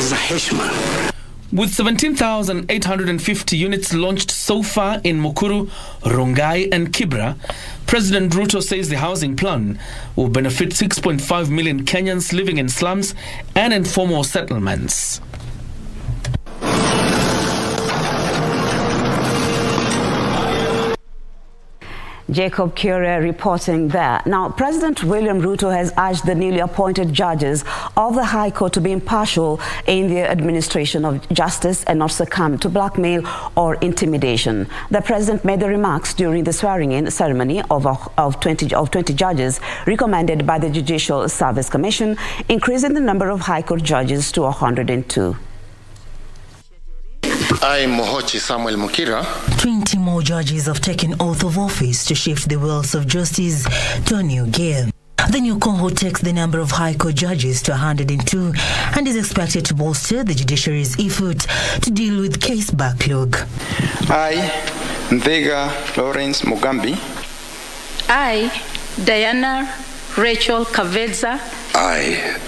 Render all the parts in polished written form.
za heshima. With 17,850 units launched so far in Mukuru, Rongai and Kibra, President Ruto says the housing plan will benefit 6.5 million Kenyans living in slums and informal settlements. Jacob Kure reporting there. Now, President William Ruto has urged the newly appointed judges of the High Court to be impartial in their administration of justice and not succumb to blackmail or intimidation. The president made the remarks during the swearing-in ceremony of 20 judges recommended by the Judicial Service Commission, increasing the number of High Court judges to 102. I, Mohochi Samuel Mukira. 20 more judges have taken oath of office to shift the wheels of justice to a new gear. The new cohort takes the number of High Court judges to 102 and is expected to bolster the judiciary's effort to deal with case backlog. I, Nthega Lawrence Mugambi. I, Diana Rachel Kavedza. I,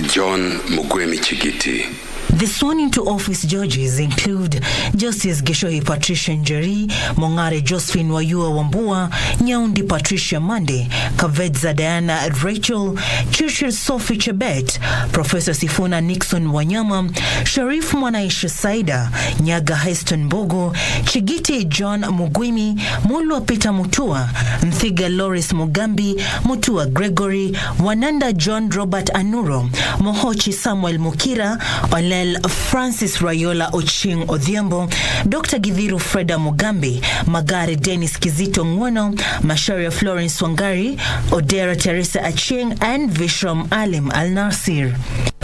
John Mugwemi Chigiti. The sworn into office judges include Justice Geshohi Patricia Njeri, Mongare Josephine Wayua Wambua, Nyaundi Patricia Mande, Kavedza Diana Rachel, Churchill Sophie Chebet, Professor Sifuna Nixon Wanyama, Sharif Mwanaisha Saida, Nyaga Heston Bogo, Chigiti John Mugwimi, Mulwa Peter Mutua, Nthiga Loris Mugambi, Mutua Gregory, Wananda John Robert Anuro, Mohochi Samuel Mukira, Olel Francis Rayola Oching Odhiambo, Dr. Githiru Freda Mugambi, Magari Dennis Kizito Ngwono, Masharia Florence Wangari, Odera Teresa Acheng, and Vishram Alim Al-Nasir.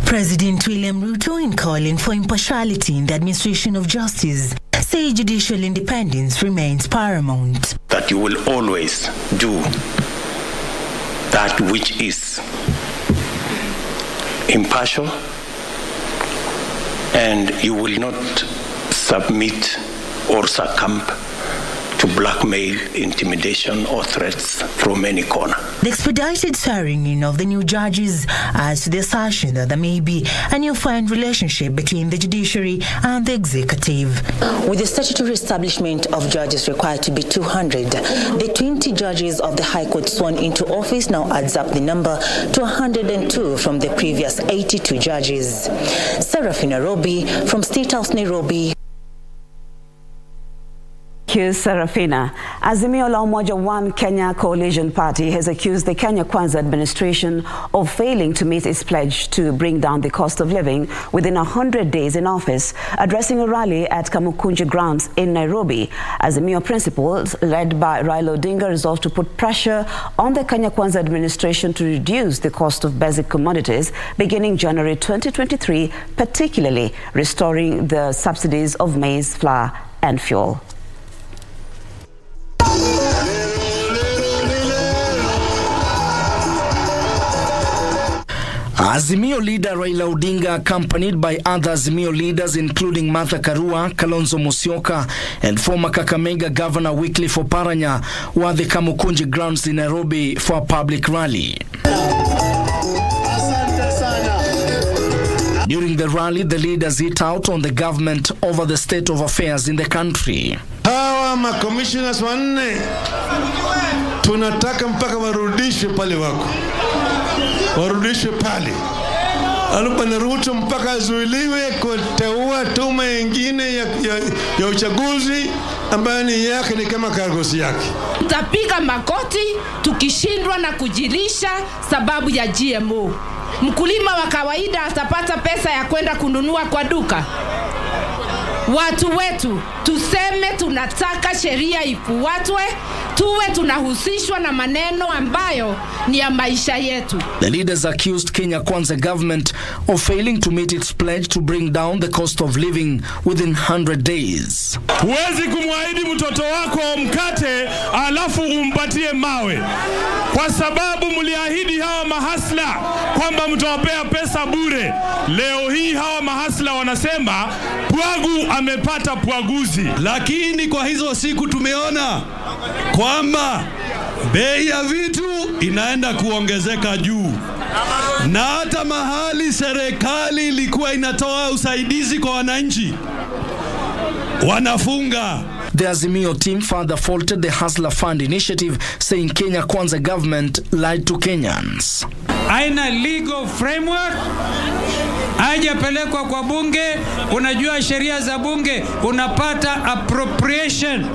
President William Ruto, in calling for impartiality in the administration of justice, say judicial independence remains paramount. That you will always do that which is impartial, and you will not submit or succumb to blackmail, intimidation, or threats from any corner. The expedited swearing-in of the new judges adds to the assertion that there may be a newfound relationship between the judiciary and the executive. With the statutory establishment of judges required to be 200, the 20 judges of the High Court sworn into office now adds up the number to 102 from the previous 82 judges. Serafina Robi from State House, Nairobi. Thank you, Serafina. Azimio la Umoja One Kenya Coalition Party has accused the Kenya Kwanza administration of failing to meet its pledge to bring down the cost of living within 100 days in office. Addressing a rally at Kamukunji grounds in Nairobi, Azimio principals led by Raila Odinga resolved to put pressure on the Kenya Kwanza administration to reduce the cost of basic commodities beginning January 2023, particularly restoring the subsidies of maize, flour and fuel. Azimio leader Raila Odinga, accompanied by other Azimio leaders including Martha Karua, Kalonzo Musyoka, and former Kakamega Governor Wycliffe Oparanya, were at the Kamukunji grounds in Nairobi for a public rally. During the rally, the leaders hit out on the government over the state of affairs in the country. Hawa ma-commissioners wanne tunataka mpaka warudishwe pale wako. Warudishwe pale. Alupa na Ruto mpaka azuiliwe kuteua tume nyingine ya uchaguzi ambayo ni yake ni kama kargosi yake. Tutapiga makoti tukishindwa na kujilisha sababu ya GMO. Mkulima wa kawaida atapata pesa ya kwenda kununua kwa duka. Watu wetu tuseme tunataka sheria ifuatwe, tuwe tunahusishwa na maneno ambayo ni ya maisha yetu. The leaders accused Kenya Kwanza government of failing to meet its pledge to bring down the cost of living within 100 days. Huwezi kumwahidi mtoto wako mkate alafu umpatie mawe. Kwa sababu mliahidi hawa mahasla kwamba mtawapea pesa bure. Leo hii hawa mahasla wanasema pwagu amepata pwaguzi. Lakini kwa hizo siku tumeona kwamba bei ya vitu inaenda kuongezeka juu, na hata mahali serikali ilikuwa inatoa usaidizi kwa wananchi wanafunga. The Azimio team further faulted the Hustler Fund initiative, saying Kenya Kwanza government lied to Kenyans. Aina legal framework, haijapelekwa kwa bunge. Unajua sheria za bunge, unapata appropriation,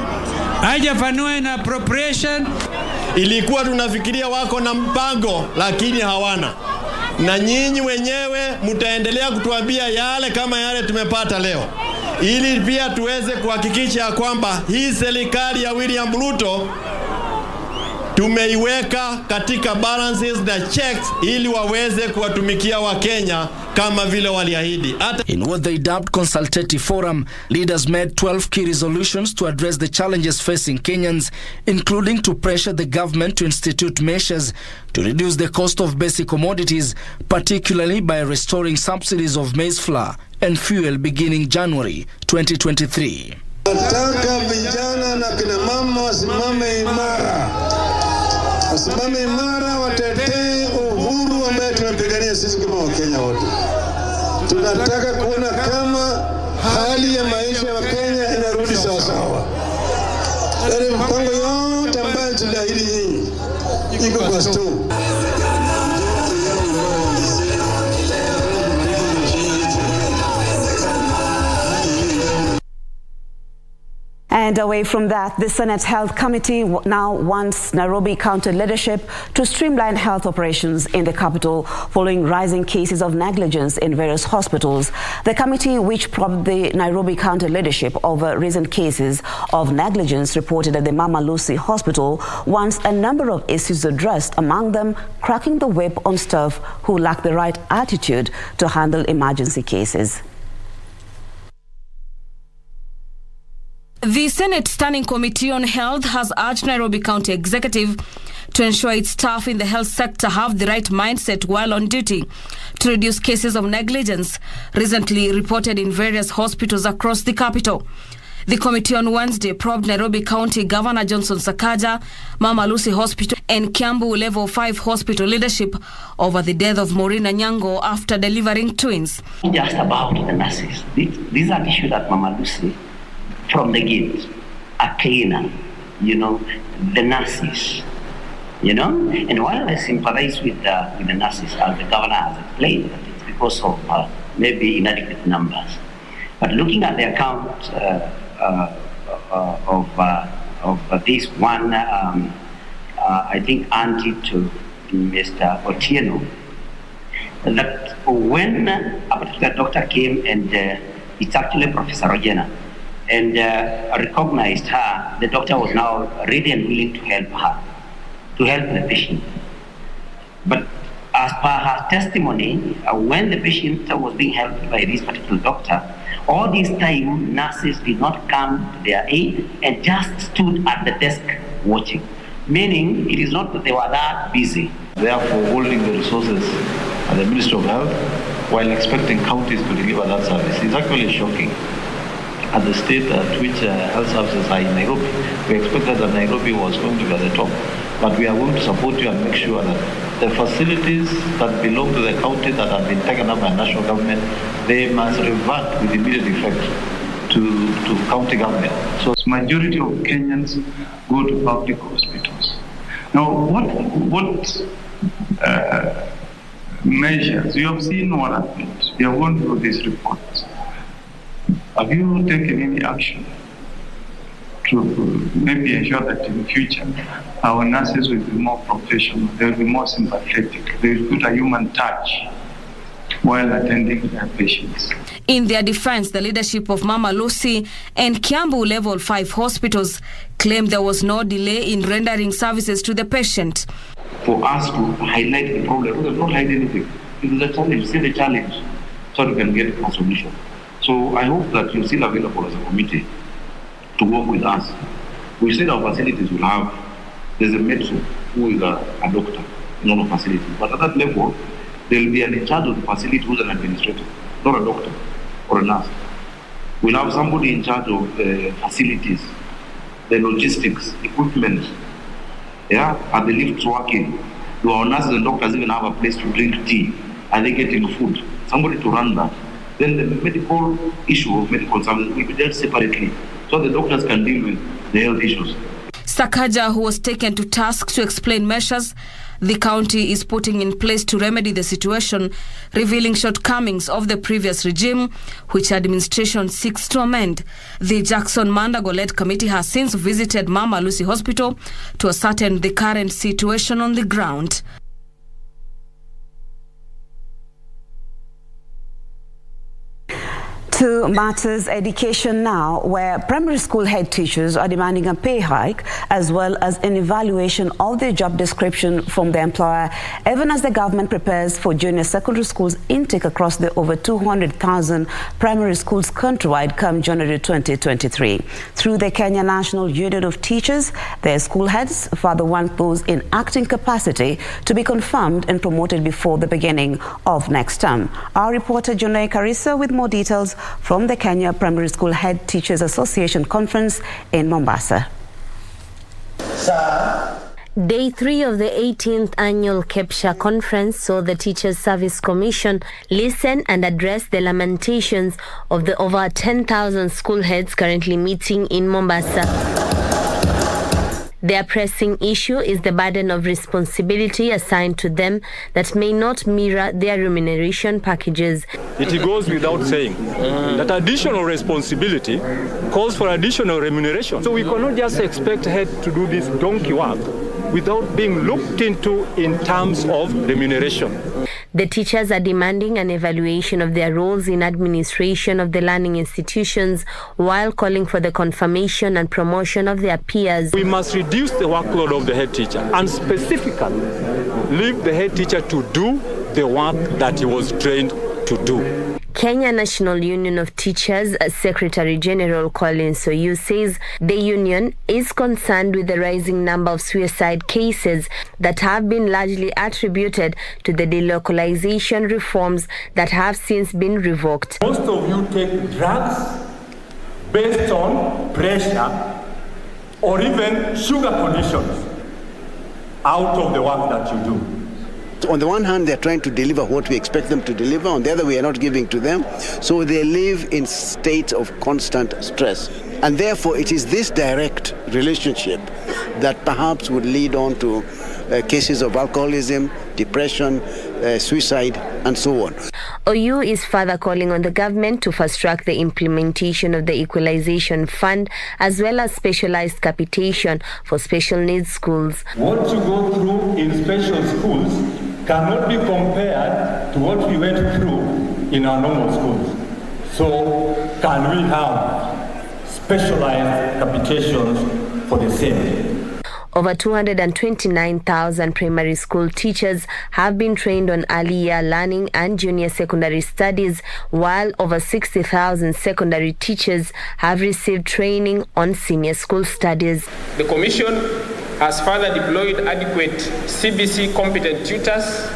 haijafanua na appropriation. Ilikuwa tunafikiria wako na mpango, lakini hawana. Na nyinyi wenyewe mtaendelea kutuambia yale kama yale tumepata leo, ili pia tuweze kuhakikisha kwamba hii serikali ya William Ruto tumeiweka katika balances na checks ili waweze kuwatumikia Wakenya kama vile waliahidi. In what they dubbed consultative forum, leaders made 12 key resolutions to address the challenges facing Kenyans, including to pressure the government to institute measures to reduce the cost of basic commodities, particularly by restoring subsidies of maize flour and fuel beginning January 2023. Nataka vijana na kina mama wasimame imara. Wasimame imara, watetee uhuru ambaye tunapigania sisi kama Wakenya wote. Tunataka kuona kama hali ya maisha ya Kenya inarudi sawa sawa. Yale mpango yote ambayo tuliahidi nyinyi iko kwa store. And away from that, the Senate Health Committee now wants Nairobi County leadership to streamline health operations in the capital following rising cases of negligence in various hospitals. The committee, which probed the Nairobi County leadership over recent cases of negligence reported at the Mama Lucy Hospital, wants a number of issues addressed, among them cracking the whip on staff who lack the right attitude to handle emergency cases. The Senate Standing Committee on Health has urged Nairobi County Executive to ensure its staff in the health sector have the right mindset while on duty to reduce cases of negligence recently reported in various hospitals across the capital. The committee on Wednesday probed Nairobi County Governor Johnson Sakaja, Mama Lucy Hospital and Kiambu Level 5 Hospital leadership over the death of Maureen Anyango after delivering twins. Just about the nurses. These are issues that Mama Lucy from the gate, a cleaner, the nurses, And while I sympathize with the nurses, as the governor has explained, that it's because of maybe inadequate numbers. But looking at the account of this one, I think auntie to Mr. Otieno, that when a particular doctor came and it's actually Professor Rogena, and recognized her, the doctor was now ready and willing to help her, to help the patient. But as per her testimony, when the patient was being helped by this particular doctor, all this time nurses did not come to their aid and just stood at the desk watching. Meaning, it is not that they were that busy. Therefore, holding the resources at the Ministry of Health while expecting counties to deliver that service is actually shocking. At the state at which health services are in Nairobi, we expected that Nairobi was going to be at the top, but we are going to support you and make sure that the facilities that belong to the county that have been taken up by national government, they must revert with immediate effect to county government. So majority of Kenyans go to public hospitals. Now, what measures? You have seen what happened. You have gone through these reports. Have you taken any action to maybe ensure that in the future our nurses will be more professional, they will be more sympathetic, they will put a human touch while attending their patients? In their defense, the leadership of Mama Lucy and Kiambu Level 5 hospitals claimed there was no delay in rendering services to the patient. For us to highlight the problem, we don't hide anything. It is a challenge, see the challenge, so we can get a solution. So I hope that you're still available as a committee to work with us. We said our facilities will have, there's a medicine who is a doctor in all the facilities. But at that level, there will be an in charge of the facility who's an administrator, not a doctor or a nurse. We'll have somebody in charge of the facilities, the logistics, equipment, Yeah, are the lifts working? Do our nurses and doctors even have a place to drink tea? Are they getting food? Somebody to run that. Then the medical issue of medical services will be dealt separately, so the doctors can deal with the health issues. Sakaja, who was taken to task to explain measures the county is putting in place to remedy the situation, revealing shortcomings of the previous regime, which administration seeks to amend. The Jackson Mandago-led committee has since visited Mama Lucy Hospital to ascertain the current situation on the ground. To matters education now, where primary school head teachers are demanding a pay hike as well as an evaluation of their job description from the employer, even as the government prepares for junior secondary schools intake across the over 200,000 primary schools countrywide come January 2023. Through the Kenya National Union of Teachers, their school heads further want those in acting capacity to be confirmed and promoted before the beginning of next term. Our reporter Junai Karisa with more details from the Kenya Primary School Head Teachers Association Conference in Mombasa. Day 3 of the 18th annual KEPSHA conference saw the Teachers Service Commission listen and address the lamentations of the over 10,000 school heads currently meeting in Mombasa. Their pressing issue is the burden of responsibility assigned to them that may not mirror their remuneration packages. It goes without saying that additional responsibility calls for additional remuneration. So we cannot just expect head to do this donkey work without being looked into in terms of remuneration. The teachers are demanding an evaluation of their roles in administration of the learning institutions while calling for the confirmation and promotion of their peers. We must reduce the workload of the head teacher and specifically leave the head teacher to do the work that he was trained to do. Kenya National Union of Teachers Secretary General Colin Soyu says the union is concerned with the rising number of suicide cases that have been largely attributed to the delocalization reforms that have since been revoked. Most of you take drugs based on pressure or even sugar conditions out of the work that you do. On the one hand, they're trying to deliver what we expect them to deliver. On the other, we are not giving to them. So they live in states of constant stress. And therefore, it is this direct relationship that perhaps would lead on to cases of alcoholism, depression, suicide, and so on. OU is further calling on the government to fast-track the implementation of the Equalization Fund as well as specialized capitation for special needs schools. What you go through in special schools cannot be compared to what we went through in our normal schools. So can we have specialized capitations for the same? Over 229,000 primary school teachers have been trained on early year learning and junior secondary studies, while over 60,000 secondary teachers have received training on senior school studies. The Commission has further deployed adequate CBC competent tutors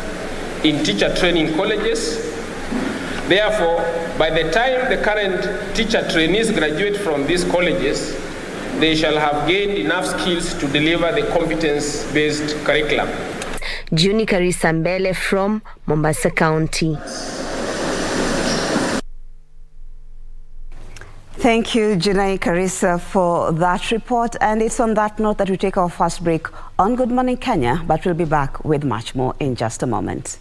in teacher training colleges. Therefore, by the time the current teacher trainees graduate from these colleges, they shall have gained enough skills to deliver the competence-based curriculum. Juni Karisa Mbele from Mombasa County. Thank you, Junai Karisa, for that report. And it's on that note that we take our first break on Good Morning Kenya, but we'll be back with much more in just a moment.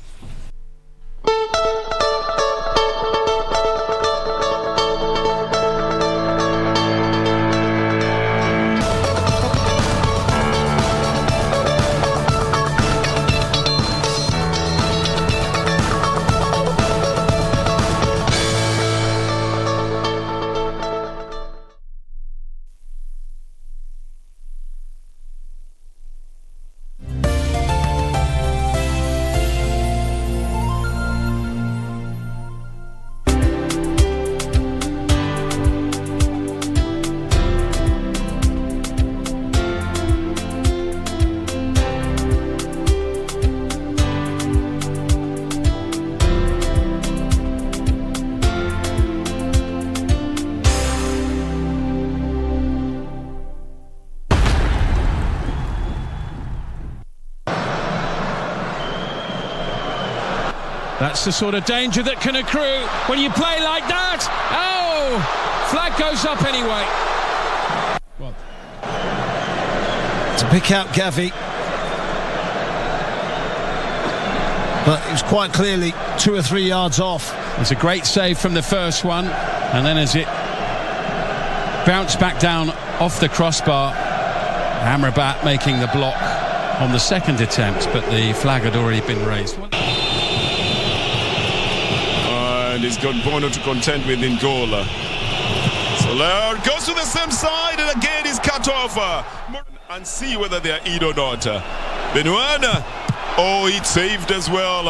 That's the sort of danger that can accrue when you play like that. Oh, flag goes up anyway. Well, to pick out Gavi. But it was quite clearly 2 or 3 yards off. It's a great save from the first one. And then as it bounced back down off the crossbar, Amrabat making the block on the second attempt, but the flag had already been raised. And he's got Bono to contend with in goal. So Laird goes to the same side and again he's cut off. And see whether they are in or not. Benuana, oh, it's saved as well.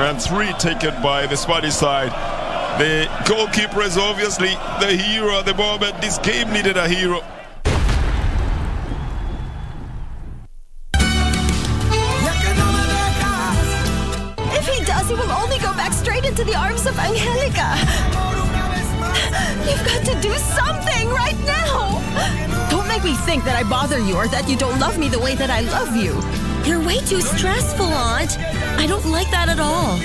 And 3 taken by the Spanish side. The goalkeeper is obviously the hero at the moment. This game needed a hero. If he does, he will only go back straight into the arms of Angelica. You've got to do something right now. Don't make me think that I bother you or that you don't love me the way that I love you. You're way too stressful, Aunt. I don't like that at all.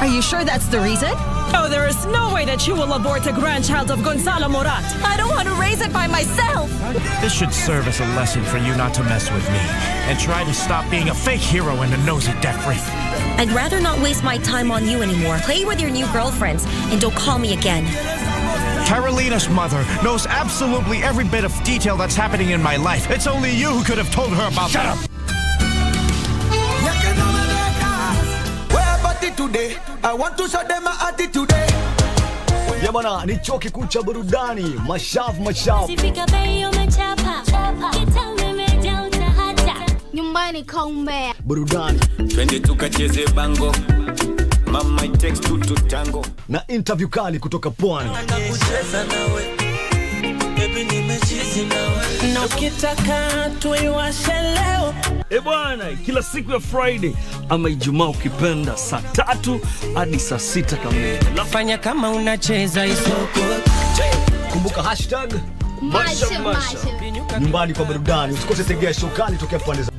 Are you sure that's the reason? Oh, there is no way that you will abort a grandchild of Gonzalo Morat. I don't want to raise it by myself. This should serve as a lesson for you not to mess with me and try to stop being a fake hero and a nosy deaf freak. I'd rather not waste my time on you anymore. Play with your new girlfriends and don't call me again. Carolina's mother knows absolutely every bit of detail that's happening in my life. It's only you who could have told her about that. Shut up! Today, I want to show them my attitude today. Ya bwana, ni chuo kikuu cha burudani, mashavu. Nyumbani kaumbea. Burudani. Twende tukacheze bango. Mama it takes 2 to tango. Na interview kali kutoka Pwani. Nakucheza nawe. Baby nimechizi nawe. Na ukitaka tuiwashe leo. Bwana, kila siku ya Friday ama Ijumaa ukipenda saa 3 hadi saa 6 kamili. Fanya kama unacheza isoko. Kumbuka hashtag Masha. Nyumbani kwa burudani. Usikose tegea shokani tokea pande za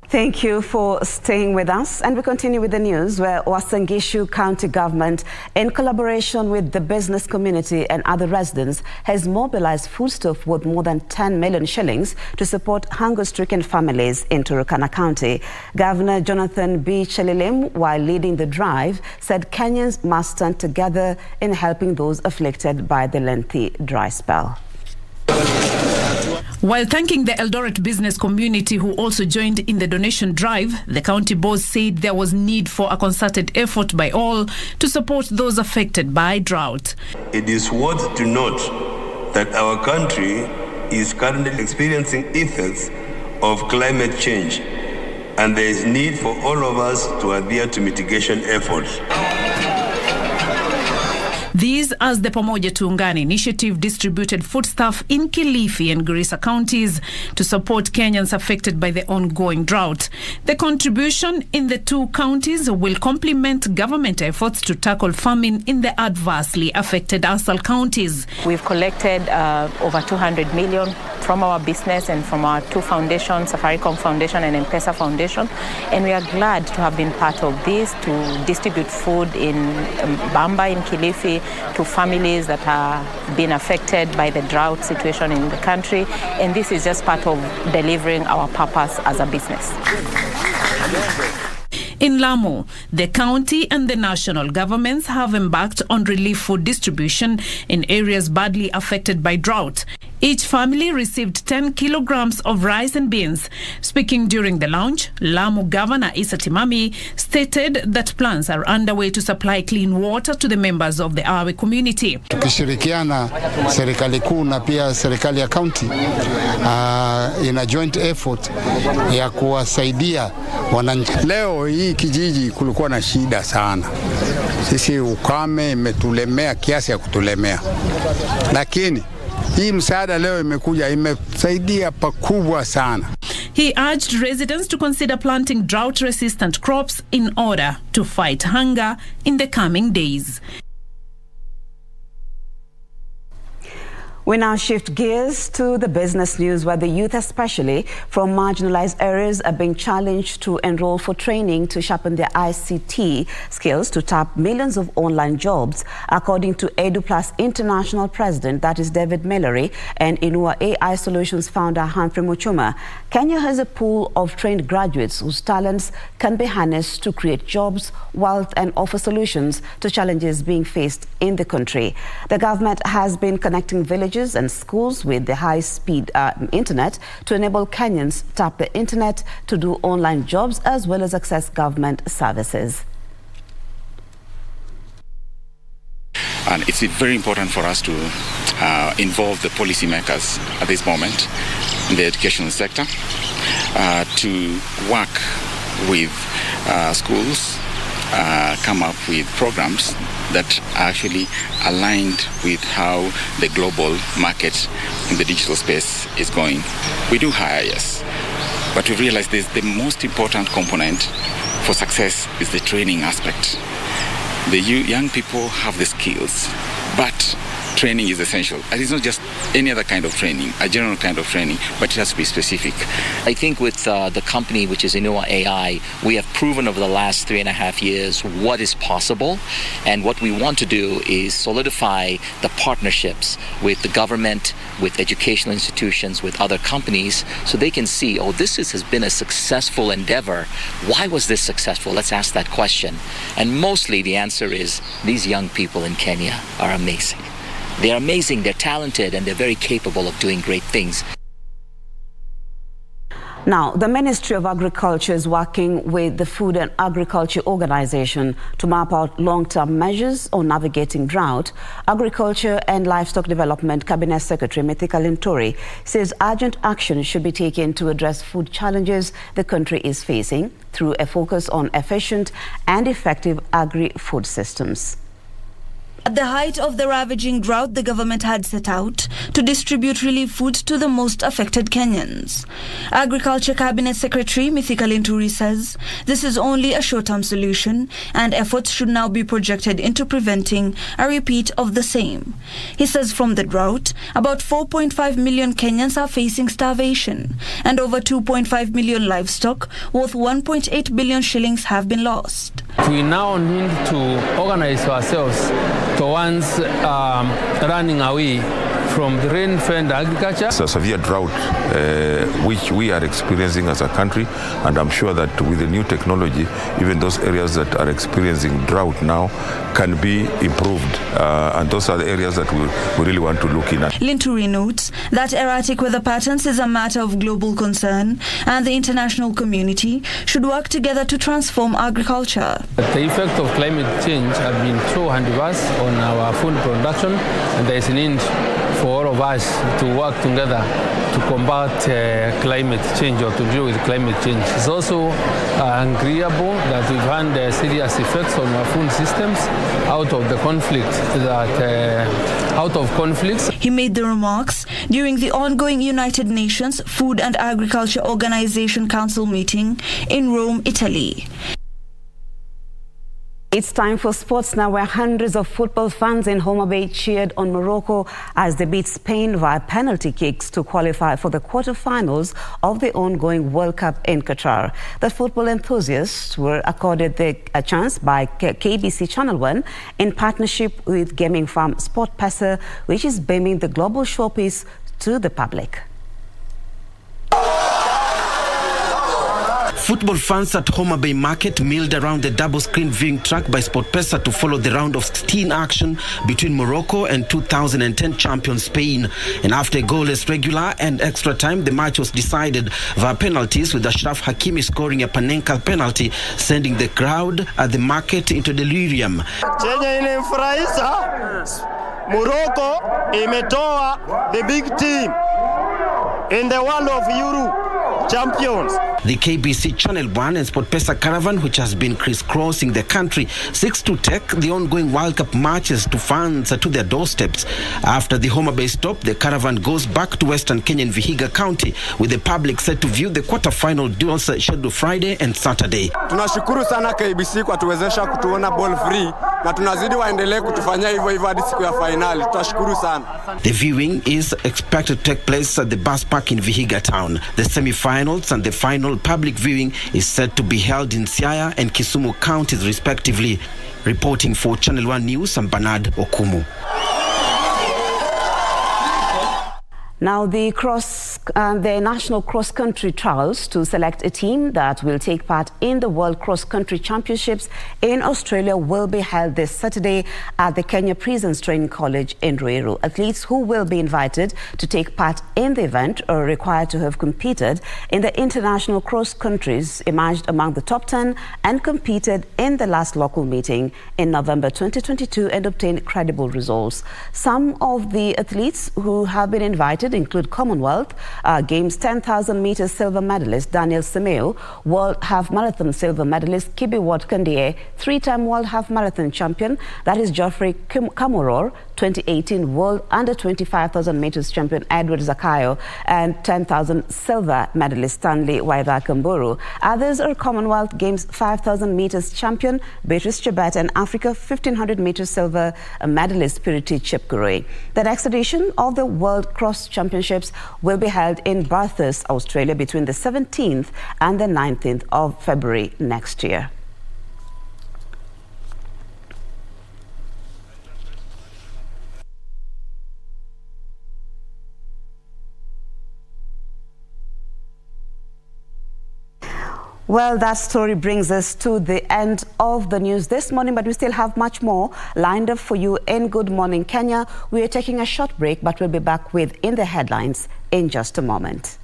Thank you for staying with us. And we continue with the news where Uasin Gishu County Government, in collaboration with the business community and other residents, has mobilized foodstuff worth more than 10 million shillings to support hunger-stricken families in Turkana County. Governor Jonathan B. Chelilim, while leading the drive, said Kenyans must stand together in helping those afflicted by the lengthy dry spell. While thanking the Eldoret business community who also joined in the donation drive, the county boss said there was need for a concerted effort by all to support those affected by drought. It is worth to note that our country is currently experiencing effects of climate change, and there is need for all of us to adhere to mitigation efforts. These, as the Pamoja Tuungane initiative, distributed foodstuff in Kilifi and Garissa counties to support Kenyans affected by the ongoing drought. The contribution in the 2 counties will complement government efforts to tackle famine in the adversely affected ASAL counties. We've collected over 200 million from our business and from our 2 foundations, Safaricom Foundation and M-Pesa Foundation, and we are glad to have been part of this to distribute food in Bamba, in Kilifi, to families that are being affected by the drought situation in the country, and this is just part of delivering our purpose as a business. In Lamu, the county and the national governments have embarked on relief food distribution in areas badly affected by drought. Each family received 10 kilograms of rice and beans. Speaking during the launch, Lamu Governor Issa Timami stated that plans are underway to supply clean water to the members of the Awe community. Tukishirikiana serikali kuu na pia serikali ya county in a joint effort ya kuwasaidia wananchi. Leo hii kijiji kulikuwa na shida sana. Sisi ukame imetulemea kiasi ya kutulemea. Lakini hii msaada leo imekuja imesaidia pakubwa sana. He urged residents to consider planting drought-resistant crops in order to fight hunger in the coming days. We now shift gears to the business news, where the youth, especially from marginalized areas, are being challenged to enroll for training to sharpen their ICT skills to tap millions of online jobs. According to EduPlus International President, that is David Mallory, and Inua AI Solutions founder Humphrey Muchuma, Kenya has a pool of trained graduates whose talents can be harnessed to create jobs, wealth, and offer solutions to challenges being faced in the country. The government has been connecting villages and schools with the high-speed internet to enable Kenyans tap the internet to do online jobs as well as access government services. And it's very important for us to involve the policymakers at this moment in the educational sector to work with schools, come up with programs that are actually aligned with how the global market in the digital space is going. We do hire, yes, but we realize the most important component for success is the training aspect. The young people have the skills, but training is essential. And it's not just any other kind of training, a general kind of training, but it has to be specific. I think with the company, which is Inua AI, we have proven over the last 3.5 years what is possible. And what we want to do is solidify the partnerships with the government, with educational institutions, with other companies, so they can see, oh, this has been a successful endeavor. Why was this successful? Let's ask that question. And mostly the answer is these young people in Kenya are amazing. They're amazing, they're talented, and they're very capable of doing great things. Now, the Ministry of Agriculture is working with the Food and Agriculture Organization to map out long-term measures on navigating drought. Agriculture and Livestock Development Cabinet Secretary Mithika Linturi says urgent action should be taken to address food challenges the country is facing through a focus on efficient and effective agri-food systems. At the height of the ravaging drought, the government had set out to distribute relief food to the most affected Kenyans. Agriculture Cabinet Secretary Mithika Linturi says this is only a short-term solution and efforts should now be projected into preventing a repeat of the same. He says from the drought, about 4.5 million Kenyans are facing starvation and over 2.5 million livestock worth 1.8 billion shillings have been lost. We now need to organize ourselves towards running away from the rain-fed agriculture. It's a severe drought which we are experiencing as a country, and I'm sure that with the new technology, even those areas that are experiencing drought now can be improved, and those are the areas that we really want to look in at. Linturi notes that erratic weather patterns is a matter of global concern, and the international community should work together to transform agriculture. The effect of climate change have been so adverse on our food production, and there is a need for all of us to work together to combat climate change or to deal with climate change. It's also agreeable that we've had serious effects on our food systems out of the conflict conflicts. He made the remarks during the ongoing United Nations Food and Agriculture Organization Council meeting in Rome, Italy. It's time for sports now, where hundreds of football fans in Homa Bay cheered on Morocco as they beat Spain via penalty kicks to qualify for the quarterfinals of the ongoing World Cup in Qatar. The football enthusiasts were accorded a chance by KBC Channel 1 in partnership with gaming firm SportPesa, which is beaming the global showpiece to the public. Football fans at Homa Bay Market milled around the double-screen viewing track by SportPesa to follow the round of 16 action between Morocco and 2010 champion Spain. And after a goalless regular and extra time, the match was decided via penalties, with Ashraf Hakimi scoring a Panenka penalty, sending the crowd at the market into delirium. Chenye inafurahisha, Morocco imetoa the big team in the world of Euro champions. The KBC Channel 1 and SportPesa caravan, which has been crisscrossing the country, seeks to take the ongoing World Cup matches to fans to their doorsteps. After the Homa Bay stop, the caravan goes back to Western Kenya in Vihiga County, with the public set to view the quarter-final duels scheduled Friday and Saturday. Tunashukuru sana KBC kwa tuwezesha kutuona ball free, na tunazidi waendelee kutufanyia hivyo hivyo hadi siku ya finali. Tunashukuru sana. The viewing is expected to take place at the bus park in Vihiga town. The semi-finals and the final public viewing is set to be held in Siaya and Kisumu counties respectively. Reporting for Channel 1 News, I'm Bernard Okumu. Now, the national cross-country trials to select a team that will take part in the World Cross-Country Championships in Australia will be held this Saturday at the Kenya Prisons Training College in Ruiru. Athletes who will be invited to take part in the event are required to have competed in the international cross-countries, emerged among the top 10 and competed in the last local meeting in November 2022 and obtained credible results. Some of the athletes who have been invited include Commonwealth Games 10,000 meters silver medalist Daniel Semeo, World Half Marathon silver medalist Kibi Watkandie, three-time World Half Marathon champion, that is Geoffrey Kamworor, 2018 World Under 25,000 meters champion Edward Zakayo, and 10,000 silver medalist Stanley Waithakamburu. Others are Commonwealth Games 5,000 meters champion Beatrice Chebet and Africa 1,500 meters silver medalist Purity Chepkurui. The next edition of the World Cross Championships will be held in Bathurst, Australia between the 17th and the 19th of February next year. Well, that story brings us to the end of the news this morning, but we still have much more lined up for you in Good Morning Kenya. We are taking a short break, but we'll be back with In the Headlines in just a moment.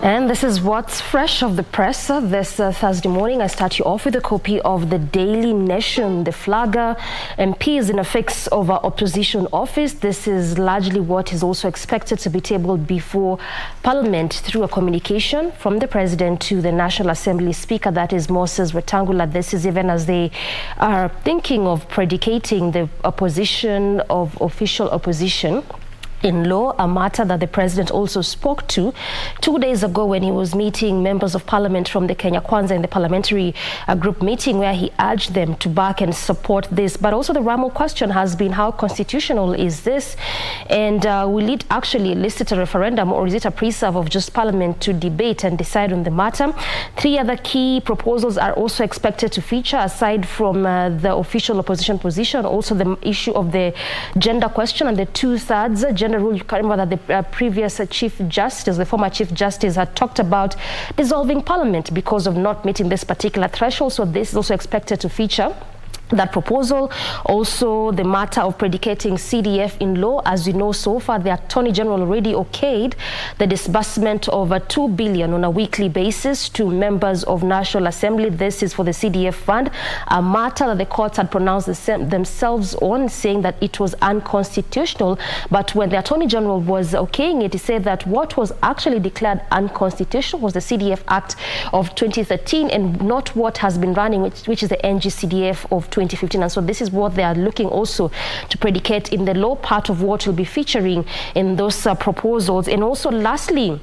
And this is what's fresh of the press this Thursday morning. I start you off with a copy of the Daily Nation. The flagger MP is in a fix over opposition office. This is largely what is also expected to be tabled before Parliament through a communication from the President to the National Assembly Speaker, that is Moses Wetangula. This is even as they are thinking of predicating the opposition of official opposition in law, a matter that the President also spoke to 2 days ago when he was meeting members of Parliament from the Kenya Kwanza in the parliamentary group meeting, where he urged them to back and support this. But also the Ramo question has been, how constitutional is this? And will it actually elicit a referendum, or is it a preserve of just Parliament to debate and decide on the matter? Three other key proposals are also expected to feature, aside from the official opposition position, also the issue of the gender question and the two-thirds gender rule. You can remember that the previous Chief Justice, the former Chief Justice, had talked about dissolving Parliament because of not meeting this particular threshold. So this is also expected to feature that proposal. Also the matter of predicating CDF in law. As we know, so far the Attorney General already okayed the disbursement of $2 billion on a weekly basis to members of National Assembly. This is for the CDF fund, a matter that the courts had pronounced themselves on, saying that it was unconstitutional. But when the Attorney General was okaying it, he said that what was actually declared unconstitutional was the CDF Act of 2013 and not what has been running, which is the NGCDF of 2015. And so this is what they are looking also to predicate in the law part of what will be featuring in those proposals. And also lastly,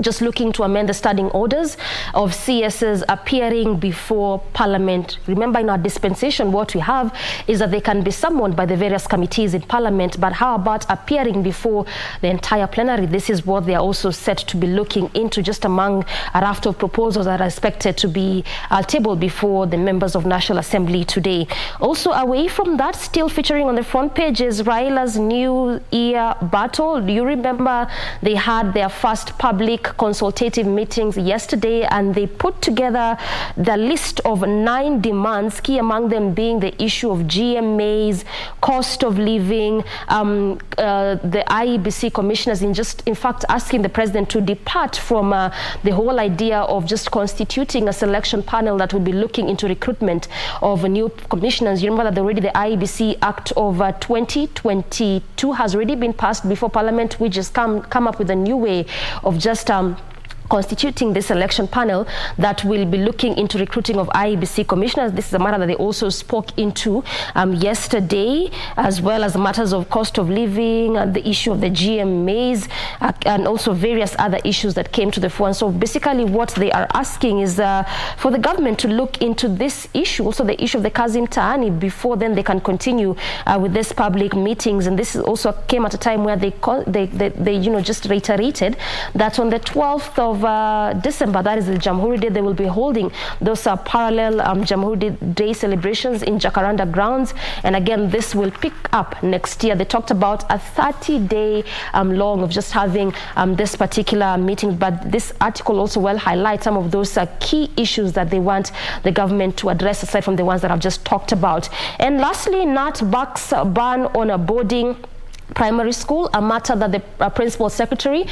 just looking to amend the standing orders of CSs appearing before Parliament. Remember, in our dispensation, what we have is that they can be summoned by the various committees in Parliament, but how about appearing before the entire plenary? This is what they are also set to be looking into, just among a raft of proposals that are expected to be tabled before the members of National Assembly today. Also, away from that, still featuring on the front page is Raila's New Year battle. Do you remember they had their first public consultative meetings yesterday, and they put together the list of 9 demands, key among them being the issue of GMAs, cost of living, the IEBC commissioners in fact asking the president to depart from the whole idea of just constituting a selection panel that will be looking into recruitment of new commissioners. You remember that already the IEBC Act of 2022 has already been passed before Parliament, which has come up with a new way of just constituting this election panel that will be looking into recruiting of IEBC commissioners. This is a matter that they also spoke into yesterday, as well as matters of cost of living and the issue of the GMAs and also various other issues that came to the fore. And so basically what they are asking is for the government to look into this issue, also the issue of the Kazi Mtaani, before then they can continue with these public meetings. And this also came at a time where they just reiterated that on the 12th of December, that is the Jamhuri Day, they will be holding those parallel Jamhuri Day celebrations in Jacaranda grounds. And again, this will pick up next year. They talked about a 30-day long of just having this particular meeting. But this article also well highlights some of those key issues that they want the government to address, aside from the ones that I've just talked about. And lastly, Nat Buck's ban on a boarding primary school, a matter that the principal secretary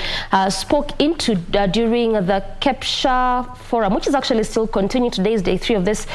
spoke into during the KEPSHA forum, which is actually still continuing. Today is day 3 of this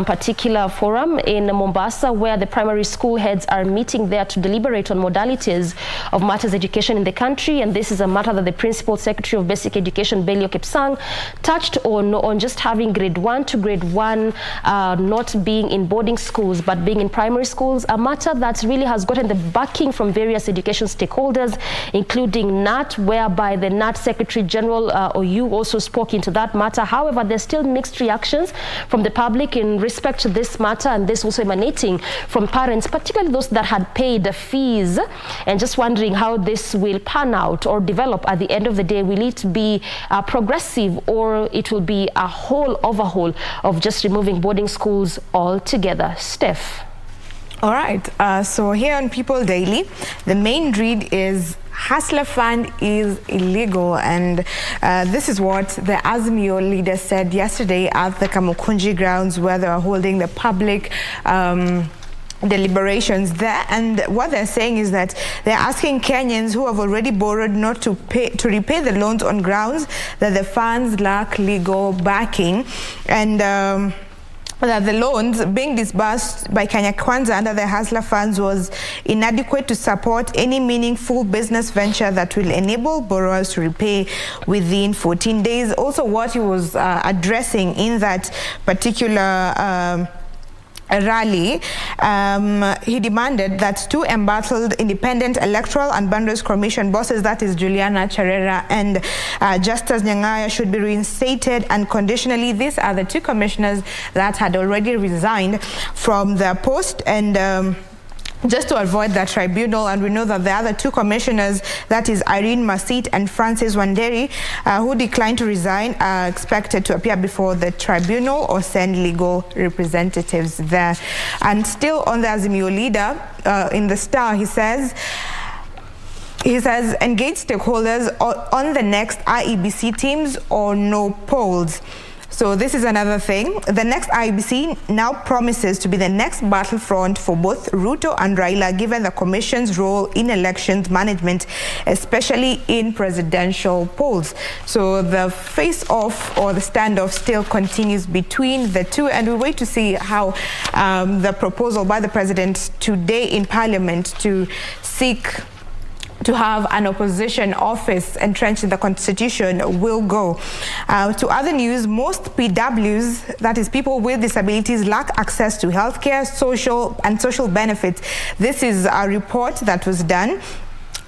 particular forum in Mombasa, where the primary school heads are meeting there to deliberate on modalities of matters education in the country. And this is a matter that the principal secretary of basic education, Belio Kipsang, touched on just having grade 1 to grade 1 not being in boarding schools but being in primary schools, a matter that really has gotten the backing from various education stakeholders, including NAT, whereby the NAT Secretary General Oyu also spoke into that matter. However, there's still mixed reactions from the public in respect to this matter, and this also emanating from parents, particularly those that had paid the fees, and just wondering how this will pan out or develop at the end of the day. Will it be progressive, or it will be a whole overhaul of just removing boarding schools altogether? Steph. All right, so here on People Daily, the main read is Hustler Fund is illegal, and this is what the Azimio leader said yesterday at the Kamukunji grounds, where they are holding the public deliberations there. And what they're saying is that they're asking Kenyans who have already borrowed not to repay the loans on grounds that the funds lack legal backing, and that the loans being disbursed by Kenya Kwanza under the Hustler funds was inadequate to support any meaningful business venture that will enable borrowers to repay within 14 days. Also, what he was addressing in that particular rally, he demanded that 2 embattled Independent Electoral and Boundaries Commission bosses, that is Juliana Cherera and Justus Nyang'aya, should be reinstated unconditionally. These are the 2 commissioners that had already resigned from their post, and just to avoid that tribunal. And we know that the other 2 commissioners, that is Irene Masit and Francis Wanderi, who declined to resign, are expected to appear before the tribunal or send legal representatives there. And still on the Azimio leader, in the Star, he says, engage stakeholders on the next IEBC teams or no polls. So this is another thing. The next IEBC now promises to be the next battlefront for both Ruto and Raila, given the commission's role in elections management, especially in presidential polls. So the face-off or the standoff still continues between the 2, and we wait to see how the proposal by the president today in Parliament to seek to have an opposition office entrenched in the constitution will go. To other news, most PWs, that is people with disabilities, lack access to healthcare, social benefits. This is a report that was done,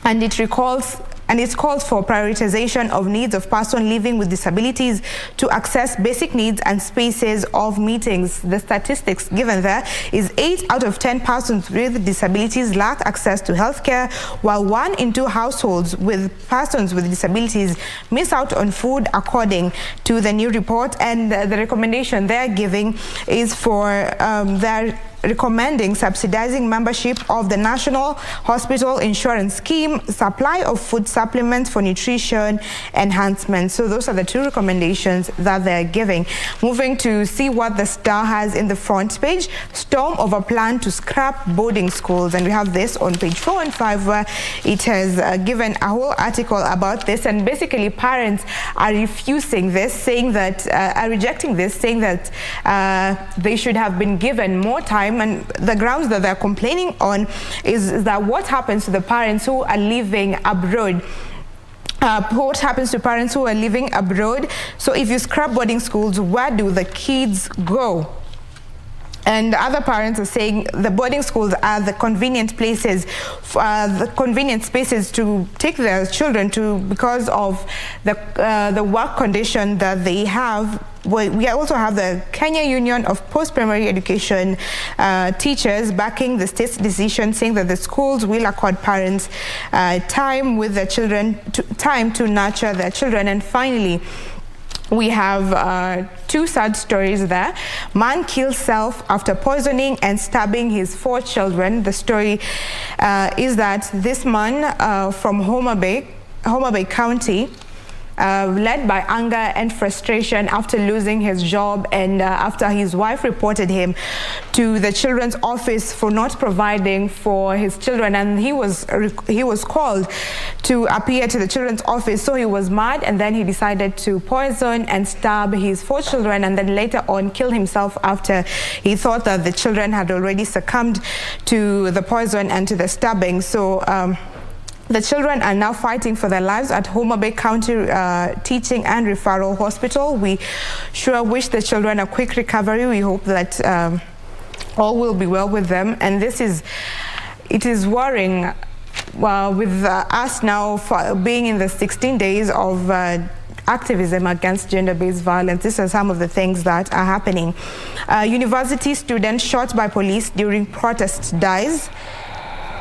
and it recalls and it's called for prioritization of needs of persons living with disabilities to access basic needs and spaces of meetings. The statistics given there is 8 out of 10 persons with disabilities lack access to healthcare, while 1 in 2 households with persons with disabilities miss out on food, according to the new report. And the recommendation they're giving is for their recommending subsidizing membership of the National Hospital Insurance Scheme, supply of food supplements for nutrition enhancement. So those are the 2 recommendations that they're giving. Moving to see what the Star has in the front page. Storm over plan to scrap boarding schools. And we have this on page 4 and 5, where it has given a whole article about this. And basically parents are refusing this, saying that, are rejecting this, saying that they should have been given more time. And the grounds that they're complaining on is that what happens to the parents who are living abroad. What happens to parents who are living abroad? So if you scrap boarding schools, where do the kids go? And other parents are saying the boarding schools are the convenient places, the convenient spaces to take their children to because of the work condition that they have. We also have the Kenya Union of Post-Primary Education Teachers backing the state's decision, saying that the schools will accord parents time with their children, time to nurture their children. And finally, we have 2 sad stories there. Man kills self after poisoning and stabbing his 4 children. The story is that this man from Homa Bay County, led by anger and frustration after losing his job and after his wife reported him to the children's office for not providing for his children, and he was called to appear to the children's office. So he was mad, and then he decided to poison and stab his 4 children, and then later on kill himself after he thought that the children had already succumbed to the poison and to the stabbing. So the children are now fighting for their lives at Homa Bay County Teaching and Referral Hospital. We sure wish the children a quick recovery. We hope that all will be well with them. And it is worrying with us now for being in the 16 days of activism against gender-based violence. These are some of the things that are happening. University student shot by police during protest dies.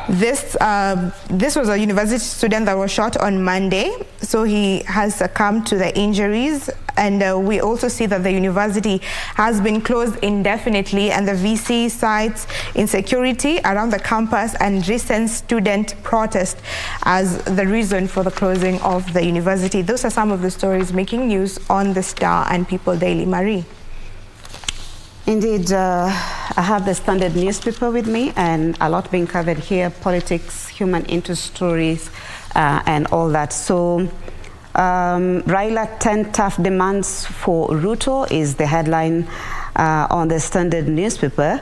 This was a university student that was shot on Monday, so he has succumbed to the injuries. And we also see that the university has been closed indefinitely, and the VC cites insecurity around the campus and recent student protest as the reason for the closing of the university. Those are some of the stories making news on the Star and People Daily. Marie. Indeed, I have the Standard newspaper with me, and a lot being covered here: politics, human interest stories, and all that. So, Raila 10 tough demands for Ruto is the headline on the Standard newspaper.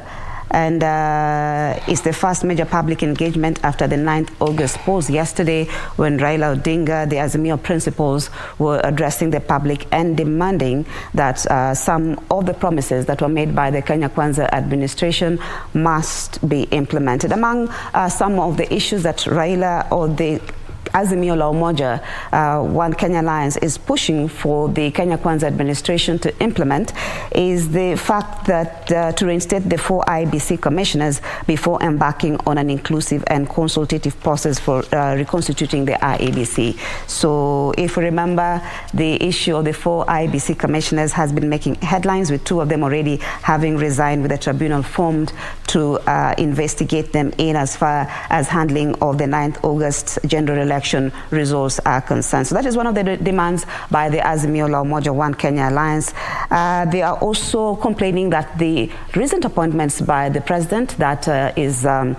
And it's the first major public engagement after the 9th August pause yesterday, when Raila Odinga, the Azimio principals, were addressing the public and demanding that some of the promises that were made by the Kenya Kwanza administration must be implemented. Among some of the issues that Raila or the Azimio la Umoja, One Kenya Alliance, is pushing for the Kenya Kwanza administration to implement is the fact that to reinstate the 4 IBC commissioners before embarking on an inclusive and consultative process for reconstituting the IEBC. So if you remember, the issue of the 4 IBC commissioners has been making headlines, with 2 of them already having resigned, with a tribunal formed to investigate them in as far as handling of the 9th August general election results are concerned. So that is one of the demands by the Azimio la Umoja One Kenya Alliance. They are also complaining that the recent appointments by the president, that is the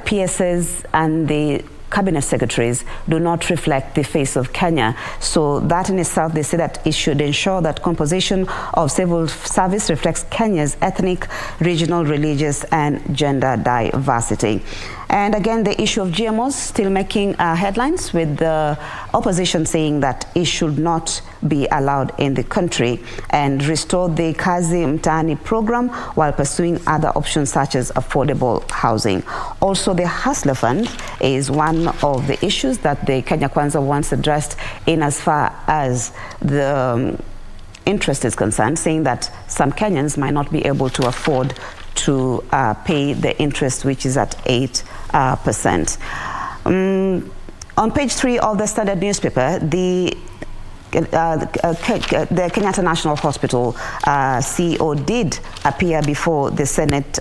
PSs and the cabinet secretaries, do not reflect the face of Kenya. So that in itself, they say that it should ensure that composition of civil service reflects Kenya's ethnic, regional, religious, and gender diversity. And again, the issue of GMOs still making headlines, with the opposition saying that it should not be allowed in the country, and restore the Kazi Mtaani program while pursuing other options such as affordable housing. Also, the Hustler Fund is one of the issues that the Kenya Kwanza wants addressed in as far as the interest is concerned, saying that some Kenyans might not be able to afford to pay the interest, which is at 8%. On page 3 of the Standard newspaper, the Kenyatta National Hospital CEO did appear before the Senate,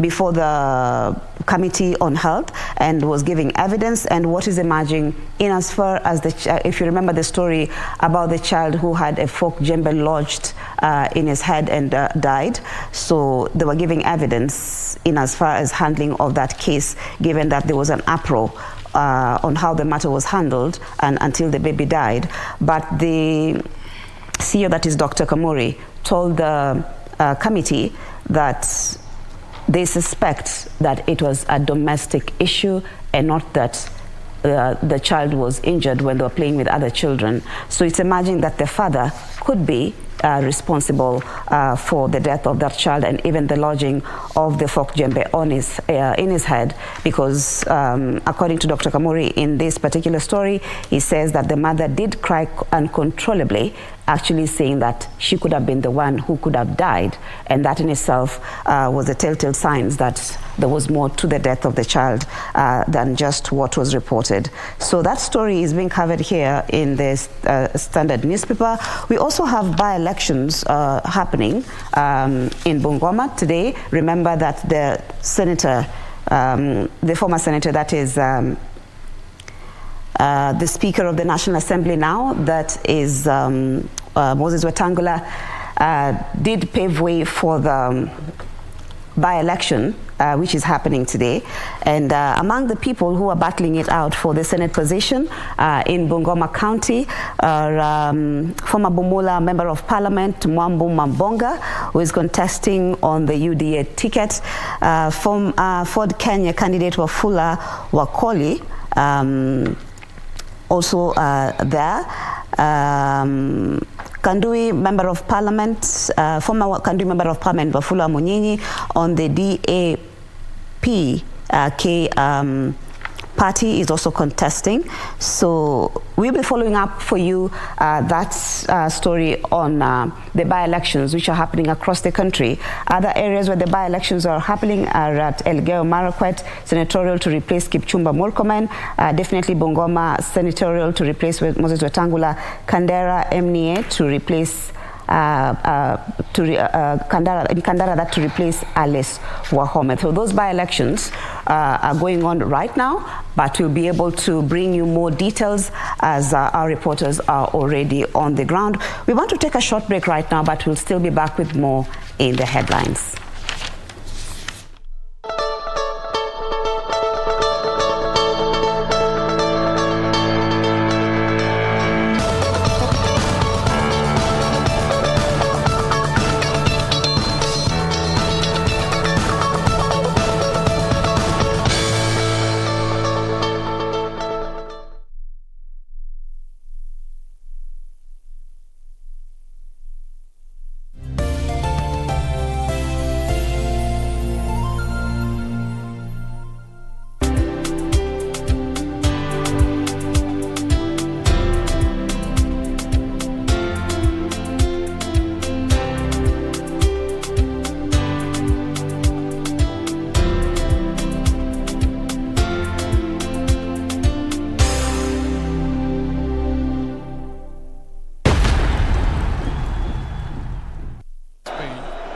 before the Committee on Health, and was giving evidence and what is emerging in as far as if you remember the story about the child who had a fork jembe lodged in his head and died. So they were giving evidence in as far as handling of that case, given that there was an uproar on how the matter was handled and until the baby died. But the CEO, that is Dr. Kamuri, told the committee that they suspect that it was a domestic issue and not that the child was injured when they were playing with other children. So it's emerging that the father could be responsible for the death of that child, and even the lodging of the fork jembe on in his head, because according to Dr. Kamuri, in this particular story, he says that the mother did cry uncontrollably, actually saying that she could have been the one who could have died, and that in itself was a telltale signs that there was more to the death of the child than just what was reported. So that story is being covered here in the Standard newspaper. We also have by-elections happening in Bungoma today. Remember that the senator, the former senator, that is the Speaker of the National Assembly now, that is Moses Wetangula, did pave way for the by-election, which is happening today. And among the people who are battling it out for the Senate position in Bungoma County are former Bumula Member of Parliament Mwambu Mambonga, who is contesting on the UDA ticket, from Ford Kenya candidate Wafula Wakoli, also there. Kandui Member of Parliament, former Kandui Member of Parliament Wafula Munyinyi on the DAP party is also contesting. So we'll be following up for you that story on the by-elections which are happening across the country. Other areas where the by-elections are happening are at Elgeyo Marakwet senatorial to replace Kipchumba Murkomen, definitely Bungoma senatorial to replace Moses Wetangula, Kandera MNA to replace Kandara that to replace Alice Wahome. So those by-elections are going on right now, but we'll be able to bring you more details as our reporters are already on the ground. We want to take a short break right now, but we'll still be back with more in the headlines.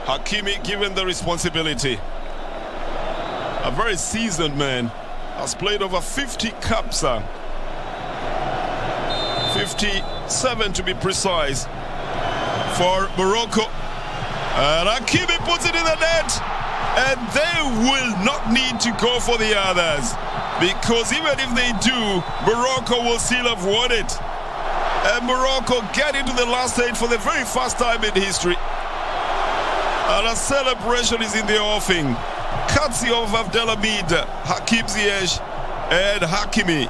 Hakimi given the responsibility. A very seasoned man, has played over 50 caps, 57 to be precise, for Morocco. And Hakimi puts it in the net, and they will not need to go for the others, because even if they do, Morocco will still have won it. And Morocco get into the last 8 for the very first time in history. And a celebration is in the offing. Courtesy of Abdelhamid, Hakim Ziyech, and Hakimi.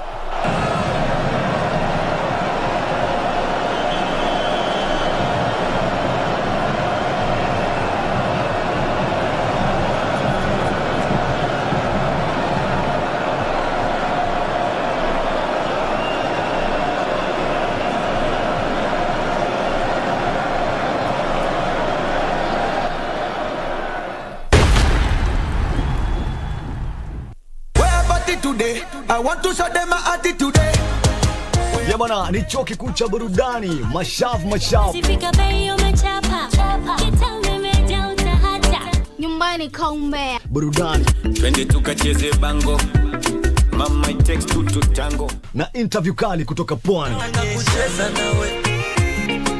Today, I want to show them my attitude today. Ya bwana, ni chuo kikuu cha burudani, mashavu. Sifika bei umechapa, kitambe imejaa utahata. Nyumbani kaumbea. Burudani. Twende tukacheze bango. Mama it takes two to tango. Na interview kali kutoka Pwani. Nakucheza nawe.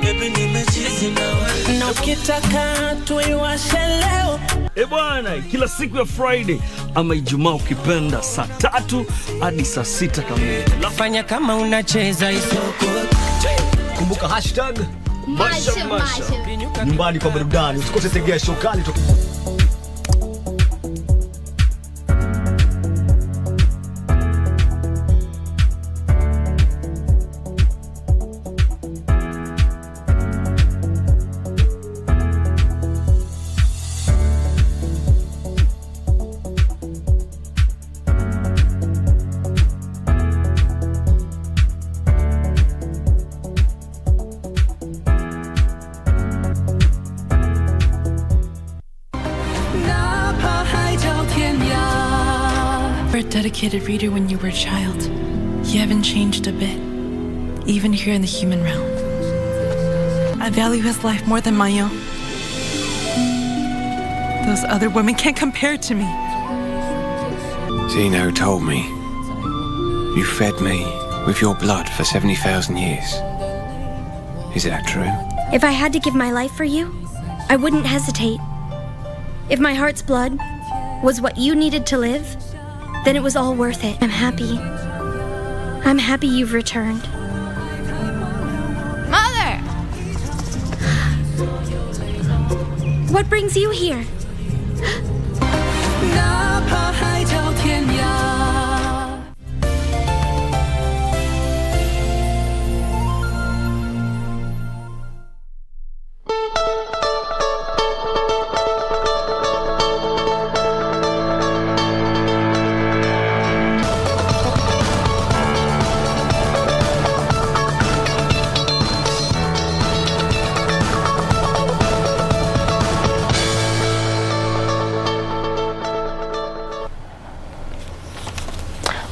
Baby nimechizi nawe. Na ukitaka tuiwashe leo. Bwana, kila siku ya Friday ama Ijumaa ukipenda saa 3 hadi saa 6 kamili. Fanya kama unacheza isoko. Kumbuka hashtag Masha. Nyumbani kwa burudani. Usikose tegea show kali. Dedicated reader when you were a child. You haven't changed a bit, even here in the human realm. I value his life more than my own. Those other women can't compare to me. Zeno told me, you fed me with your blood for 70,000 years. Is that true? If I had to give my life for you, I wouldn't hesitate. If my heart's blood was what you needed to live, then it was all worth it. I'm happy. I'm happy you've returned. Mother! What brings you here?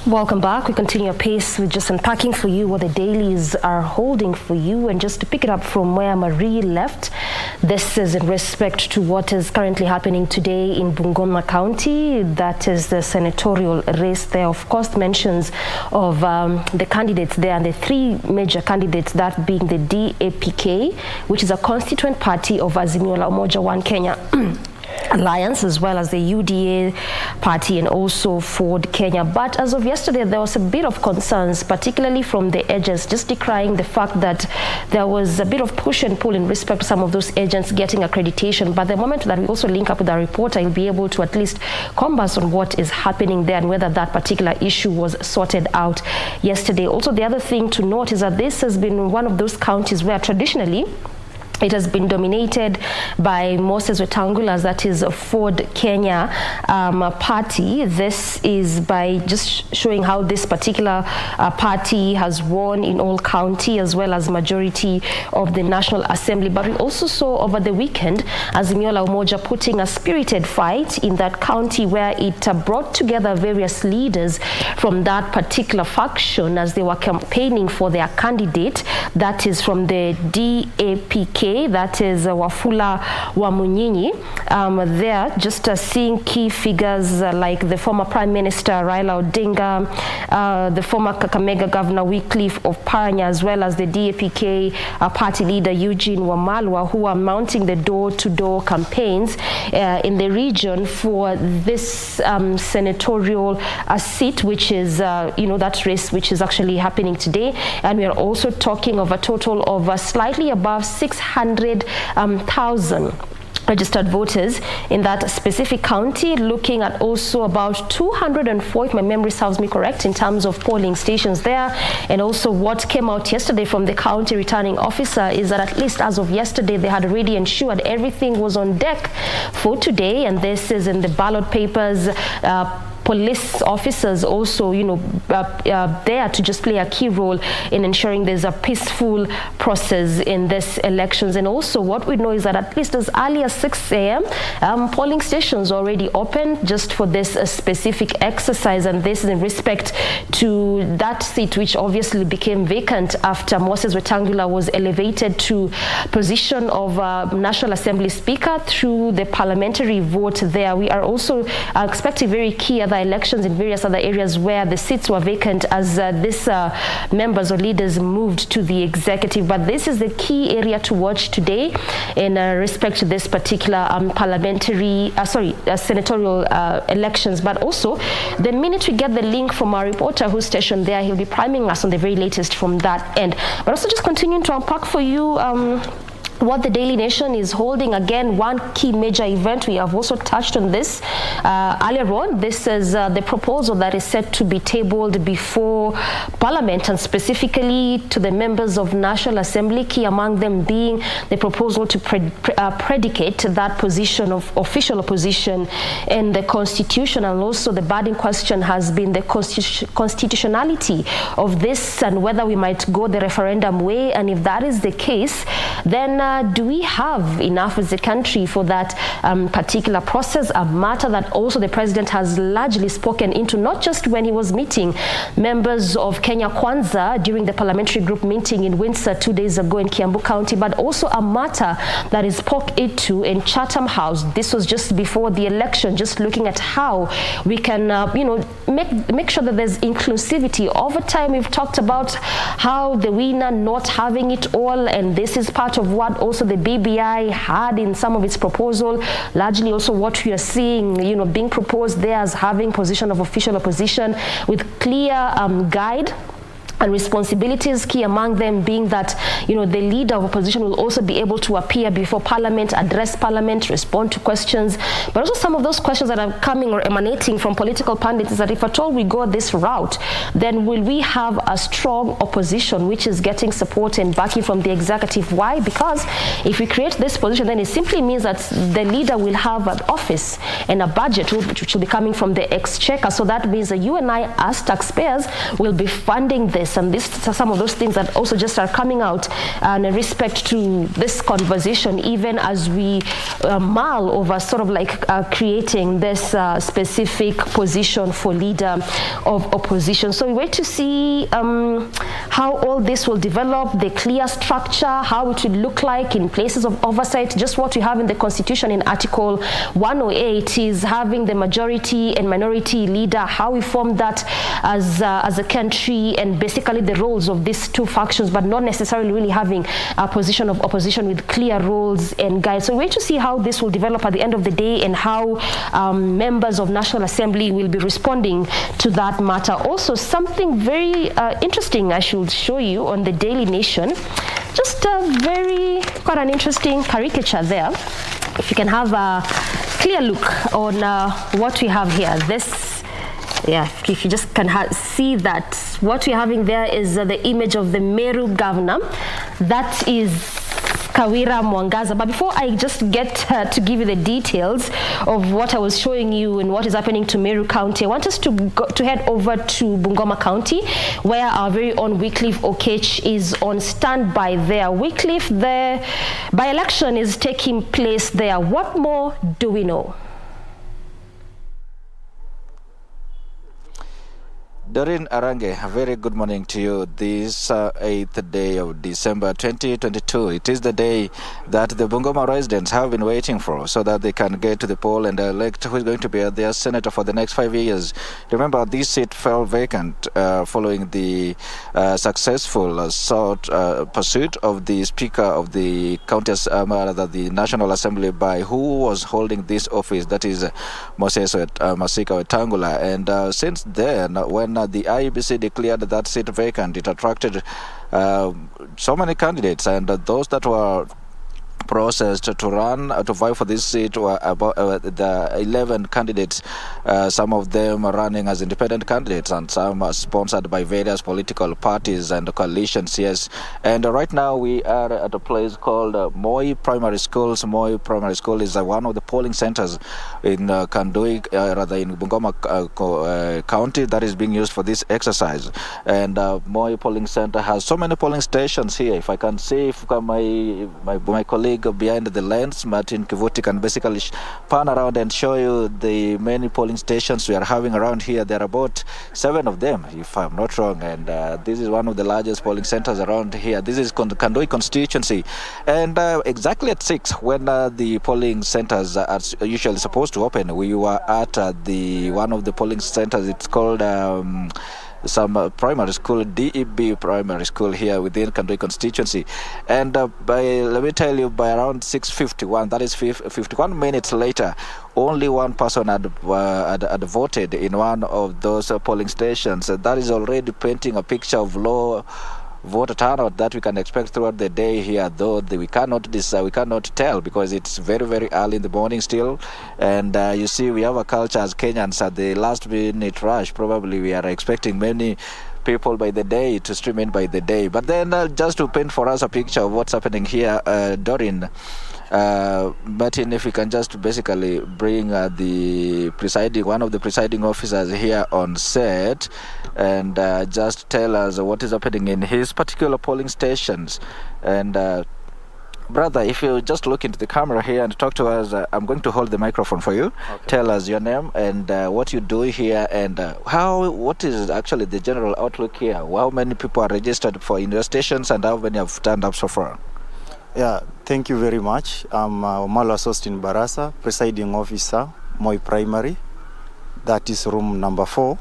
Welcome back. We continue our pace with just unpacking for you what the dailies are holding for you. And just to pick it up from where Marie left, this is in respect to what is currently happening today in Bungoma County. That is the senatorial race there. Of course, mentions of the candidates there, and the three major candidates, that being the DAPK, which is a constituent party of Azimio la Umoja One Kenya Alliance, as well as the UDA party and also Ford Kenya. But as of yesterday, there was a bit of concerns, particularly from the agents, just decrying the fact that there was a bit of push and pull in respect to some of those agents getting accreditation. But the moment that we also link up with our reporter, you'll be able to at least converse on what is happening there and whether that particular issue was sorted out yesterday. Also, the other thing to note is that this has been one of those counties where traditionally it has been dominated by Moses Wetangula's, that is Ford Kenya party. This is by just showing how this particular party has won in all county as well as majority of the National Assembly. But we also saw over the weekend Azimio la Umoja putting a spirited fight in that county where it brought together various leaders from that particular faction as they were campaigning for their candidate, that is from the DAPK. That is Wafula Wamunyinyi. There, just seeing key figures like the former Prime Minister Raila Odinga, the former Kakamega Governor Wycliffe Oparanya, as well as the DAPK party leader Eugene Wamalwa, who are mounting the door-to-door campaigns in the region for this senatorial seat, which is, that race which is actually happening today. And we are also talking of a total of slightly above 600,000 registered voters in that specific county, looking at also about 204, if my memory serves me correct, in terms of polling stations there. And also what came out yesterday from the county returning officer is that at least as of yesterday, they had already ensured everything was on deck for today. And this is in the ballot papers. Police officers also, there to just play a key role in ensuring there's a peaceful process in this elections. And also what we know is that at least as early as 6 a.m., polling stations already open just for this specific exercise. And this is in respect to that seat, which obviously became vacant after Moses Wetangula was elevated to position of National Assembly Speaker through the parliamentary vote there. We are also expecting very key other elections in various other areas where the seats were vacant as these members or leaders moved to the executive. But this is the key area to watch today in respect to this particular senatorial elections. But also, the minute we get the link from our reporter who's stationed there, he'll be priming us on the very latest from that end. But also just continuing to unpack for you what the Daily Nation is holding. Again, one key major event, we have also touched on this earlier on. This is the proposal that is set to be tabled before Parliament, and specifically to the members of National Assembly, key among them being the proposal to predicate that position of official opposition in the Constitution. And also the burning question has been the constitutionality of this and whether we might go the referendum way. And if that is the case, then do we have enough as a country for that particular process, a matter that also the president has largely spoken into, not just when he was meeting members of Kenya Kwanza during the parliamentary group meeting in Windsor 2 days ago in Kiambu County, but also a matter that is spoke into in Chatham House. This was just before the election, just looking at how we can, make sure that there's inclusivity. Over time, we've talked about how the winner not having it all, and this is part of what also the BBI had in some of its proposal, largely also what we are seeing, being proposed there as having position of official opposition with clear guide and responsibilities, key among them being that, the leader of opposition will also be able to appear before Parliament, address Parliament, respond to questions. But also some of those questions that are coming or emanating from political pundits is that if at all we go this route, then will we have a strong opposition which is getting support and backing from the executive? Why? Because if we create this position, then it simply means that the leader will have an office and a budget which will be coming from the exchequer. So that means that you and I, as taxpayers, will be funding this. And these are some of those things that also just are coming out in respect to this conversation, even as we mull over sort of like creating this specific position for leader of opposition. So we wait to see how all this will develop, the clear structure, how it will look like in places of oversight. Just what we have in the Constitution in Article 108 is having the majority and minority leader, how we form that as a country, and basically the roles of these two factions, but not necessarily really having a position of opposition with clear roles and guides. So we wait to see how this will develop at the end of the day and how members of National Assembly will be responding to that matter. Also, something very interesting I should show you on the Daily Nation. Just quite an interesting caricature there. If you can have a clear look on what we have here. If you just can see that what we're having there is the image of the Meru governor. That is Kawira Mwangaza. But before I just get to give you the details of what I was showing you and what is happening to Meru County, I want us to head over to Bungoma County, where our very own Wycliffe Okech is on standby there. Wycliffe, the by-election is taking place there. What more do we know? Doreen Arange, a very good morning to you. This 8th day of December 2022. It is the day that the Bungoma residents have been waiting for, so that they can get to the poll and elect who is going to be their senator for the next 5 years. Remember, this seat fell vacant following the successful pursuit of the Speaker of the County, the National Assembly, by who was holding this office, that is Moses Masika Wetangula. And since then, when the IEBC declared that seat vacant, it attracted so many candidates, and those that were process to vie for this seat were about the 11 candidates. Some of them are running as independent candidates, and some are sponsored by various political parties and coalitions. Yes, and right now we are at a place called Moi Primary Schools. Moi Primary School is one of the polling centers in Kandui, rather in Bungoma County, that is being used for this exercise. And Moi polling center has so many polling stations here. If I can see, if my colleague behind the lens, Martin Kivuti, can basically pan around and show you the many polling stations we are having around here. There are about 7 of them, if I'm not wrong, and this is one of the largest polling centers around here. This is Kandui constituency, and exactly at 6, when the polling centers are usually supposed to open, we were at one of the polling centers. It's called some primary school, DEB primary school here within Kandui constituency. And let me tell you, by around 6:51, that is 51 minutes later, only one person had voted in one of those polling stations. That is already painting a picture of low voter turnout that we can expect throughout the day here, though we cannot tell because it's very, very early in the morning still. And you see, we have a culture as Kenyans at the last minute rush. Probably we are expecting many people by the day to stream in by the day. But then just to paint for us a picture of what's happening here, Doreen, Martin, if we can just basically bring one of the presiding officers here on set and just tell us what is happening in his particular polling stations. And brother, if you just look into the camera here and talk to us, I'm going to hold the microphone for you. Okay. Tell us your name and what you do here, and what is actually the general outlook here. How many people are registered for in your stations and how many have turned up so far? Yeah, thank you very much. I'm Omalo Sostin Barasa, presiding officer, Moi Primary. That is room number 4.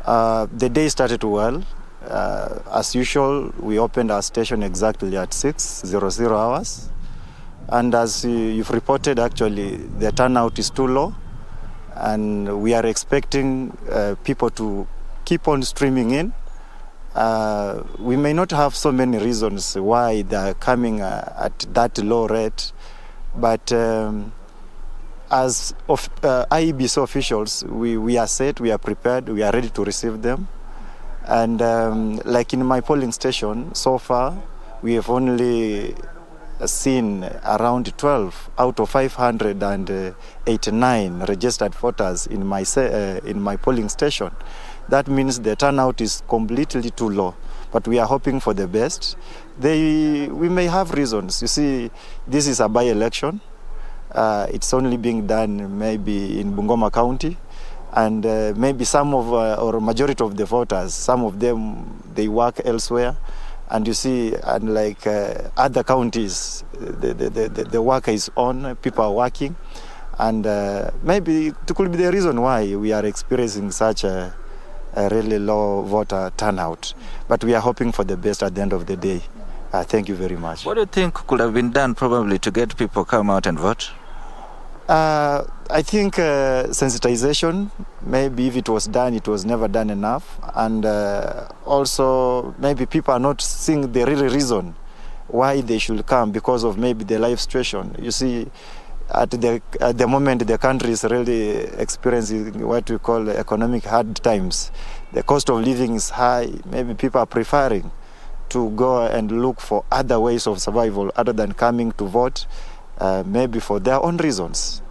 The day started well. As usual, we opened our station exactly at 6:00 hours. And as you've reported, actually, the turnout is too low. And we are expecting people to keep on streaming in. We may not have so many reasons why they're coming at that low rate, but as IEBC officials, we are set, we are prepared, we are ready to receive them. And like in my polling station, so far, we have only seen around 12 out of 589 registered voters in my polling station. That means the turnout is completely too low, but we are hoping for the best. We may have reasons. You see, this is a by-election. It's only being done maybe in Bungoma County, and maybe some of, or majority of the voters, some of them, they work elsewhere. And you see, unlike other counties, the work is on, people are working. And maybe it could be the reason why we are experiencing such a really low voter turnout. But we are hoping for the best at the end of the day. Thank you very much. What do you think could have been done probably to get people come out and vote? I think sensitization, maybe if it was done, it was never done enough. And also maybe people are not seeing the real reason why they should come because of maybe the life situation. You see, at the moment, the country is really experiencing what we call economic hard times. The cost of living is high. Maybe people are preferring to go and look for other ways of survival other than coming to vote, maybe for their own reasons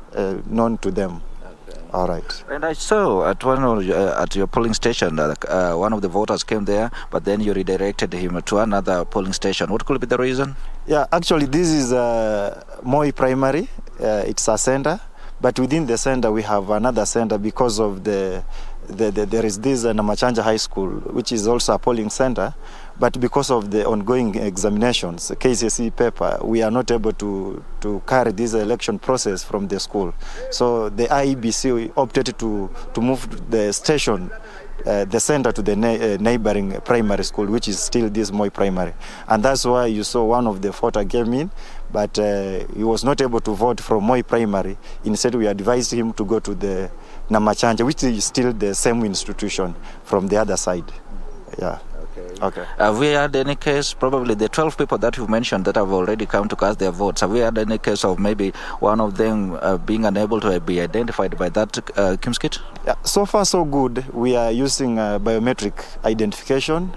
known to them. Okay. All right. And I saw at at your polling station that one of the voters came there, but then you redirected him to another polling station. What could be the reason? Yeah, actually, this is Moi Primary. It's a center, but within the center we have another center because of there is this Namachanja High School, which is also a polling center, but because of the ongoing examinations, KCSE paper, we are not able to carry this election process from the school. So the IEBC opted to move the station, the center, to the neighboring primary school, which is still this Moi Primary. And that's why you saw one of the voters came in, but he was not able to vote from Moi Primary. Instead, we advised him to go to the Namachanja, which is still the same institution from the other side. Yeah. Okay. Have we had any case, probably the 12 people that you mentioned that have already come to cast their votes, have we had any case of maybe one of them being unable to be identified by that KIMS kit? Yeah, so far so good. We are using biometric identification.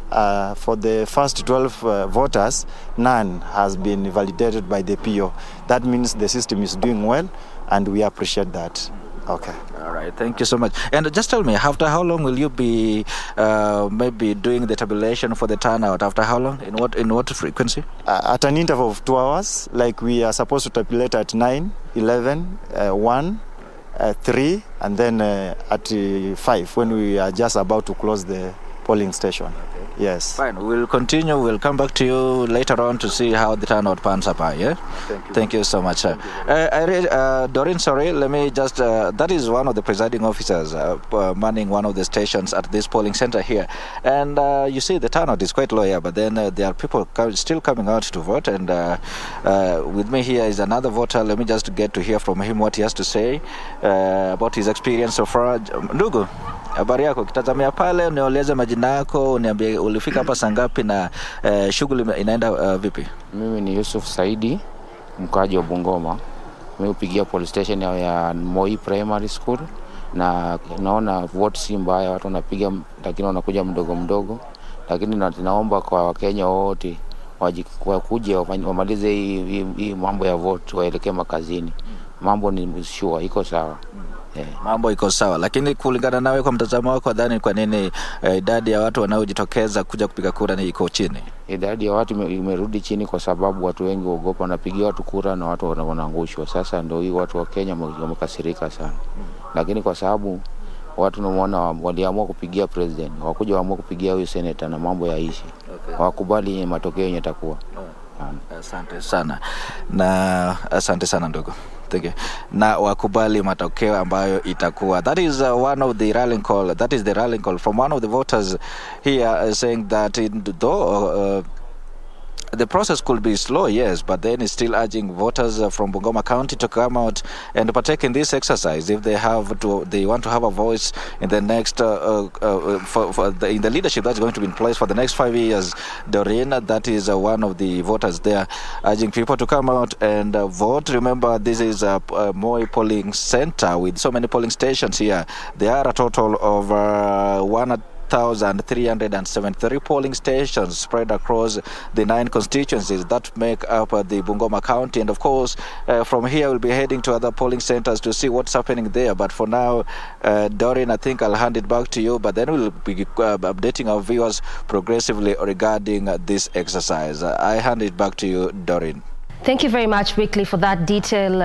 For the first 12 voters, none has been validated by the PO. That means the system is doing well, and we appreciate that. Okay. All right. Thank you so much. And just tell me, after how long will you be maybe doing the tabulation for the turnout? After how long? In what frequency? At an interval of 2 hours. Like we are supposed to tabulate at 9, 11, 1, 3, and then at 5 when we are just about to close the polling station. Yes. Fine. We'll continue. We'll come back to you later on to see how the turnout pans up. Yeah. Thank you so much. Doreen, sorry. Let me just. That is one of the presiding officers manning one of the stations at this polling center here, and you see the turnout is quite low here. But then there are people still coming out to vote, and with me here is another voter. Let me just get to hear from him what he has to say about his experience so far. Ndugu, habari yako? Kitazamia pale, unieleze majina yako, uniambie ulifika hapa saa ngapi na shughuli inaenda vipi? Mimi ni Yusuf Saidi, mkaaji wa Bungoma. Mimi upigia police station ya Moi Primary School, na naona vote si mbaya, watu wanapiga lakini wanakuja mdogo mdogo, lakini tunaomba kwa Wakenya wote wakuje wamalize hii mambo ya vote, waelekee makazini. Mambo ni sure iko sawa. Mambo iko sawa, lakini kulingana nawe, kwa mtazamo wako, dhani kwa nini idadi ya watu wanaojitokeza kuja kupiga kura ni iko chini? Idadi ya watu imerudi chini kwa sababu watu wengi waogopa, wanapigia watu kura na watu wanaangushwa. Sasa ndio hii watu wa Kenya wamekasirika sana. Lakini kwa sababu watu namuona waliamua kupigia president, wakuja waamua kupigia huyu senator na mambo yaishi. Wakubali matokeo yenye takuwa. Asante sana. Na asante sana ndugu. Thank you. Na wakubali matokeo ambayo itakuwa. That is one of the rallying call. That is the rallying call from one of the voters here, saying that though the process could be slow, yes, but then it's still urging voters from Bungoma County to come out and partake in this exercise if they want to have a voice in the next in the leadership that's going to be in place for the next 5 years. Doreen, that is one of the voters there, urging people to come out and vote. Remember, this is a Moi polling center with so many polling stations here. There are a total of 1,373 polling stations spread across the 9 constituencies that make up the Bungoma County. And of course, from here we'll be heading to other polling centers to see what's happening there. But for now, Doreen, I think I'll hand it back to you, but then we'll be updating our viewers progressively regarding this exercise. I hand it back to you, Doreen. Thank you very much, Wycliffe, for that detailed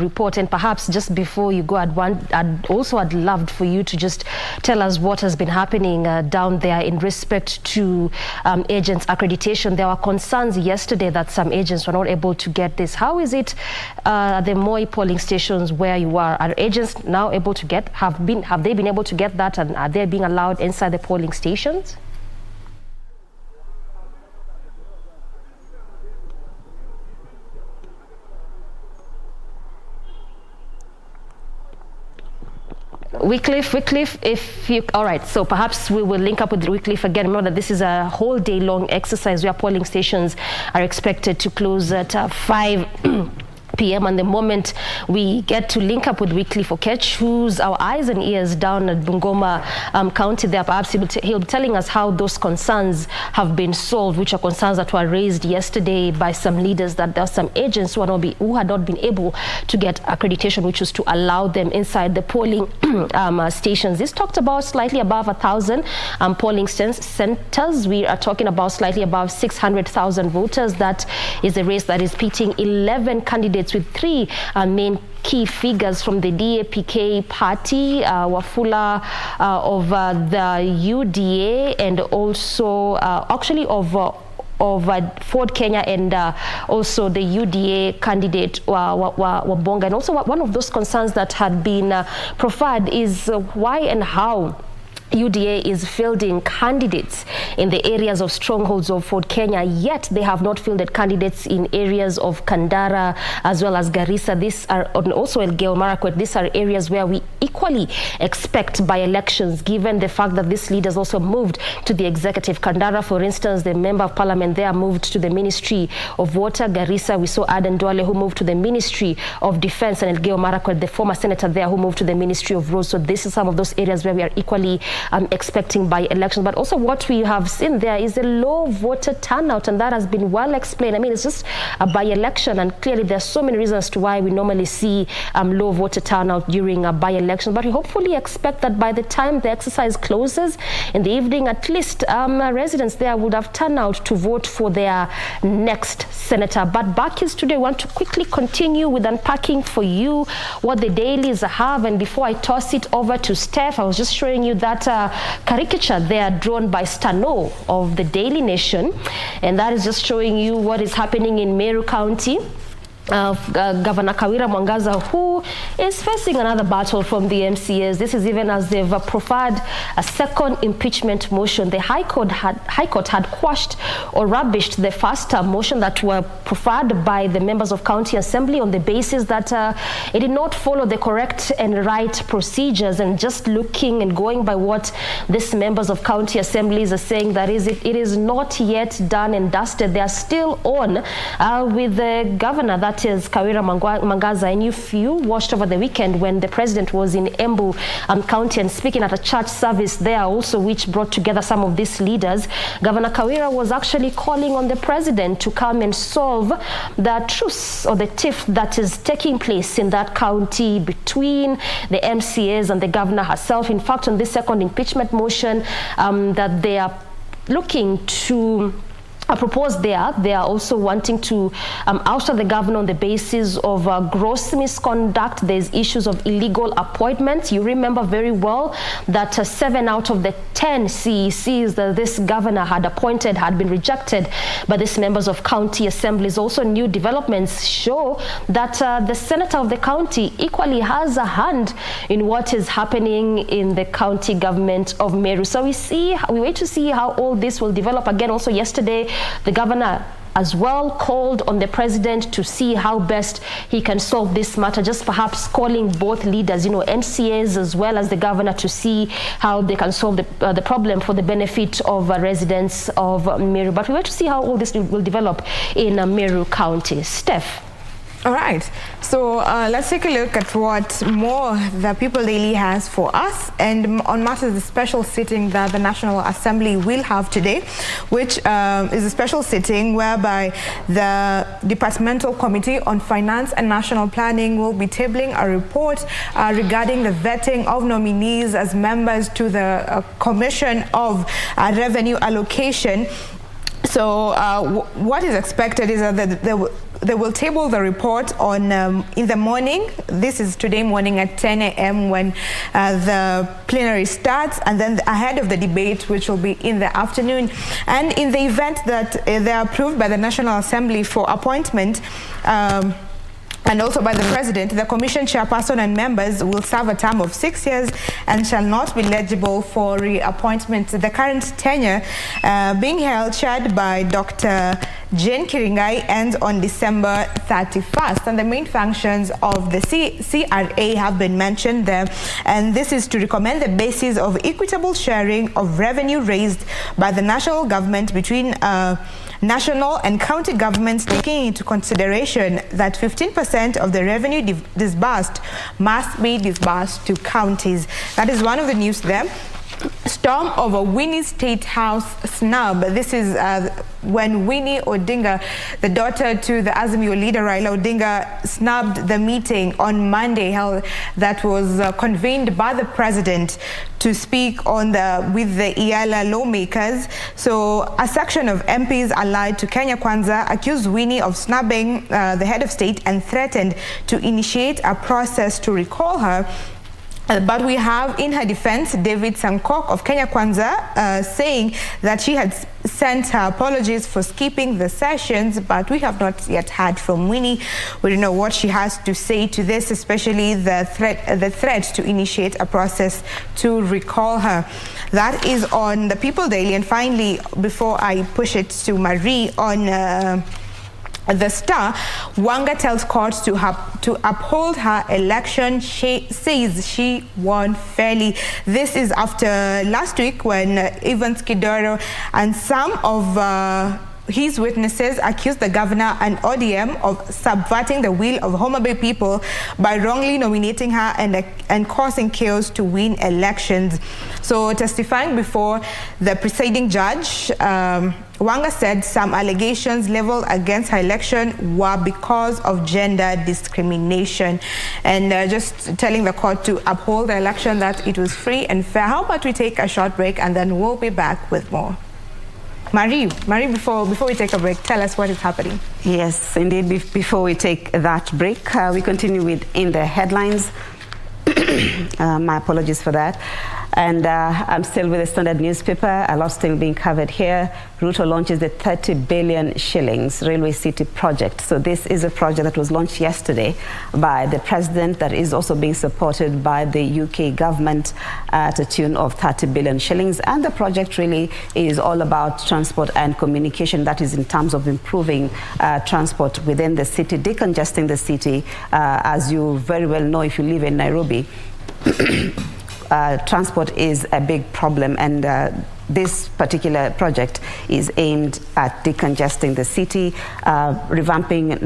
report. And perhaps just before you go, I'd loved for you to just tell us what has been happening down there in respect to agents' accreditation. There were concerns yesterday that some agents were not able to get this. How is it the Moi polling stations where you are agents now able to get? Have they been able to get that, and are they being allowed inside the polling stations? Wycliffe, if you, all right, so perhaps we will link up with Wycliffe again. Remember that this is a whole day long exercise where polling stations are expected to close at 5 p.m. and the moment we get to link up with Wycliffe Okech, who's our eyes and ears down at Bungoma County there, perhaps he'll be telling us how those concerns have been solved, which are concerns that were raised yesterday by some leaders, that there are some agents who had not been able to get accreditation, which was to allow them inside the polling stations. This talked about slightly above 1,000 polling centers. We are talking about slightly above 600,000 voters. That is a race that is pitting 11 candidates with 3 main key figures from the DAPK party, Wafula of the UDA, and also actually of Ford Kenya, and also the UDA candidate Wabonga. And also one of those concerns that had been profiled is why and how UDA is fielding candidates in the areas of strongholds of Fort Kenya, yet they have not fielded candidates in areas of Kandara as well as Garissa. These are, and also Elgeyo Marakwet. These are areas where we equally expect by-elections, given the fact that these leaders also moved to the executive. Kandara, for instance, the member of parliament there moved to the Ministry of Water. Garissa, we saw Aden Duale, who moved to the Ministry of Defense, and Elgeyo Marakwet, the former senator there, who moved to the Ministry of Roads. So this is some of those areas where we are equally expecting by-elections. But also what we have seen there is a low voter turnout, and that has been well explained. I mean, it's just a by-election, and clearly there's so many reasons to why we normally see low voter turnout during a by-election. But we hopefully expect that by the time the exercise closes in the evening, at least residents there would have turned out to vote for their next senator. But back in studio, I want to quickly continue with unpacking for you what the dailies have. And before I toss it over to Steph, I was just showing you that caricature there drawn by Stano of the Daily Nation, and that is just showing you what is happening in Meru County. Governor Kawira Mwangaza, who is facing another battle from the MCAs. This is even as they've proffered a second impeachment motion. The High Court had quashed or rubbished the first motion that were proffered by the members of County Assembly on the basis that it did not follow the correct and right procedures. And just looking and going by what these members of County Assemblies are saying, that is, it is not yet done and dusted. They are still on with the governor, that is Kawira Mwangaza. And if you watched over the weekend when the president was in Embu County and speaking at a church service there also, which brought together some of these leaders, Governor Kawira was actually calling on the president to come and solve the truce or the tiff that is taking place in that county between the MCAs and the governor herself. In fact, on this second impeachment motion that they are looking to proposed there, they are also wanting to oust the governor on the basis of gross misconduct. There's issues of illegal appointments. You remember very well that 7 out of the 10 CECs that this governor had appointed had been rejected by these members of county assemblies. Also, new developments show that the senator of the county equally has a hand in what is happening in the county government of Meru. So we wait to see how all this will develop. Again, also yesterday, the governor as well called on the president to see how best he can solve this matter, just perhaps calling both leaders, MCAs as well as the governor, to see how they can solve the problem for the benefit of residents of Meru. But we wait to see how all this will develop in Meru County. Steph. All right, so let's take a look at what more the People Daily has for us, and on matters the special sitting that the National Assembly will have today, which is a special sitting whereby the Departmental Committee on Finance and National Planning will be tabling a report regarding the vetting of nominees as members to the Commission of Revenue Allocation. So what is expected is that they will table the report on in the morning. This is today morning at 10 a.m. when the plenary starts, and then ahead of the debate, which will be in the afternoon. And in the event that they are approved by the National Assembly for appointment, and also by the president, the commission chairperson and members will serve a term of 6 years and shall not be eligible for reappointment. The current tenure being held, chaired by Dr. Jane Kiringai, ends on December 31st. And the main functions of the CRA have been mentioned there. And this is to recommend the basis of equitable sharing of revenue raised by the national government between national and county governments, taking into consideration that 15% of the revenue disbursed must be disbursed to counties. That is one of the news there. Storm over Winnie State House snub. This is when Winnie Odinga, the daughter to the Azimio leader Raila Odinga, snubbed the meeting on Monday that was convened by the president to speak on with the Iala lawmakers. So a section of MPs allied to Kenya Kwanza accused Winnie of snubbing the head of state and threatened to initiate a process to recall her. But we have in her defense David Sankok of Kenya Kwanza saying that she had sent her apologies for skipping the sessions, but we have not yet heard from Winnie. We don't know what she has to say to this, especially the threat to initiate a process to recall her. That is on the People Daily. And finally, before I push it to Marie, on The Star, Wanga tells courts to uphold her election. She says she won fairly. This is after last week when Evans Kidoro and some of his witnesses accused the governor and ODM of subverting the will of Homa Bay people by wrongly nominating her and causing chaos to win elections. So testifying before the presiding judge, Wanga said some allegations leveled against her election were because of gender discrimination, and just telling the court to uphold the election, that it was free and fair. How about we take a short break and then we'll be back with more. Marie, before we take a break, tell us what is happening. Yes, indeed. Before we take that break, we continue with In the Headlines. My apologies for that. And I'm still with the Standard newspaper. A lot still being covered here. Ruto launches the 30 billion shillings Railway City project. So this is a project that was launched yesterday by the president, that is also being supported by the UK government at a tune of 30 billion shillings. And the project really is all about transport and communication. That is in terms of improving transport within the city, decongesting the city. As you very well know, if you live in Nairobi, transport is a big problem, and this particular project is aimed at decongesting the city, revamping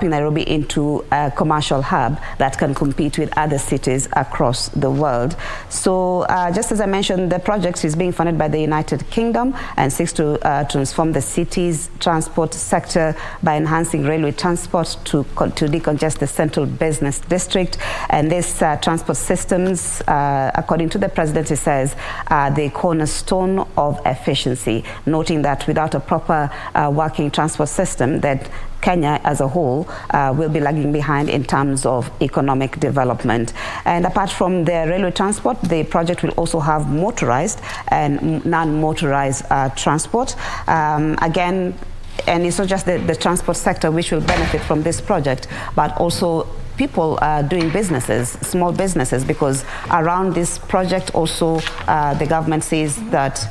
Nairobi into a commercial hub that can compete with other cities across the world. So just as I mentioned, the project is being funded by the United Kingdom and seeks to transform the city's transport sector by enhancing railway transport to decongest the central business district. And this transport systems, according to the president, he says, are the cornerstone of efficiency, noting that without a proper working transport system, that Kenya as a whole will be lagging behind in terms of economic development. And apart from the railway transport, the project will also have motorized and non-motorized transport. Again, and it's not just the transport sector which will benefit from this project, but also people doing businesses, small businesses, because around this project also the government says that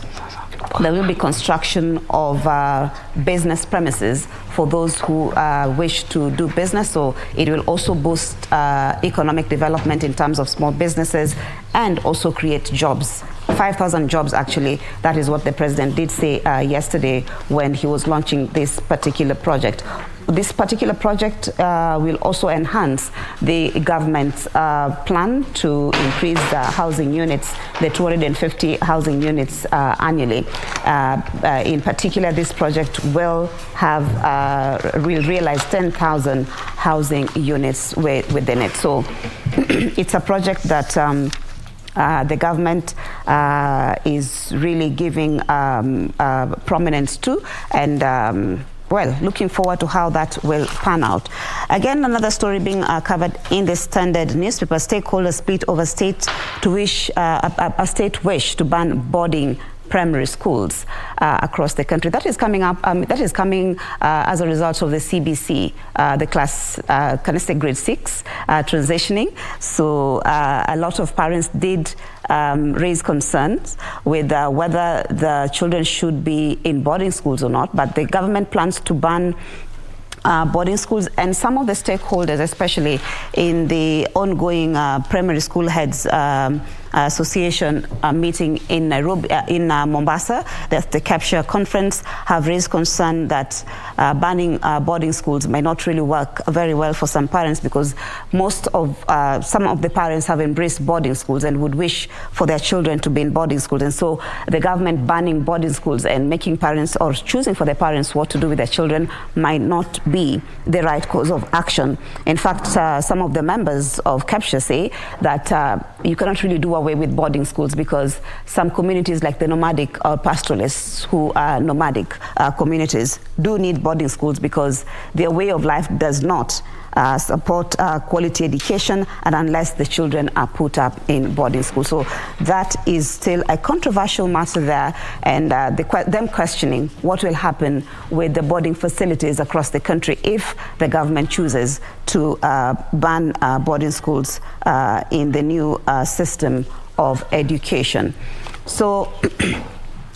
there will be construction of business premises for those who wish to do business. So it will also boost economic development in terms of small businesses and also create jobs. 5,000 jobs, actually. That is what the president did say yesterday when he was launching this particular project. This particular project will also enhance the government's plan to increase the housing units, the 250 housing units annually. In particular, this project will realize 10,000 housing units within it. So it's a project that the government is really giving prominence to, and well, looking forward to how that will pan out. Again, another story being covered in the Standard newspaper. Stakeholders split over a state wish to ban boarding primary schools across the country. That is coming up. That is coming as a result of the CBC, the class, can I say grade 6 transitioning. So a lot of parents did raise concerns with whether the children should be in boarding schools or not. But the government plans to ban boarding schools, and some of the stakeholders, especially in the ongoing primary school heads association meeting in Nairobi, in Mombasa, that's the Capture Conference, have raised concern that banning boarding schools may not really work very well for some parents, because some of the parents have embraced boarding schools and would wish for their children to be in boarding schools. And so the government banning boarding schools and making parents, or choosing for their parents what to do with their children, might not be the right course of action. In fact, some of the members of Capture say that you cannot really do away with boarding schools, because some communities like the nomadic or pastoralists, who are nomadic communities, do need boarding schools because their way of life does not support quality education, and unless the children are put up in boarding school. So that is still a controversial matter there, and them questioning what will happen with the boarding facilities across the country if the government chooses to ban boarding schools in the new system of education. So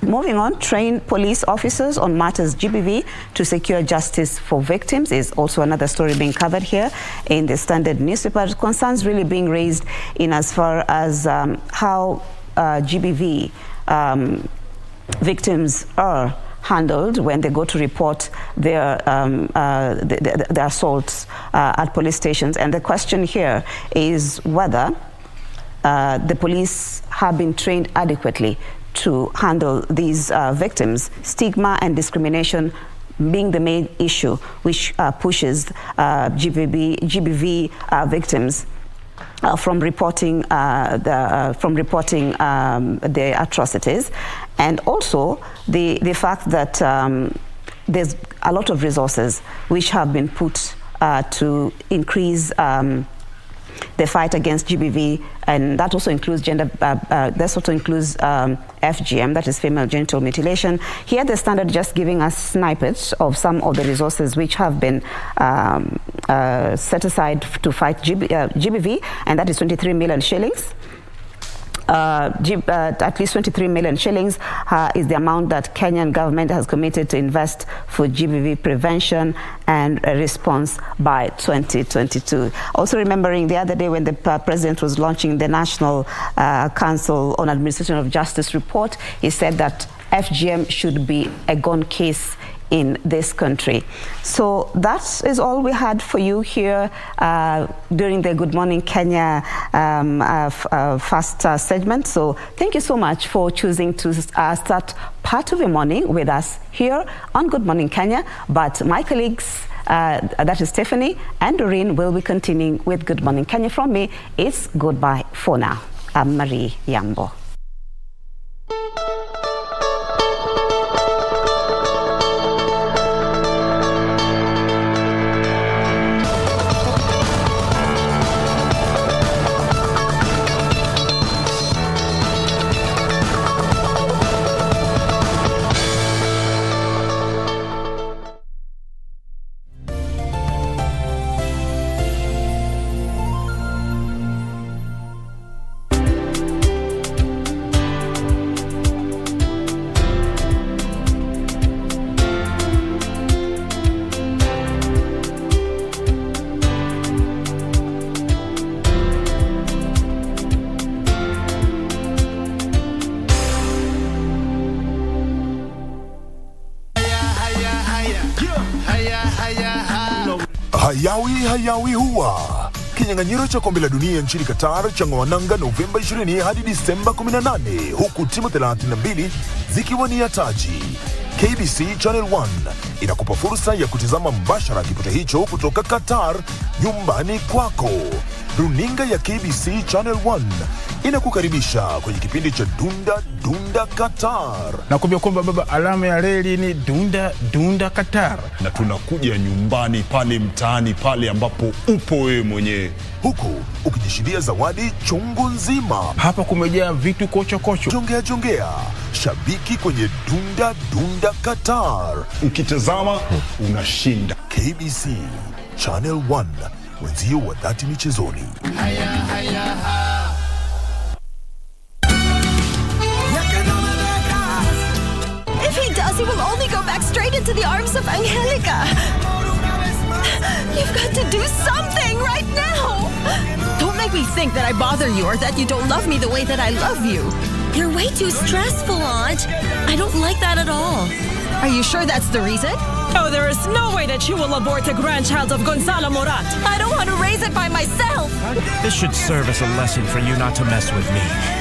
moving on, train police officers on matters GBV to secure justice for victims is also another story being covered here in the Standard newspaper. Concerns really being raised in as far as how GBV victims are handled when they go to report their assaults at police stations. And the question here is whether the police have been trained adequately to handle these victims. Stigma and discrimination being the main issue which pushes GBV victims from reporting the atrocities, and also the fact that there's a lot of resources which have been put to increase the fight against GBV, and that also includes FGM, that is female genital mutilation. Here the Standard just giving us snippets of some of the resources which have been set aside to fight GBV, and that is 23 million shillings. At least 23 million shillings is the amount that Kenyan government has committed to invest for GBV prevention and response by 2022. Also remembering the other day when the president was launching the National Council on Administration of Justice report, he said that FGM should be a gone case in this country. So that is all we had for you here during the Good Morning Kenya first segment. So thank you so much for choosing to start part of your morning with us here on Good Morning Kenya. But my colleagues, that is Stephanie and Doreen, will be continuing with Good Morning Kenya. From me, it's goodbye for now. I'm Marie Yambo. Hayawi huwa kinyang'anyiro cha kombe la dunia nchini Qatar chang'oa nanga Novemba 20 hadi Disemba 18, huku timu 32 zikiwania taji. KBC Channel 1 inakupa fursa ya kutizama mbashara kipute hicho kutoka Qatar nyumbani kwako. Runinga ya KBC Channel 1 inakukaribisha kwenye kipindi cha Dunda Dunda Qatar. Nakwambia kwamba baba, alama ya reli ni Dunda Dunda Qatar, na tunakuja nyumbani pale mtaani pale ambapo upo wewe mwenyewe, huku ukijishindia zawadi chungu nzima. Hapa kumejaa vitu kocho kocho. Jongea shabiki kwenye Dunda Dunda Qatar. Ukitazama unashinda. KBC Channel 1, wenzio wa dhati michezoni. If he does, he will only go back straight into the arms of Angelica. You've got to do something right now. Don't make me think that I bother you or that you don't love me the way that I love you. You're way too stressful, Aunt. I don't like that at all. Are you sure that's the reason? Oh, there is no way that you will abort a grandchild of Gonzalo Morat. I don't want to raise it by myself. This should serve as a lesson for you not to mess with me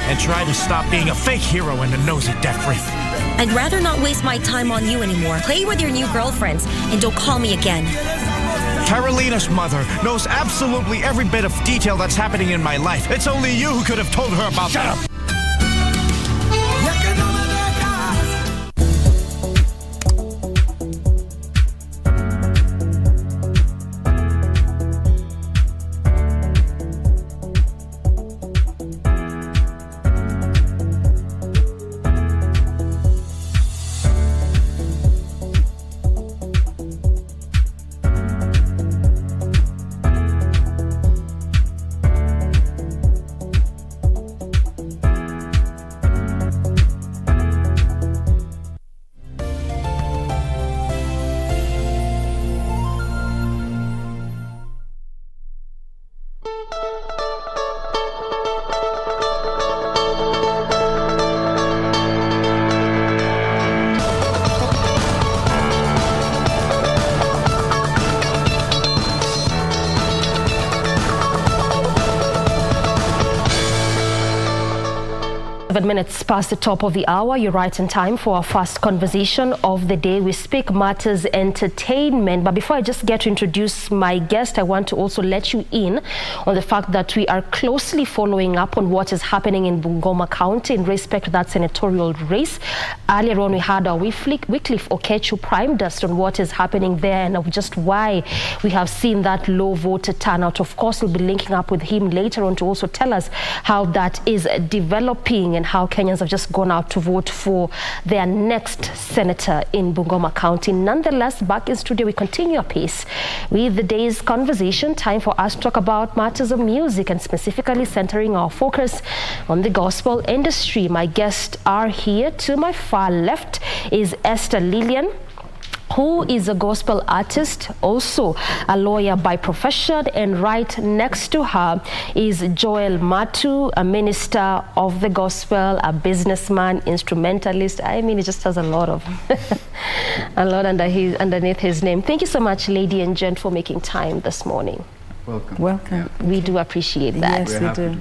and try to stop being a fake hero and a nosy deaf freak. I'd rather not waste my time on you anymore. Play with your new girlfriends and don't call me again. Carolina's mother knows absolutely every bit of detail that's happening in my life. It's only you who could have told her about that. Shut up! Minutes past the top of the hour, you're right in time for our first conversation of the day. We speak matters entertainment, but before I just get to introduce my guest, I want to also let you in on the fact that we are closely following up on what is happening in Bungoma County in respect to that senatorial race. Earlier on, we had our Wycliffe Okechu primed us on what is happening there and just why we have seen that low voter turnout. Of course, we'll be linking up with him later on to also tell us how that is developing and how Kenyans have just gone out to vote for their next senator in Bungoma County. Nonetheless, back in studio, we continue our pace with the day's conversation. Time for us to talk about matters of music and specifically centering our focus on the gospel industry. My guests are here. To my far left is Esther Lillian, who is a gospel artist, also a lawyer by profession, and right next to her is Joel Matu, a minister of the gospel, a businessman, instrumentalist. I mean, he just has a lot of a lot underneath his name. Thank you so much, lady and gent, for making time this morning. Welcome. We do appreciate that. Yes, we do.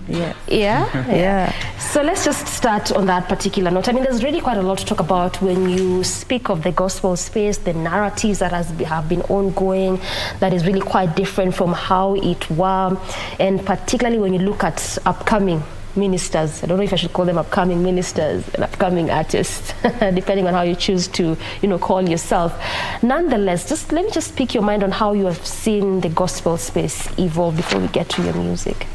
Yeah. So let's just start on that particular note. I mean, there's really quite a lot to talk about when you speak of the gospel space, the narratives that have been ongoing, that is really quite different from how it was, and particularly when you look at upcoming ministers. I don't know if I should call them upcoming ministers and upcoming artists, depending on how you choose to, call yourself. Nonetheless, let me just pick your mind on how you have seen the gospel space evolve before we get to your music.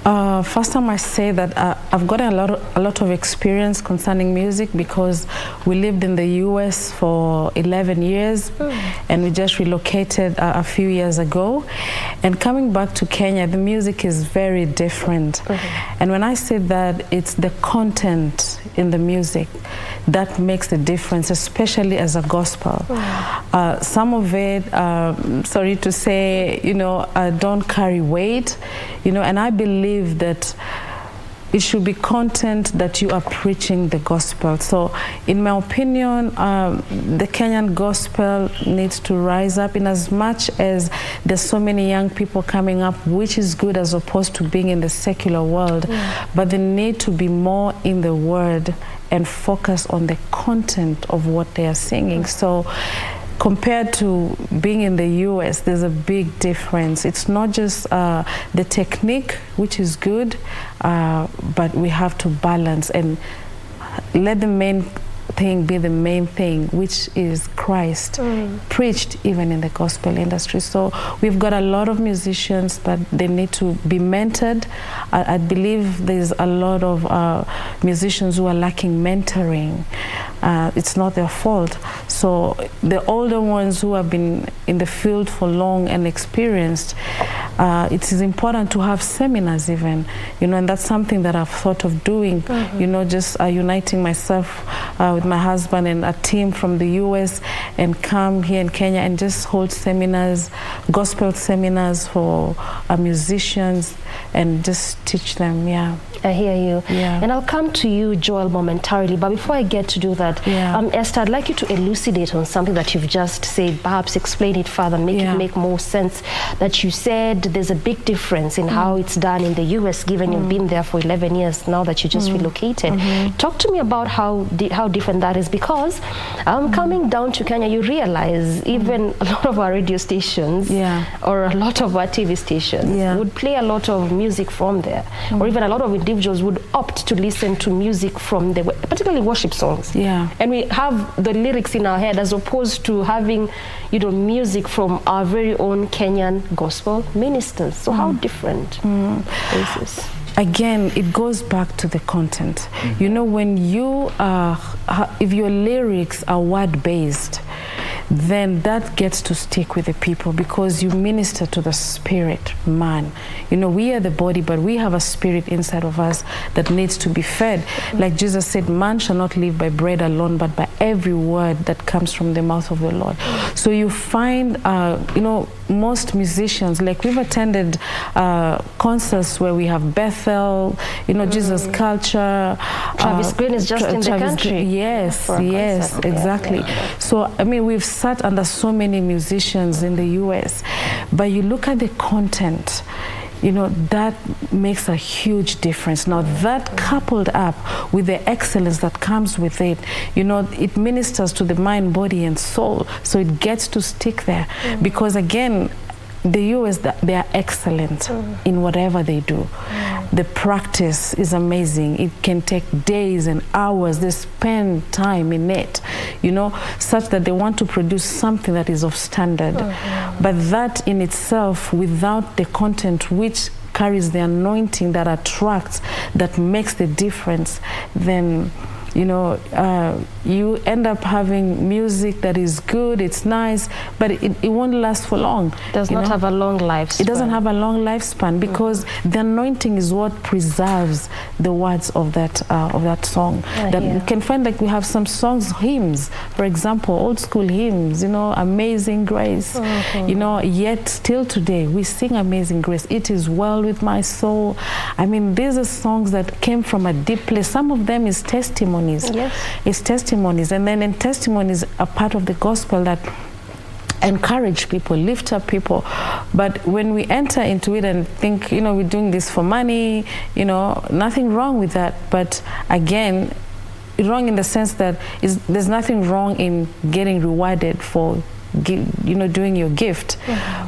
First time I say that I've gotten a lot of experience concerning music because we lived in the US for 11 years and we just relocated a few years ago. And coming back to Kenya, the music is very different. And when I say that, it's the content in the music that makes the difference, especially as a gospel. Some of it, sorry to say, don't carry weight, and I believe that it should be content that you are preaching the gospel. So in my opinion, the Kenyan gospel needs to rise up in as much as there's so many young people coming up, which is good as opposed to being in the secular world. But they need to be more in the word and focus on the content of what they are singing. So compared to being in the US, there's a big difference. It's not just the technique, which is good, but we have to balance and let the main thing be the main thing, which is Christ, preached even in the gospel industry. So we've got a lot of musicians, but they need to be mentored. I believe there's a lot of musicians who are lacking mentoring. It's not their fault. So the older ones who have been in the field for long and experienced, it is important to have seminars even, and that's something that I've thought of doing, just uniting myself with my husband and a team from the US and come here in Kenya and just hold seminars, gospel seminars for musicians and just teach them. I hear you. And I'll come to you, Joel, momentarily. But before I get to do that, Esther, I'd like you to elucidate on something that you've just said, perhaps explain it further, make it make more sense. That you said there's a big difference in how it's done in the US, given you've been there for 11 years now that you just relocated. Talk to me about how different that is, because coming down to Kenya, you realize even a lot of our radio stations or a lot of our TV stations would play a lot of music from there, or even a lot of individuals would opt to listen to music from the, particularly worship songs. And we have the lyrics in our head as opposed to having, music from our very own Kenyan gospel ministers. So how different is this? Again, it goes back to the content. When you, if your lyrics are word-based, then that gets to stick with the people because you minister to the spirit, man. You know, we are the body, but we have a spirit inside of us that needs to be fed. Like Jesus said, man shall not live by bread alone, but by every word that comes from the mouth of the Lord. So you find, you know, most musicians, like we've attended concerts where we have Bethel, you know, Jesus Culture. Travis Green is just in the country. Yes, yes, exactly. Yeah. So, I mean, we've sat under so many musicians in the US, but you look at the content, you know, that makes a huge difference. Now, that coupled up with the excellence that comes with it, you know, it ministers to the mind, body, and soul. So it gets to stick there. Because, again, the US, they are excellent in whatever they do. The practice is amazing. It can take days and hours. They spend time in it, you know, such that they want to produce something that is of standard. But that in itself, without the content which carries the anointing that attracts, that makes the difference, then, you know, you end up having music that is good, it's nice, but it won't last for long. Does not have a long lifespan. It doesn't have a long lifespan because the anointing is what preserves the words of that song. That you can find, like we have some songs, hymns, for example, old school hymns, you know, Amazing Grace, you know, yet still today we sing Amazing Grace. It is well with my soul. I mean, these are songs that came from a deep place. Some of them is testimony. Yes. It's testimonies, and then in testimonies are part of the gospel that encourage people, lift up people. But when we enter into it and think, you know, we're doing this for money, you know, nothing wrong with that. But again, wrong in the sense that there's nothing wrong in getting rewarded for, you know, doing your gift,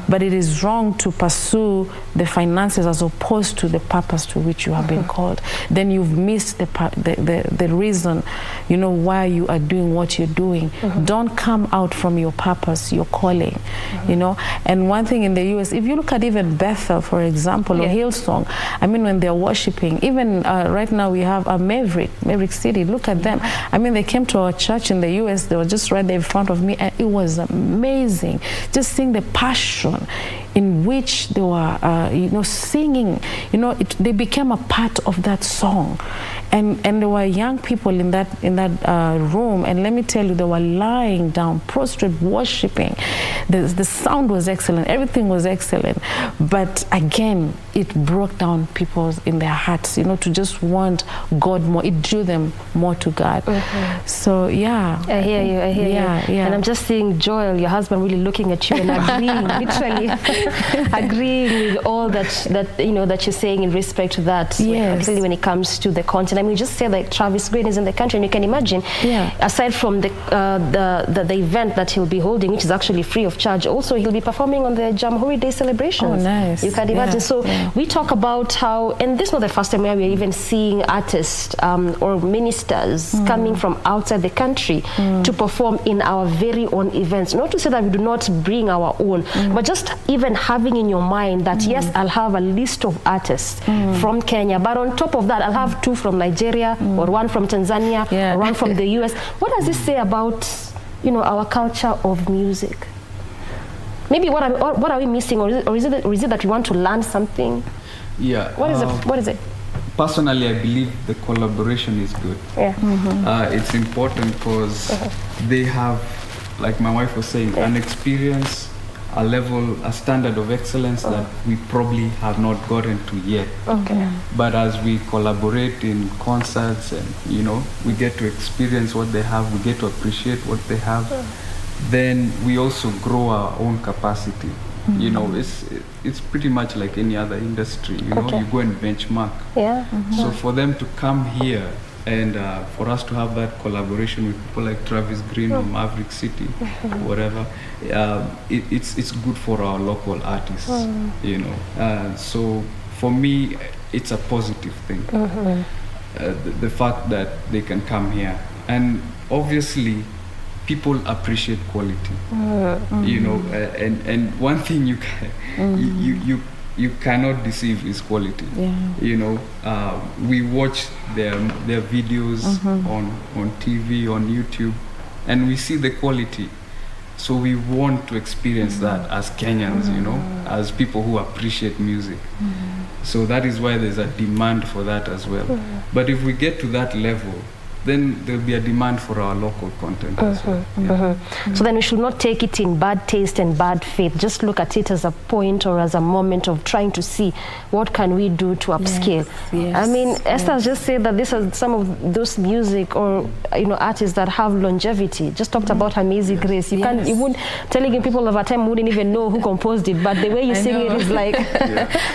but it is wrong to pursue the finances as opposed to the purpose to which you have been called. Then you've missed the reason, you know, why you are doing what you're doing. Don't come out from your purpose, your calling, you know. And one thing in the US, if you look at even Bethel, for example, or Hillsong, I mean, when they're worshiping, even right now we have a Maverick City, look at them. I mean, they came to our church in the US, they were just right there in front of me, and it was amazing. Just seeing the passion in which they were, you know, singing. You know, they became a part of that song, and there were young people in that room, and let me tell you, they were lying down, prostrate, worshiping. The sound was excellent, everything was excellent, but again, it broke down people in their hearts, you know, to just want God more. It drew them more to God. So yeah, I hear you. And I'm just seeing Joel, your husband, really looking at you and agreeing, literally agreeing with all that you know that you're saying in respect to that. Particularly when it comes to the content. I mean, just say like Travis Green is in the country, and you can imagine, aside from the event that he'll be holding, which is actually free of charge, also he'll be performing on the Jamhuri Day celebrations. Oh, nice. You can imagine. So we talk about how, and this is not the first time where we're even seeing artists or ministers coming from outside the country to perform in our very own events. Not to say that we do not bring our own, but just even having in your mind that yes, I'll have a list of artists from Kenya, but on top of that, I'll have 2 from Nigeria, or 1 from Tanzania, or 1 from the US. What does this say about, you know, our culture of music? Maybe what are we missing, or is it that we want to learn something? Yeah. What is it? Personally, I believe the collaboration is good. It's important because they have, like my wife was saying, an experience, a level, a standard of excellence that we probably have not gotten to yet. But as we collaborate in concerts, and you know, we get to experience what they have, we get to appreciate what they have, then we also grow our own capacity. You know, it's pretty much like any other industry. You know, you go and benchmark. So for them to come here and for us to have that collaboration with people like Travis Green or Maverick City, whatever, it's good for our local artists. You know, so for me, it's a positive thing. The fact that they can come here, and obviously people appreciate quality. You know, and one thing you can you cannot deceive is quality. You know, we watch their videos on TV, on YouTube, and we see the quality. So we want to experience that as Kenyans, you know, as people who appreciate music. So that is why there's a demand for that as well. But if we get to that level, then there'll be a demand for our local content as well. So then we should not take it in bad taste and bad faith. Just look at it as a point or as a moment of trying to see what can we do to upscale. I mean, Esther just said that these are some of those music or artists that have longevity. Just talked about Amazing Grace. You can't, you wouldn't, telling people of a time wouldn't even know who composed it, but the way you sing it is like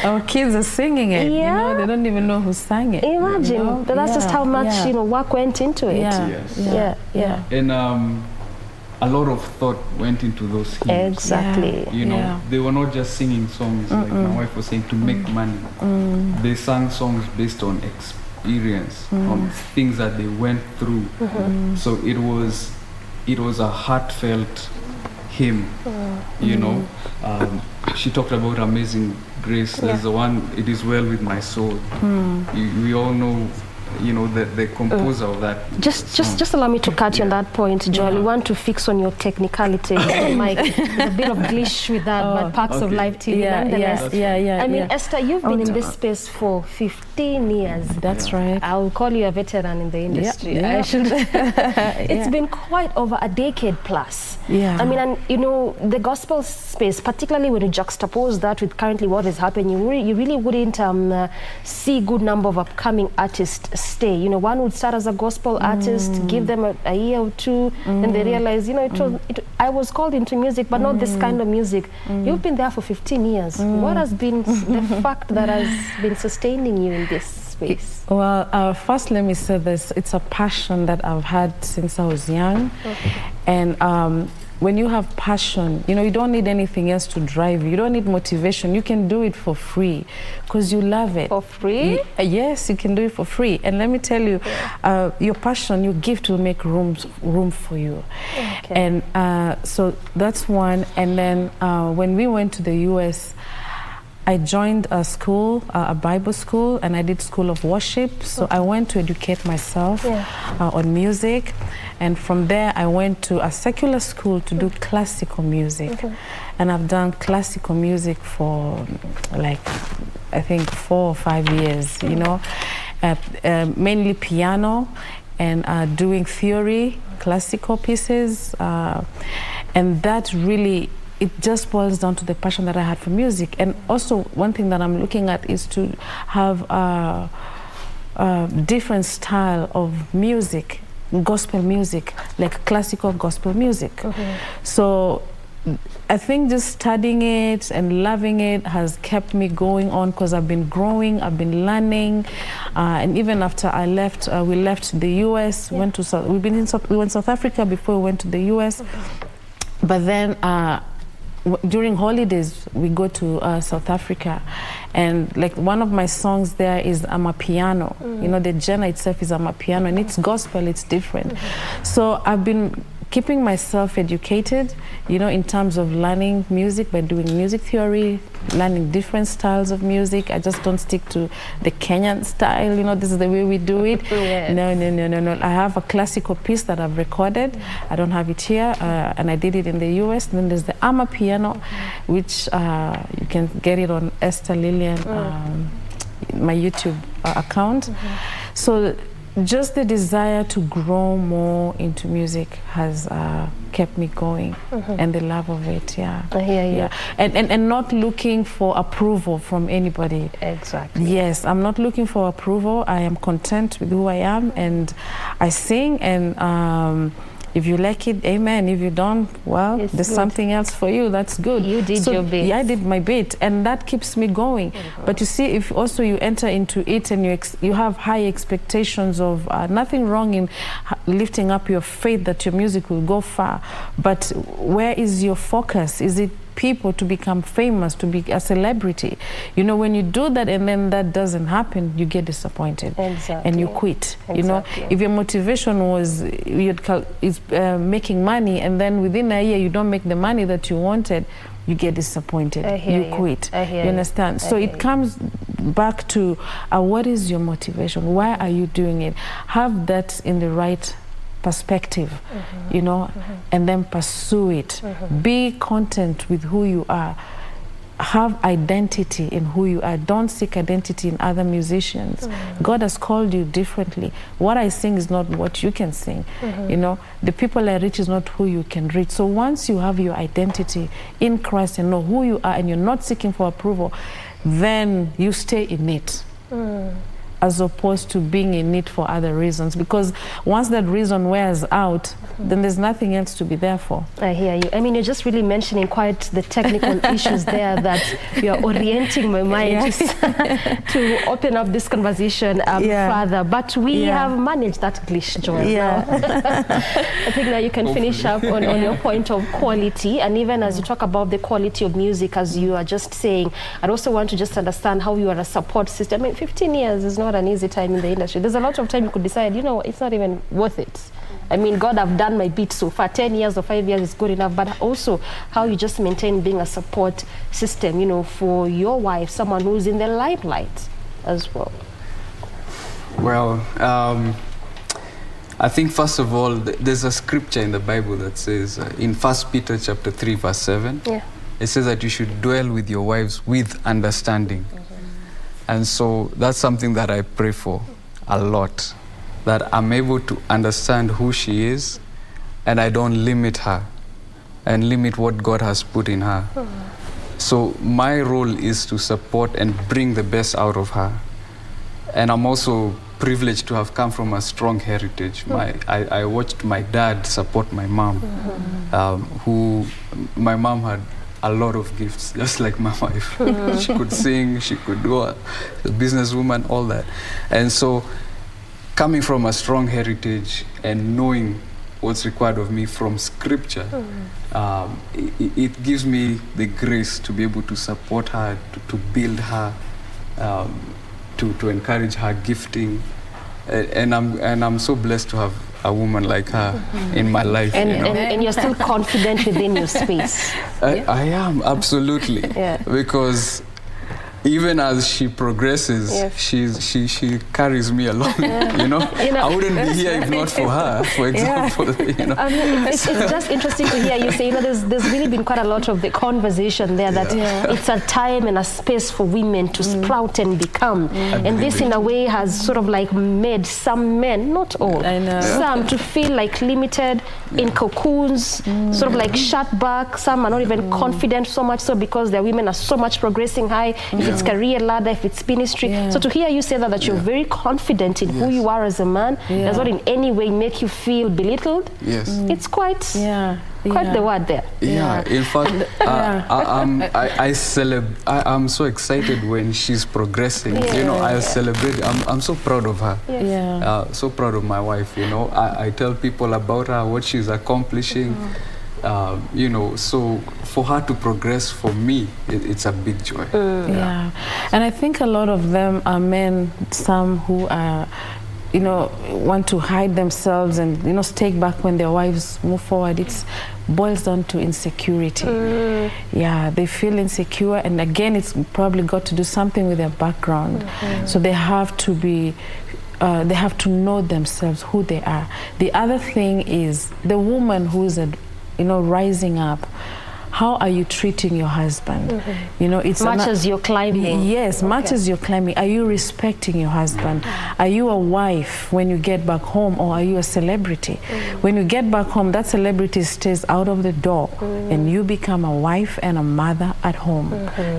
our kids are singing it. You know, they don't even know who sang it. Imagine, but that's just how much work went into it. And a lot of thought went into those hymns. Exactly. You know, they were not just singing songs like my wife was saying to make money. They sang songs based on experience, on things that they went through. So it was a heartfelt hymn. You know, she talked about Amazing Grace. There's the one, It Is Well With My Soul. We all know, you know, the composer of that. Just allow me to cut you on that point, Joel. We want to fix on your technicality. Mike, there's a bit of glitch with that, but Parks of Life TV. I mean, Esther, you've been in this space for 15 years. That's right. I'll call you a veteran in the industry. I should. It's been quite over a decade plus. I mean, and you know, the gospel space, particularly when you juxtapose that with currently what is happening, you really wouldn't see good number of upcoming artists stay. You know, one would start as a gospel artist, give them a year or two, and they realize, you know, I was called into music, but not this kind of music. You've been there for 15 years. What has been the fact that has been sustaining you in this space? Well, first let me say this. It's a passion that I've had since I was young. And when you have passion, you know, you don't need anything else to drive you. You don't need motivation. You can do it for free because you love it. For free? Yes, you can do it for free. And let me tell you, your passion, your gift will make room for you. And so that's one. And then when we went to the US, I joined a school, a Bible school, and I did School of Worship. So I went to educate myself on music. And from there, I went to a secular school to do classical music. And I've done classical music for like, I think 4 or 5 years, you know, mainly piano and doing theory, classical pieces. And that really, it just boils down to the passion that I had for music. And also one thing that I'm looking at is to have a different style of music, gospel music, like classical gospel music. So I think just studying it and loving it has kept me going on because I've been growing, I've been learning, and even after I left, we left the US, went to we went South Africa before we went to the US, but then during holidays we go to South Africa, and like one of my songs there is Amapiano. You know, the genre itself is Amapiano, and it's gospel, it's different. So I've been keeping myself educated, you know, in terms of learning music by doing music theory, learning different styles of music. I just don't stick to the Kenyan style, you know, this is the way we do it. No. I have a classical piece that I've recorded. I don't have it here, and I did it in the US. And then there's the Amapiano, which you can get it on Esther Lillian, my YouTube account. So just the desire to grow more into music has kept me going, and the love of it. I hear you. And not looking for approval from anybody. Exactly. Yes, I'm not looking for approval. I am content with who I am, and I sing, and if you like it, amen. If you don't, well, there's something else for you. That's good. You did your bit. Yeah, I did my bit, and that keeps me going. But you see, if also you enter into it and you have high expectations of nothing wrong in lifting up your faith that your music will go far, but where is your focus? Is it people to become famous, to be a celebrity? You know, when you do that and then that doesn't happen, you get disappointed and you quit. You know, if your motivation was making money, and then within a year you don't make the money that you wanted, you get disappointed. You quit. You understand? So it comes back to what is your motivation? Why are you doing it? Have that in the right perspective, you know, and then pursue it. Be content with who you are. Have identity in who you are. Don't seek identity in other musicians. God has called you differently. What I sing is not what you can sing. You know, the people I reach is not who you can reach. So once you have your identity in Christ and know who you are, and you're not seeking for approval, then you stay in it. As opposed to being in it for other reasons, because once that reason wears out, then there's nothing else to be there for. I hear you. I mean, you're just really mentioning quite the technical issues there that you're orienting my mind to open up this conversation further. But we have managed that glitch, Joy. I think now you can finish up on your point of quality, and even as you talk about the quality of music, as you are just saying, I'd also want to just understand how you are a support system. I mean, 15 years is not an easy time in the industry. There's a lot of time you could decide, you know, it's not even worth it. I mean, God, I've done my bit so far. 10 years or 5 years is good enough. But also how you just maintain being a support system, you know, for your wife, someone who's in the limelight as well. Well, I think first of all, there's a scripture in the Bible that says in 1 Peter chapter 3 verse 7, it says that you should dwell with your wives with understanding. And so that's something that I pray for a lot, that I'm able to understand who she is, and I don't limit her and limit what God has put in her. So my role is to support and bring the best out of her. And I'm also privileged to have come from a strong heritage. I watched my dad support my mom, my mom had a lot of gifts, just like my wife. She could sing, she could do a businesswoman, all that. And so coming from a strong heritage and knowing what's required of me from scripture, it gives me the grace to be able to support her, to build her, to encourage her gifting. And I'm so blessed to have a woman like her in my life. And, you know? and you're still confident within your space. I am, absolutely. Because even as she progresses, she carries me along. You know, I wouldn't be here if not for her, for example. You know? I mean, it's just interesting to hear you say, you know, there's really been quite a lot of the conversation there that it's a time and a space for women to sprout and become. And this in a way has sort of like made some men, not all, some to feel like limited in cocoons, sort of like shut back. Some are not even confident, so much so because their women are so much progressing high. If it's career ladder, if it's ministry. So to hear you say that you're very confident in who you are as a man, does not in any way make you feel belittled. It's quite quite the word there. In fact, I'm so excited when she's progressing. You know, I celebrate. I'm so proud of her. So proud of my wife. You know, I tell people about her, what she's accomplishing. You know, so for her to progress, for me, it's a big joy. And I think a lot of them are men, some who are, you know, want to hide themselves and, you know, stay back when their wives move forward. It boils down to insecurity. They feel insecure, and again, it's probably got to do something with their background. So they have to be they have to know themselves, who they are. The other thing is the woman who is rising up. How are you treating your husband? You know, it's much as you're climbing. Yes, much as you're climbing. Are you respecting your husband? Are you a wife when you get back home, or are you a celebrity? When you get back home, that celebrity stays out of the door, and you become a wife and a mother at home.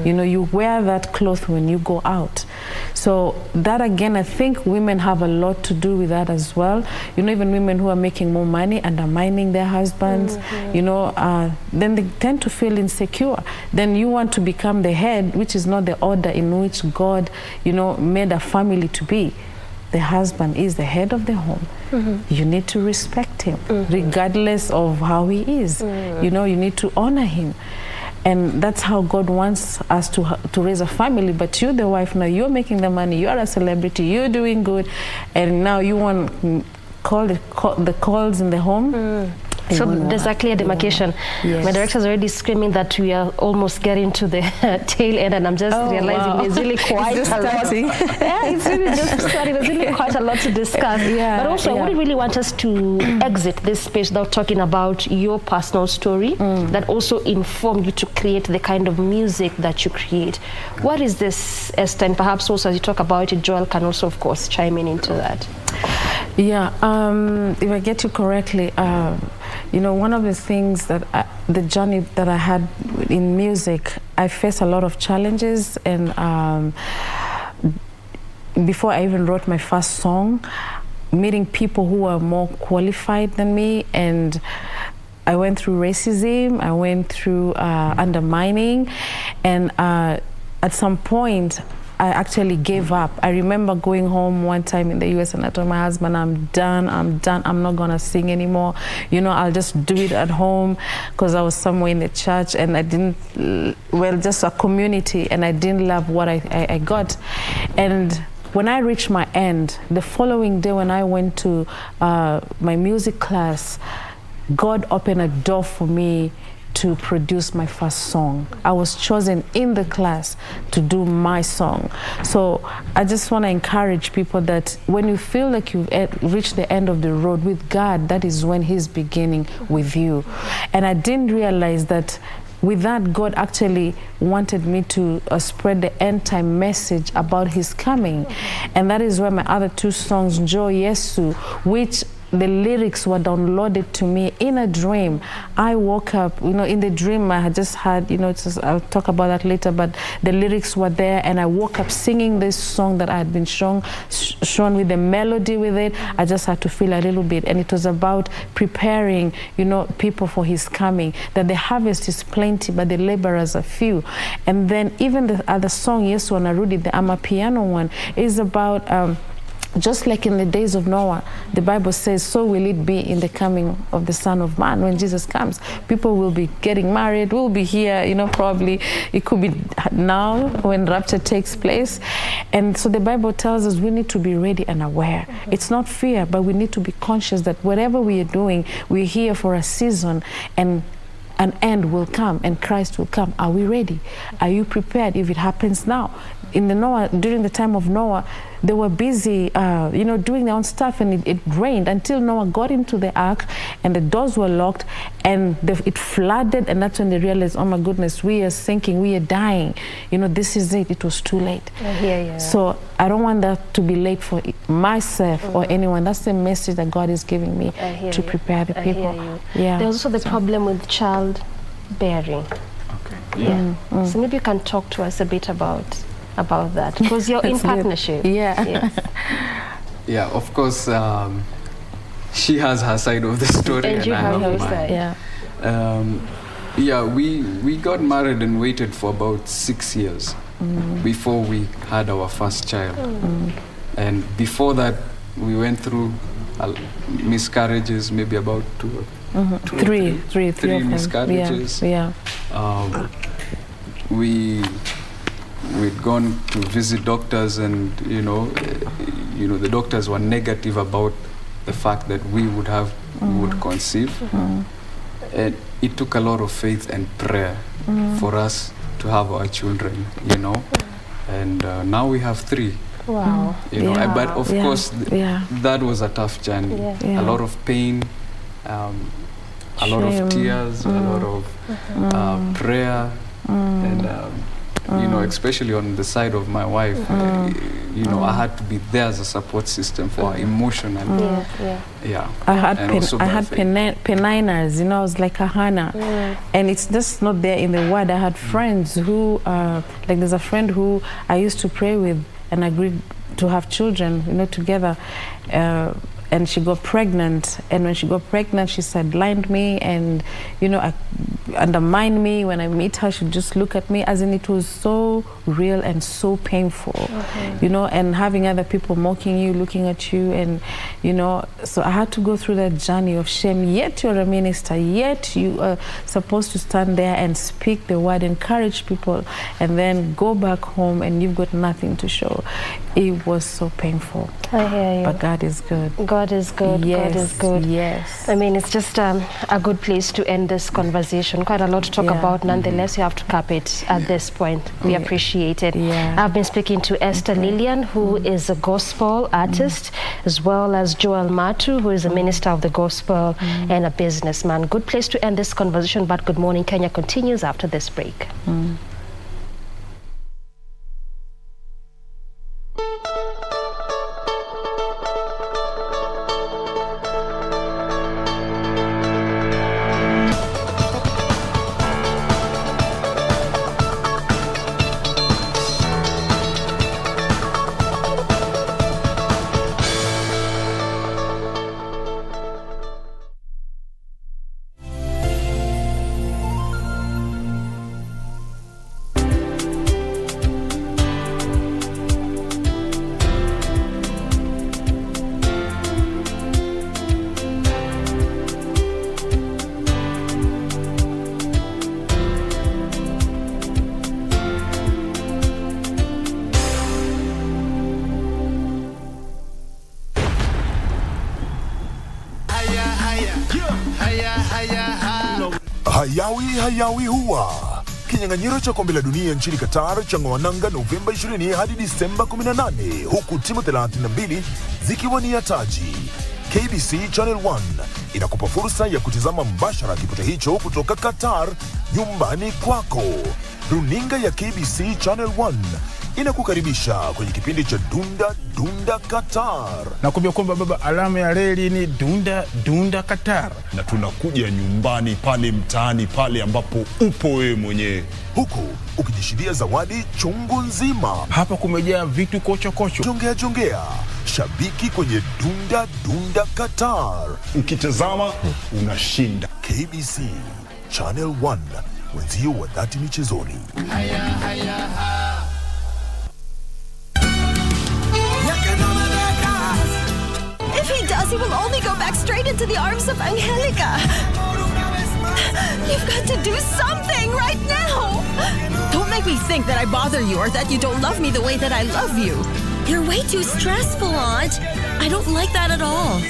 You know, you wear that cloth when you go out. So that again, I think women have a lot to do with that as well. You know, even women who are making more money, undermining their husbands, you know, then they tend to feel insecure. Then you want to become the head, which is not the order in which God, you know, made a family to be. The husband is the head of the home. You need to respect him, regardless of how he is. You know, you need to honor him. And that's how God wants us to raise a family. But you, the wife, now you're making the money, you're a celebrity, you're doing good, and now you want call the calls in the home. So there's a clear demarcation. My director's already screaming that we are almost getting to the tail end, and I'm just realizing there's really quite a lot. It's really just starting. There's really quite quite a lot to discuss. But also, I wouldn't really want us to exit this space without talking about your personal story that also informed you to create the kind of music that you create. What is this, Esther? And perhaps also as you talk about it, Joel can also, of course, chime in into that. Yeah, if I get you correctly, you know, one of the things that the journey that I had in music, I faced a lot of challenges, and before I even wrote my first song, meeting people who were more qualified than me, and I went through racism, I went through undermining, and at some point, I actually gave up. I remember going home one time in the US and I told my husband, I'm done, I'm not gonna sing anymore. You know, I'll just do it at home, because I was somewhere in the church and I didn't, well, just a community, and I didn't love what I got. And when I reached my end, the following day when I went to my music class, God opened a door for me to produce my first song. I was chosen in the class to do my song. So I just want to encourage people that when you feel like you've reached the end of the road with God, that is when He's beginning with you. And I didn't realize that with that, God actually wanted me to spread the end time message about His coming. And that is where my other two songs, Joy Yesu, which the lyrics were downloaded to me in a dream. I woke up, you know, in the dream I had just had, you know, I'll talk about that later, but the lyrics were there, and I woke up singing this song that I had been shown with the melody with it. I just had to feel a little bit, and it was about preparing, you know, people for His coming, that the harvest is plenty, but the laborers are few. And then even the other song, Yesu Anarudi, the Amapiano one, is about just like in the days of Noah, the Bible says, so will it be in the coming of the Son of Man. When Jesus comes, people will be getting married, we'll be here, you know, probably it could be now when rapture takes place. And so the Bible tells us we need to be ready and aware. It's not fear, but we need to be conscious that whatever we are doing, we're here for a season, and an end will come and Christ will come. Are we ready? Are you prepared if it happens now? During the time of Noah, they were busy, you know, doing their own stuff, and it rained until Noah got into the ark, and the doors were locked, and it flooded, and that's when they realized, oh my goodness, we are sinking, we are dying. You know, this is it. It was too late. So I don't want that to be late for myself or anyone. That's the message that God is giving me to prepare the people. Yeah. There's also the problem with childbearing. Okay. So maybe you can talk to us a bit about that, because you're in partnership. Yeah, of course, she has her side of the story, and you have her side. We got married and waited for about 6 years before we had our first child. And before that, we went through miscarriages, maybe about three miscarriages. We'd gone to visit doctors, and you know, the doctors were negative about the fact that we would conceive. And it took a lot of faith and prayer for us to have our children, you know. And now we have 3. Wow. You know, but of course, that was a tough journey. A lot of pain, a lot of tears, a lot of prayer, and you know, especially on the side of my wife, you know, I had to be there as a support system for her emotion and I had peniners, you know, I was like a Hannah, and it's just not there in the word. I had friends who, like there's a friend who I used to pray with and agreed to have children, you know, together. And she got pregnant, and when she got pregnant, she sidelined me and, you know, undermined me. When I meet her, she'd just look at me, as in it was so real and so painful, you know, and having other people mocking you, looking at you, and, you know, so I had to go through that journey of shame. Yet you're a minister, yet you are supposed to stand there and speak the word, encourage people, and then go back home and you've got nothing to show. It was so painful. I hear you. But God is good. God is good. Yes, God is good. Yes. I mean, it's just a good place to end this conversation conversation. Quite a lot to talk about. Nonetheless, you have to cap it at this point. We appreciate it. I've been speaking to Esther Lillian, who is a gospel artist, as well as Joel Matu, who is a minister of the gospel and a businessman. Good place to end this conversation, but Good Morning Kenya continues after this break. Hayawi huwa kinyang'anyiro cha kombe la dunia nchini Qatar cha nanga Novemba 20 hadi Disemba 18, huku timu 32 zikiwania taji. KBC Channel 1 inakupa fursa ya kutizama mbashara kipute hicho kutoka Qatar nyumbani kwako. Runinga ya KBC Channel 1 inakukaribisha kwenye kipindi cha Dunda Qatar. Nakwambia kwamba baba, alama ya reli ni Dunda Qatar. Na tunakuja nyumbani pale mtaani pale ambapo upo wewe mwenyewe. Huku ukijishindia zawadi chungu nzima. Hapa kumejaa vitu kocho. Jongea. Shabiki kwenye Dunda Qatar. Ukitazama unashinda. KBC Channel 1, wenzio wa dhati michezoni. If he does, he will only go back straight into the arms of Angelica. You've got to do something right now. Don't make me think that I bother you or that you don't love me the way that I love you. You're way too stressful, Aunt. I don't like that at all.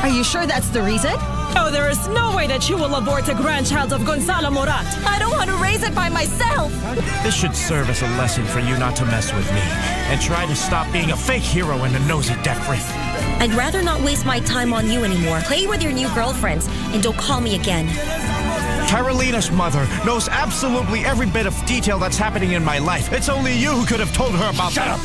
Are you sure that's the reason? Oh, there is no way that you will abort a grandchild of Gonzalo Morat. I don't want to raise it by myself. This should serve as a lesson for you not to mess with me and try to stop being a fake hero and a nosy death freak. I'd rather not waste my time on you anymore. Play with your new girlfriends and don't call me again. Carolina's mother knows absolutely every bit of detail that's happening in my life. It's only you who could have told her about that. Shut up!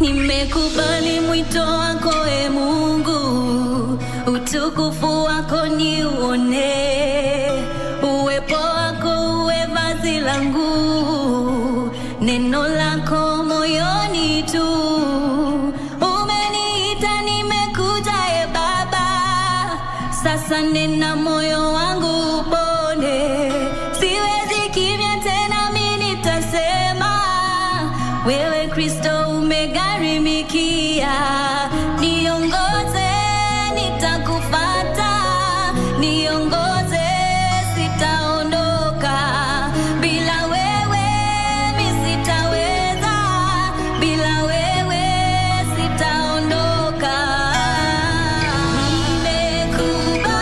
Nimekubali mwito wako e Mungu, utukufu wako niuone, uwepo wako uwe vazi langu, neno lako moyoni tu. Umeniita nimekuja e Baba, sasa nena moyo wangu upone. Siwezi kimya tena, mimi nitasema wewe Kristo umegharimikia. Niongoze nitakufuata, niongoze sitaondoka. Bila wewe mimi sitaweza, bila wewe sitaondoka. Nimekubali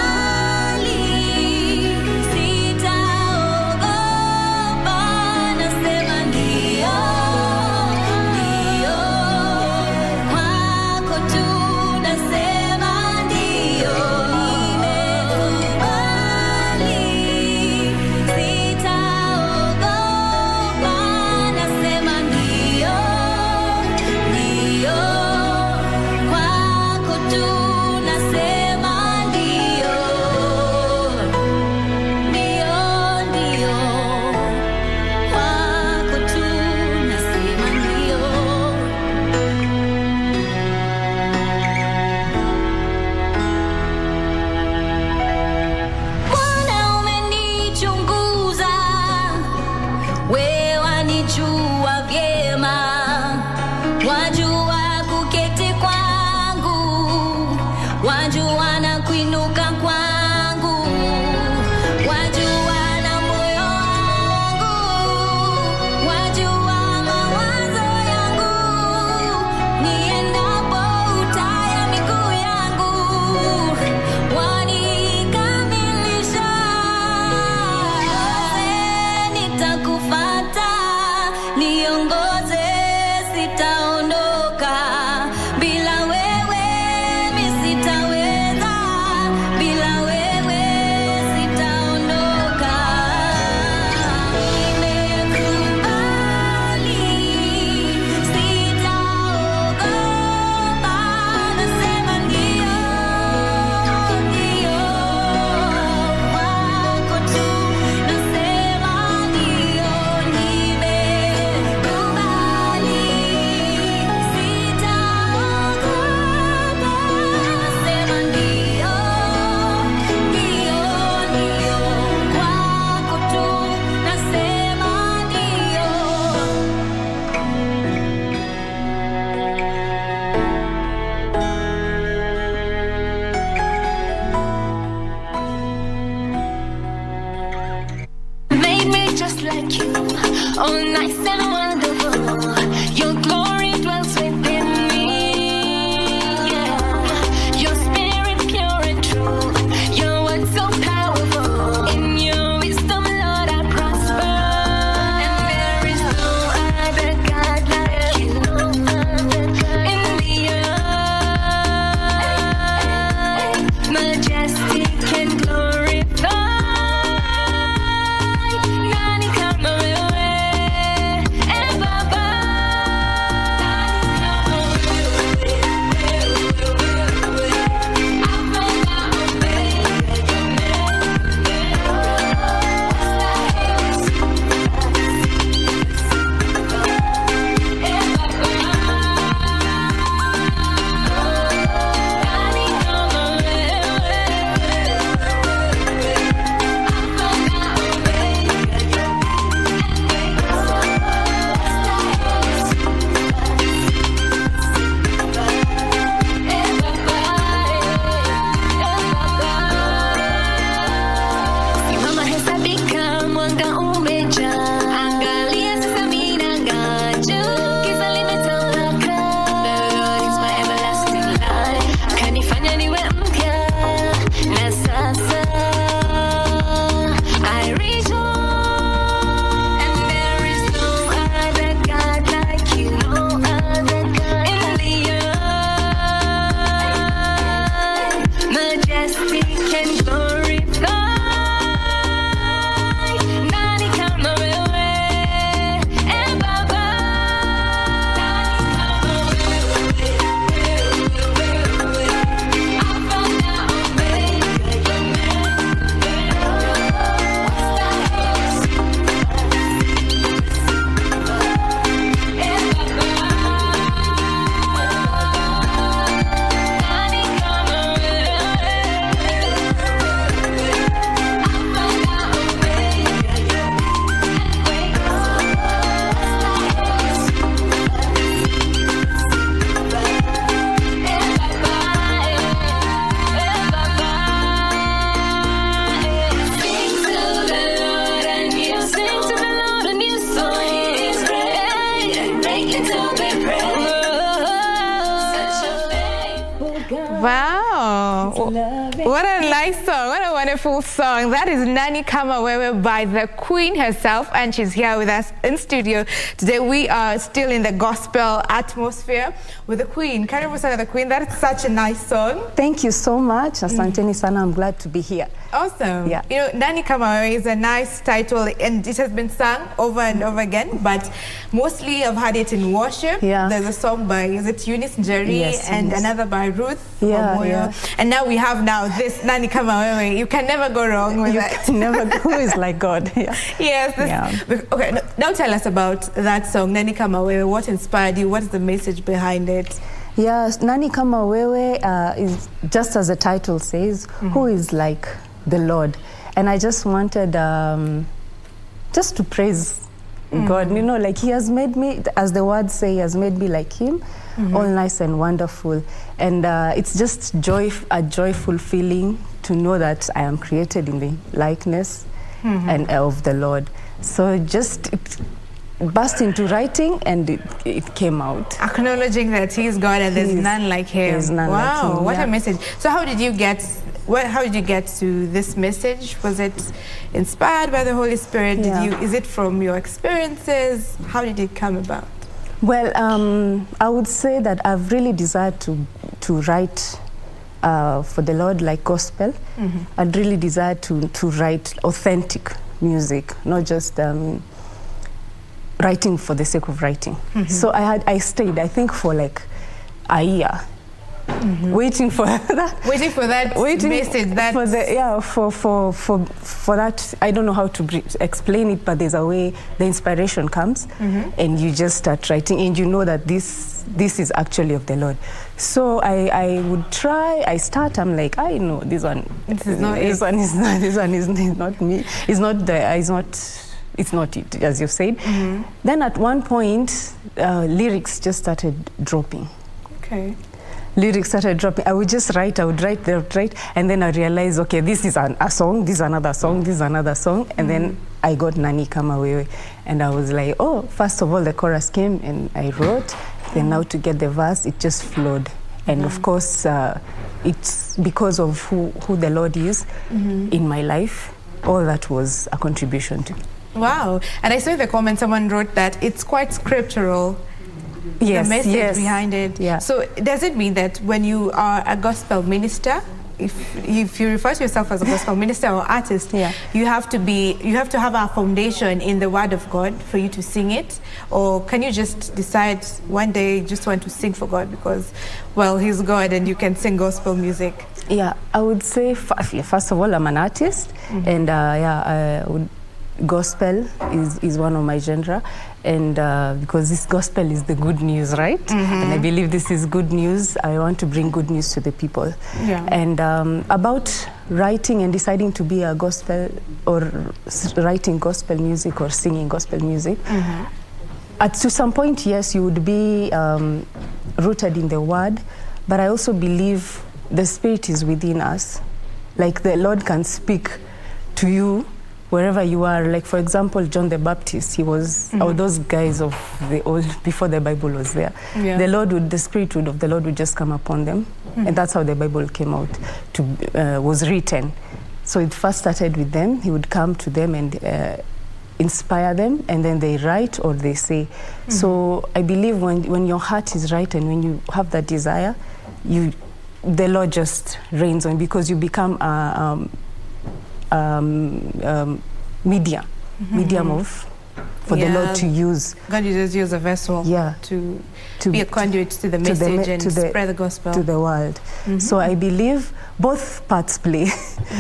Wow. What a nice song. What a wonderful song. That is Nani Kama Wewe by the Queen herself, and she's here with us in studio. Today we are still in the gospel atmosphere with the Queen. Karibu sana the Queen. That is such a nice song. Thank you so much. Asanteni sana. I'm glad to be here. Awesome. Yeah. You know, Nani Kama Wewe is a nice title, and it has been sung over and over again, but mostly I've had it in worship. Yeah. There's a song by, is it Eunice Njeri? Yes, and yes. another by Ruth. Yeah, Omoyo. yeah. And now we have this Nani Kama Wewe. You can never go wrong with that. Who is like God? Yeah. Yes. Okay, now tell us about that song, Nani Kama Wewe. What inspired you? What's the message behind it? Yes, Nani Kama Wewe is just as the title says, who is like the Lord. And I just wanted just to praise God. You know, like he has made me, as the words say, he has made me like him, all nice and wonderful. And it's just a joyful feeling to know that I am created in the likeness and of the Lord. So just it burst into writing, and it came out. Acknowledging that he is God and there's none like him. There's none wow, like him. What a message. So how did you get to this message? Was it inspired by the Holy Spirit? Is it from your experiences? How did it come about? Well, I would say that I've really desired to write for the Lord, like gospel. I'd really desired to write authentic music, not just writing for the sake of writing. So I stayed, I think, for like a year. Waiting for that message, for that. I don't know how to explain it, but there's a way the inspiration comes, and you just start writing, and you know that this is actually of the Lord. So I would try. I start. I'm like, I know this one. This one is not me. It's not it, as you said. Then at one point, lyrics just started dropping. Okay. Lyrics started dropping. I would write, and then I realized, okay, this is a song, this is another song, this is another song, and then I got Nani Kama Wewe, and I was like, oh, first of all, the chorus came, and I wrote, then now to get the verse, it just flowed. And of course, it's because of who the Lord is in my life, all that was a contribution to. Wow. And I saw in the comment someone wrote that it's quite scriptural. Yes, the message behind it. Yeah. So does it mean that when you are a gospel minister, if you refer to yourself as a gospel minister or artist, you have to have a foundation in the Word of God for you to sing it, or can you just decide one day you just want to sing for God because, well, He's God and you can sing gospel music? Yeah, I would say first of all, I'm an artist, and gospel is one of my genre, and because this gospel is the good news, right? And I believe this is good news. I want to bring good news to the people. And about writing and deciding to be a gospel or writing gospel music or singing gospel music, to some point, yes, you would be rooted in the word, but I also believe the Spirit is within us. Like the Lord can speak to you wherever you are. Like, for example, John the Baptist, he was, or those guys of the old, before the Bible was there. The Spirit of the Lord would just come upon them. And that's how the Bible came out, was written. So it first started with them. He would come to them and inspire them, and then they write or they say. So I believe when your heart is right and when you have that desire, the Lord just reigns on, because you become medium for the Lord to use. God just use a vessel to be a conduit to the message and spread the gospel to the world. So I believe both parts play.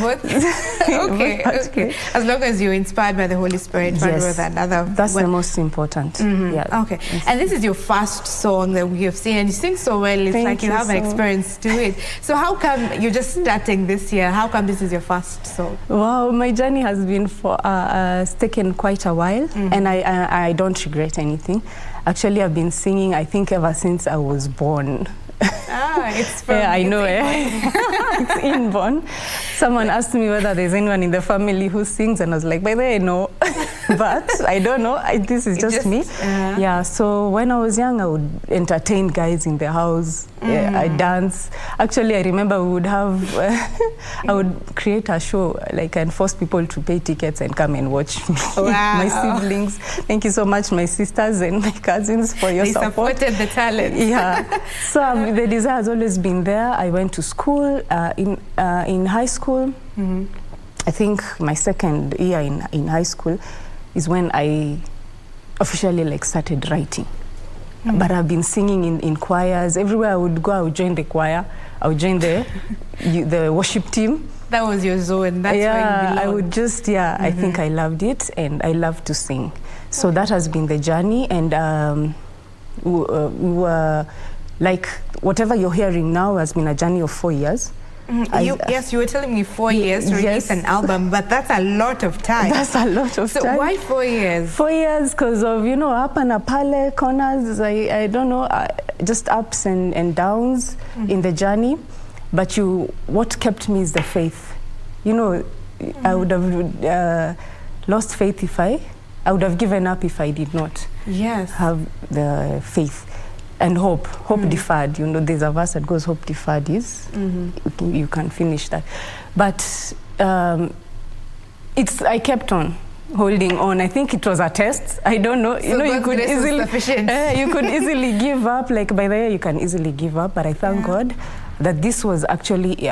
Okay. As long as you're inspired by the Holy Spirit, that's the most important. Okay. And this is your first song that we have seen, and you sing so well. It's like you have an experience to it. So how come you're just starting this year? How come this is your first song? Wow, my journey has been taken quite a while, and I don't regret anything. Actually, I've been singing, I think, ever since I was born. It's from I know. It's inborn. Someone asked me whether there's anyone in the family who sings, and I was like, by the way, no. but I don't know. This is just me. Yeah, so when I was young, I would entertain guys in the house. I dance. Actually, I remember we would have, I would create a show, like, and force people to pay tickets and come and watch me. Wow. My siblings. Thank you so much, my sisters and my cousins, for your support. They supported the talent. Yeah. So the desire has always been there. I went to school, in high school. I think my second year in high school is when I officially like started writing. But I've been singing in choirs. Everywhere I would go, I would join the choir. I would join the worship team. That was your zone. That's where you belong. I would just, I think I loved it, and I love to sing. So that has been the journey, and we were, like, whatever you're hearing now has been a journey of 4 years. Yes, you were telling me 4 years to release an album, but that's a lot of time. That's a lot of time. So why 4 years? 4 years because of, up and pale corners, I don't know, just ups and downs in the journey. But what kept me is the faith. I would have lost faith if I would have given up if I did not have the faith. And hope deferred. There's a verse that goes, hope deferred is, you can finish that. But I kept on holding on. I think it was a test. I don't know. So you could easily, you could easily give up. Like by the way, you can easily give up. But I thank God that this was actually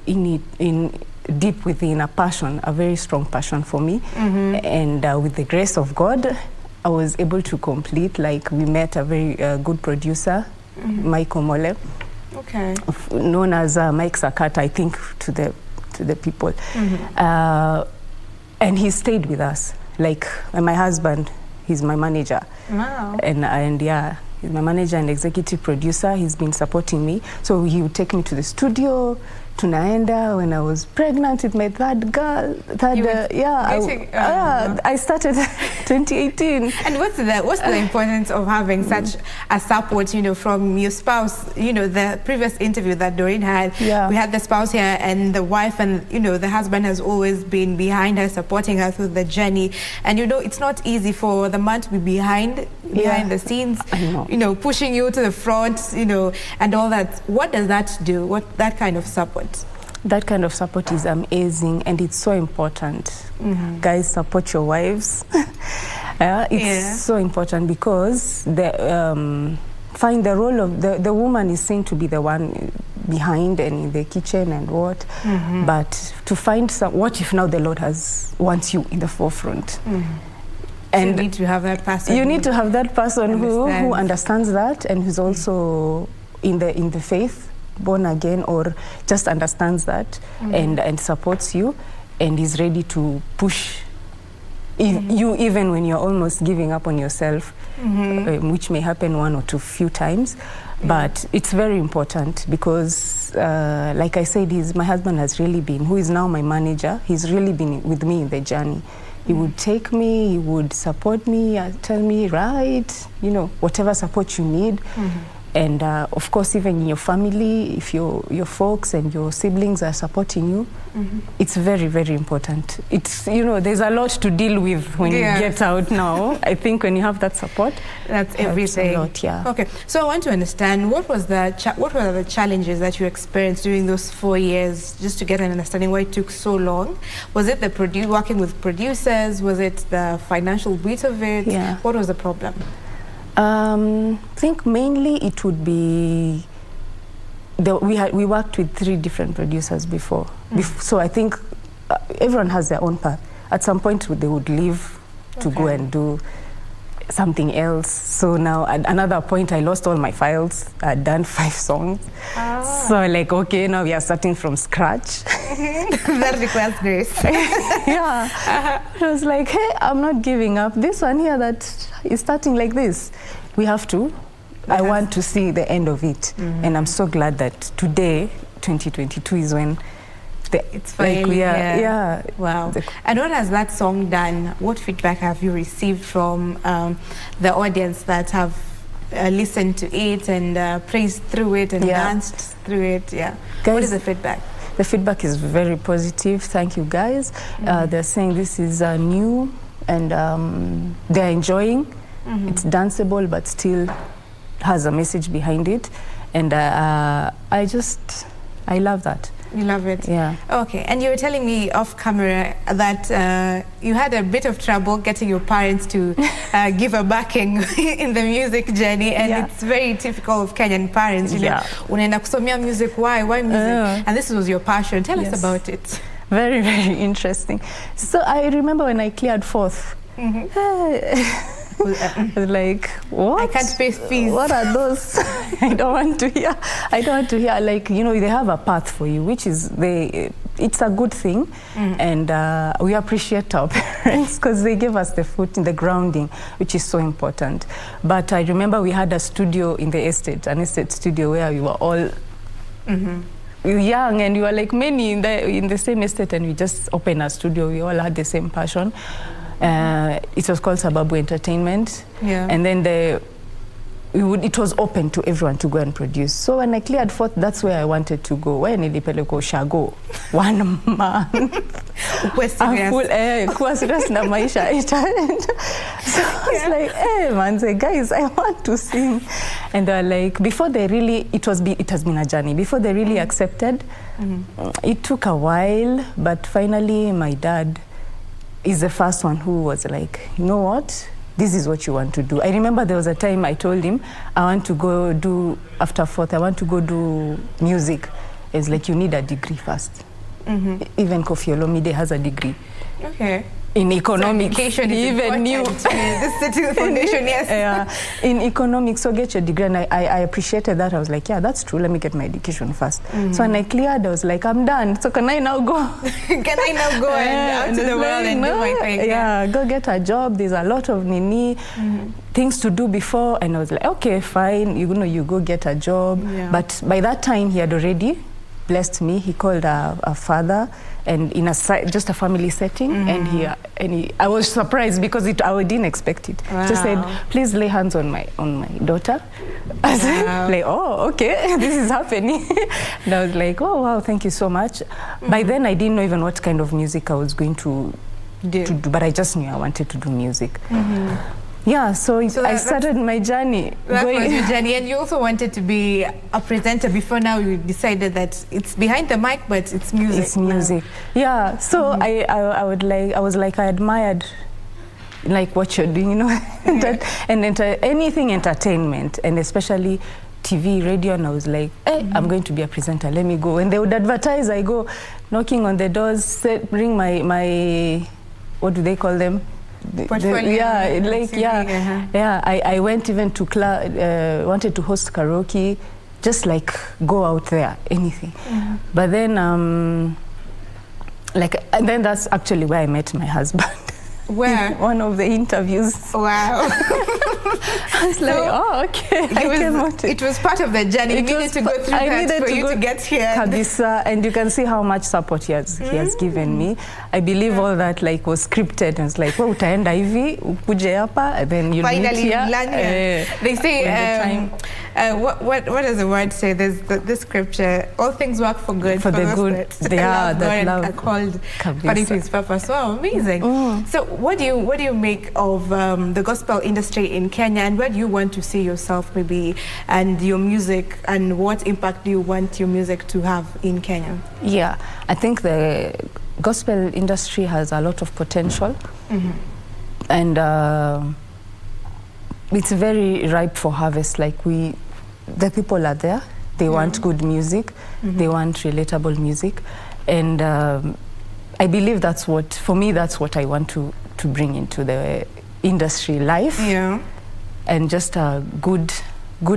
in deep within a passion, a very strong passion for me. And with the grace of God, I was able to complete. Like, we met a very good producer, Mike Omole, known as Mike Sakata, I think, to the people. And he stayed with us. Like, my husband, he's my manager. Wow. And yeah, he's my manager and executive producer. He's been supporting me. So he would take me to the studio, to Naenda, when I was pregnant with my third girl. I started 2018. And what's the importance of having such a support, from your spouse? The previous interview that Doreen had, we had the spouse here and the wife, and the husband has always been behind her, supporting her through the journey. And it's not easy for the man to be behind the scenes, pushing you to the front, and all that. What does that do? That kind of support? That kind of support is amazing, and it's so important. Guys, support your wives. It's so important because find the role of the woman is seen to be the one behind and in the kitchen and what, but to find what if now the Lord wants you in the forefront. And you need to have that person. You need to have that person who understands that, and who's also in the faith, born again, or just understands that and supports you, and is ready to push you even when you're almost giving up on yourself, which may happen one or two few times. But it's very important because, like I said, my husband has really been, who is now my manager, he's really been with me in the journey. He would take me, he would support me, tell me, right, whatever support you need. And of course, even in your family, if your folks and your siblings are supporting you, it's very, very important. It's, there's a lot to deal with when you get out now. I think when you have that support, that's everything. A lot, Okay, so I want to understand, what were the challenges that you experienced during those 4 years, just to get an understanding why it took so long? Was it working with producers? Was it the financial bit of it? What was the problem? I think mainly it would be we worked with 3 different producers before. So I think everyone has their own path. At some point they would leave to go and do something else. So now at another point I lost all my files. I'd done 5 songs. So like, okay, now we are starting from scratch. That requires grace. I was like, hey, I'm not giving up. This one here that is starting like this, we have to. I want to see the end of it. And I'm so glad that today, 2022, is when it's finally Wow. And what has that song done? What feedback have you received from the audience that have listened to it and praised through it and danced through it? Guys, what is the feedback? The feedback is very positive. Thank you, guys. They're saying this is a new and they're enjoying. It's danceable, but still has a message behind it, and I love that. You love it? Yeah. Okay, and you were telling me off camera that you had a bit of trouble getting your parents to give a backing in the music journey, and it's very typical of Kenyan parents, you know, unaenda kusomea music, why music? And this was your passion. Tell us about it. Very, very interesting. So I remember when I cleared fourth, I was like, what? I can't pay fees. What are those? I don't want to hear. I don't want to hear. Like, you know, they have a path for you, which is it's a good thing. And we appreciate our parents because they gave us the foot in the grounding, which is so important. But I remember we had a studio in the estate, an estate studio where we were all young, and we were like many in the same estate, and we just opened a studio. We all had the same passion. It was called Sababu Entertainment, and then it was open to everyone to go and produce. So when I cleared fourth, that's where I wanted to go. Where nilipelekwa Shago 1 month. Kuwa serious na maisha. So I was like, hey man, say, guys, I want to sing. And they're like, before they really, it has been a journey. Before they really accepted, it took a while, but finally my dad is the first one who was like, you know what? This is what you want to do. I remember there was a time I told him, I want to go do, after fourth, I want to go do music. It's like, you need a degree first. Even Kofi Olomide has a degree. Okay. In economics, so education is even new. This setting the foundation, yes. In economics, so get your degree, and I appreciated that. I was like, yeah, that's true. Let me get my education first. So when I cleared, I was like, I'm done. So can I now go? Can I now go and out to the world and do my thing? Yeah, go get a job. There's a lot of things to do before, and I was like, okay, fine. You go get a job. But by that time, he had already blessed me. He called a father, and in just a family setting, and I was surprised because I didn't expect it. Wow. Just said, please lay hands on my daughter. I was like, oh, okay, this is happening. And I was like, oh wow, thank you so much. By then I didn't know even what kind of music I was going to do, but I just knew I wanted to do music. Yeah, so I started my journey. That was your journey, and you also wanted to be a presenter. Before now, you decided that it's behind the mic, but it's music. It's music. Yeah. So I was like, I admired like what you're doing, you know, and anything entertainment, and especially TV, radio, and I was like, hey, I'm going to be a presenter. Let me go. And they would advertise. I go knocking on the doors, bring my what do they call them? I went even to wanted to host karaoke, just like go out there, anything. But then and then that's actually where I met my husband. Where? One of the interviews. Wow. I was like, oh, okay. It was part of the journey. You needed to go through that for you to get here. Kabisa, and you can see how much support he has given me. I believe all that was scripted. And it's like, well, utaenda hivi, ukuje hapa, and then you'll meet here. They say, what does the word say? There's this scripture, all things work for good. For the good. They are, that love. Are called according to his purpose. So amazing. So what do you make of the gospel industry in Kenya, and where do you want to see yourself maybe, and your music, and what impact do you want your music to have in Kenya? Yeah, I think the gospel industry has a lot of potential, and it's very ripe for harvest. Like the people are there, they want good music, they want relatable music, and I believe that's what I want to bring into the industry life. And just good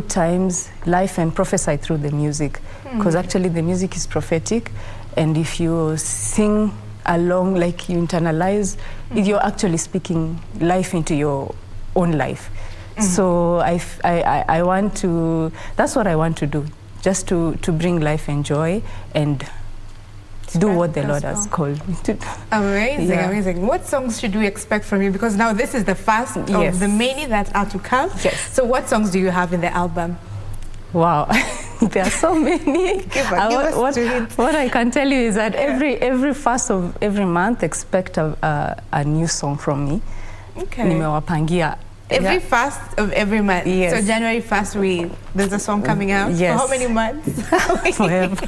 times, life, and prophesy through the music, because actually the music is prophetic, and if you sing along, like you internalize, you're actually speaking life into your own life. So I want to, that's what I want to do, just to bring life and joy and do what the Lord has called me to do. Amazing, amazing. What songs should we expect from you? Because now this is the first of the many that are to come. So what songs do you have in the album? Wow, there are so many. What I can tell you is that every first of every month, expect a new song from me. Okay. Nimewapangia. Every first of every month. Yes. So January 1st, there's a song coming out. Yes. For how many months? Forever.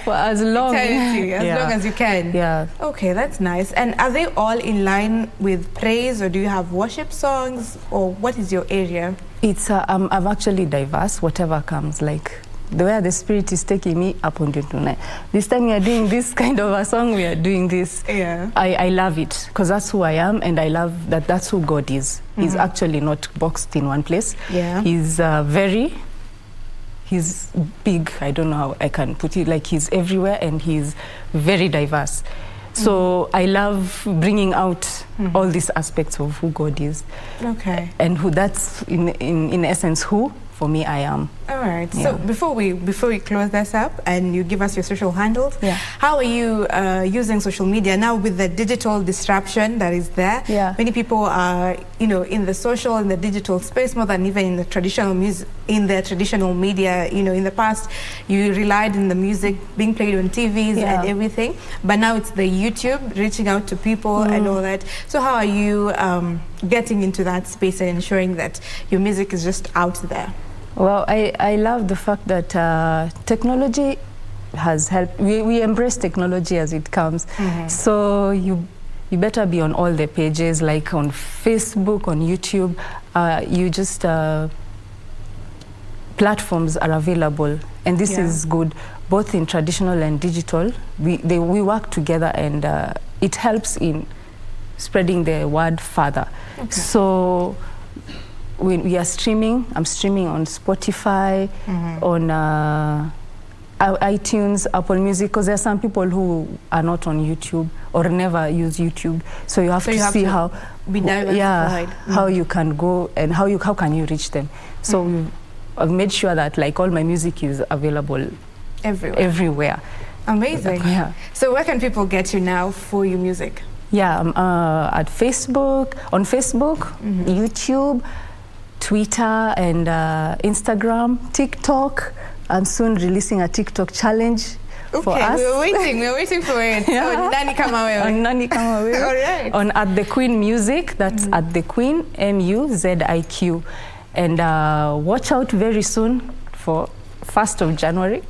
For as long long as you can. Yeah. Okay, that's nice. And are they all in line with praise, or do you have worship songs, or what is your area? It's I'm actually diverse, whatever comes, like the way the Spirit is taking me up on tonight. This time we are doing this kind of a song, we are doing this. Yeah. I love it because that's who I am, and I love that that's who God is. He's actually not boxed in one place. Yeah. He's big. I don't know how I can put it. Like, he's everywhere, and he's very diverse. So I love bringing out all these aspects of who God is. Okay. And who that's in essence who for me I am. All right. Yeah. So before we close this up and you give us your social handles, how are you using social media now with the digital disruption that is there? Yeah. Many people are, in the social and the digital space more than even in the traditional music, in the traditional media. In the past you relied on the music being played on TVs and everything, but now it's the YouTube reaching out to people and all that. So how are you getting into that space and ensuring that your music is just out there? Well, I love the fact that technology has helped. We embrace technology as it comes. So you better be on all the pages, like on Facebook, on YouTube. Platforms are available, and this is good, both in traditional and digital. We work together, and it helps in spreading the word further. Okay. So when we are streaming, I'm streaming on Spotify, on iTunes, Apple Music, because there are some people who are not on YouTube or never use YouTube. So you have to see how be diversified. How you can go and how can you reach them. So I've made sure that like all my music is available everywhere. Amazing. Yeah. So where can people get you now for your music? Yeah, at Facebook, on Facebook, YouTube, Twitter, and Instagram, TikTok. I'm soon releasing a TikTok challenge for us. We're waiting for it. On Nani Kama Wewe. On Nani Kama Wewe. All right. On At The Queen Music, that's At The Queen, MUZIQ. And watch out very soon for 1st of January.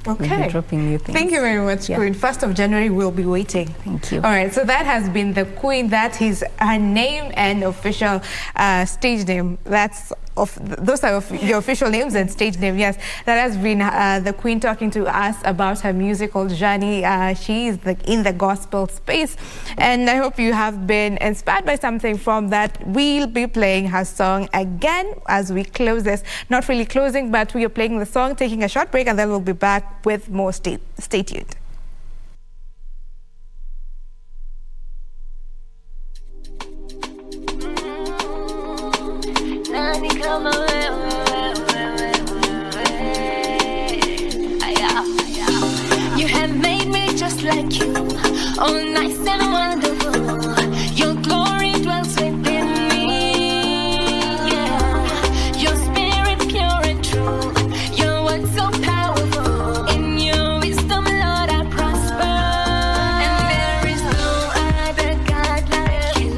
Okay. We'll be dropping new things. Thank you very much, Queen. 1st of January, we'll be waiting. Thank you. All right, so that has been the Queen. That is her name and official stage name. Those are your official names and stage name. Yes, that has been the Queen talking to us about her musical journey. She is in the gospel space, and I hope you have been inspired by something from that. We'll be playing her song again as we close this. Not really closing, but we are playing the song, taking a short break, and then we'll be back with more. Stay tuned. You have made me just like you, all nice and wonderful. Your glory dwells within me. Yeah, your spirit pure and true. Your word so powerful. In your wisdom, Lord, I prosper. And there is no other God like you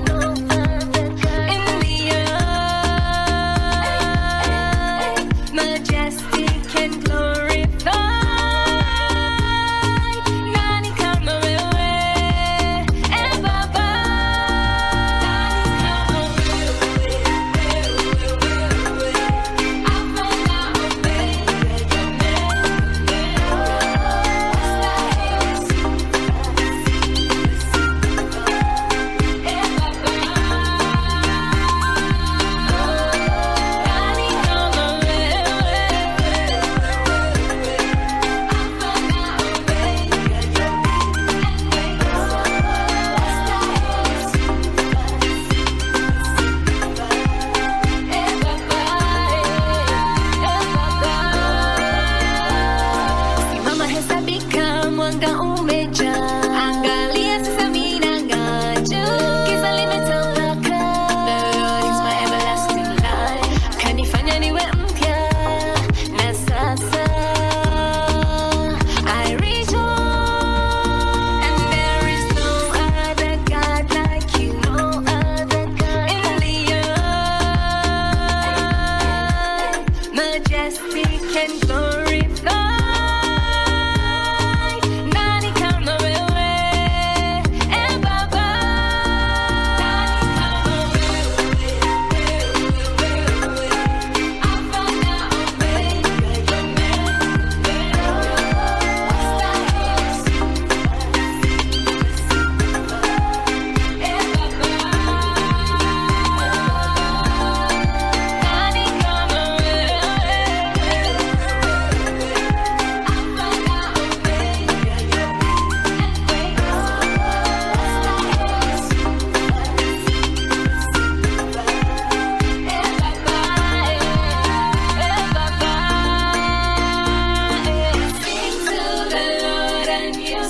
in the earth. Majestic and glorified. Nani kama wewe. can glorify. Nani kama wewe, Baba.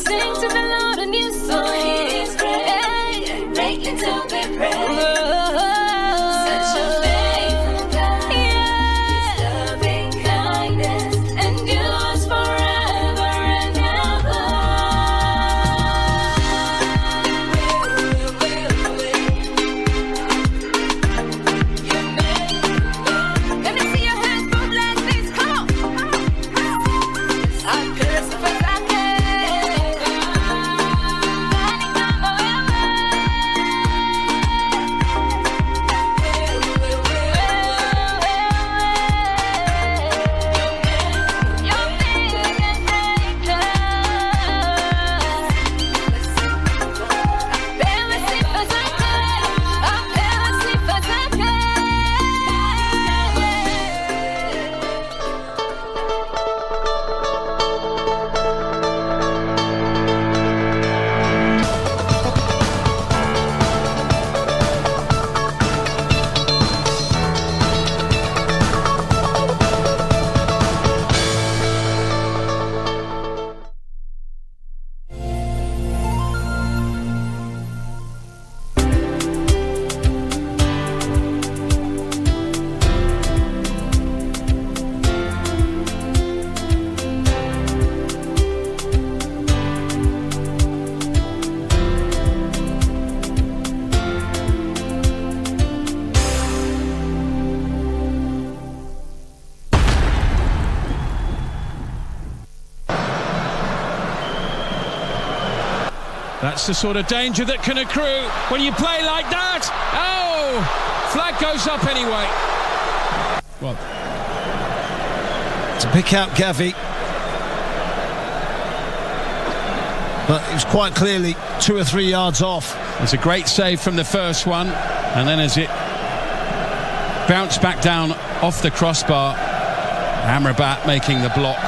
Sing to the Lord a new song. He is great, greatly to be praised. Such a faithful God. His loving kindness endures forever and ever. Let me see your hands both like this. Come on. I curse if I That's the sort of danger that can accrue when you play like that. Oh, flag goes up anyway. Well, to pick out Gavi, but it was quite clearly 2 or 3 yards off. It's a great save from the first one, and then as it bounced back down off the crossbar, Amrabat making the block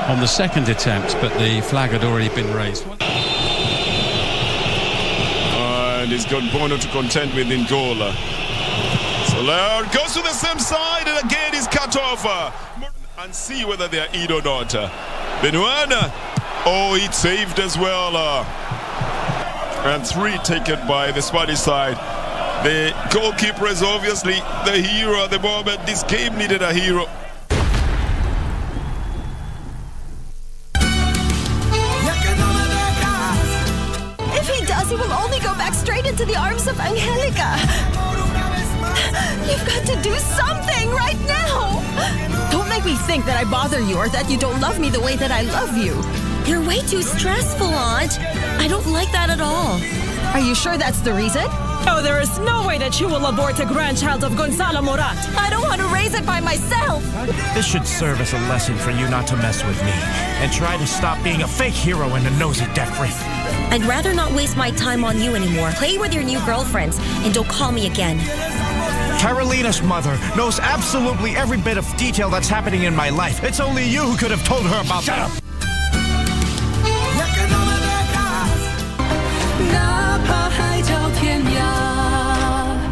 on the second attempt, but the flag had already been raised. And he's got Bono to contend with in goal. So Laird goes to the same side and again he's cut off. And see whether they are in or not. Benuana, oh, it's saved as well. And 3 taken by the Spanish side. The goalkeeper is obviously the hero at the moment. This game needed a hero. He will only go back straight into the arms of Angelica. You've got to do something right now. Don't make me think that I bother you or that you don't love me the way that I love you. You're way too stressful, Aunt. I don't like that at all. Are you sure that's the reason? Oh, there is no way that you will abort a grandchild of Gonzalo Morat. I don't want to raise it by myself. This should serve as a lesson for you not to mess with me and try to stop being a fake hero and a nosy deaf freak. I'd rather not waste my time on you anymore. Play with your new girlfriends and don't call me again. Carolina's mother knows absolutely every bit of detail that's happening in my life. It's only you who could have told her about that. Shut up!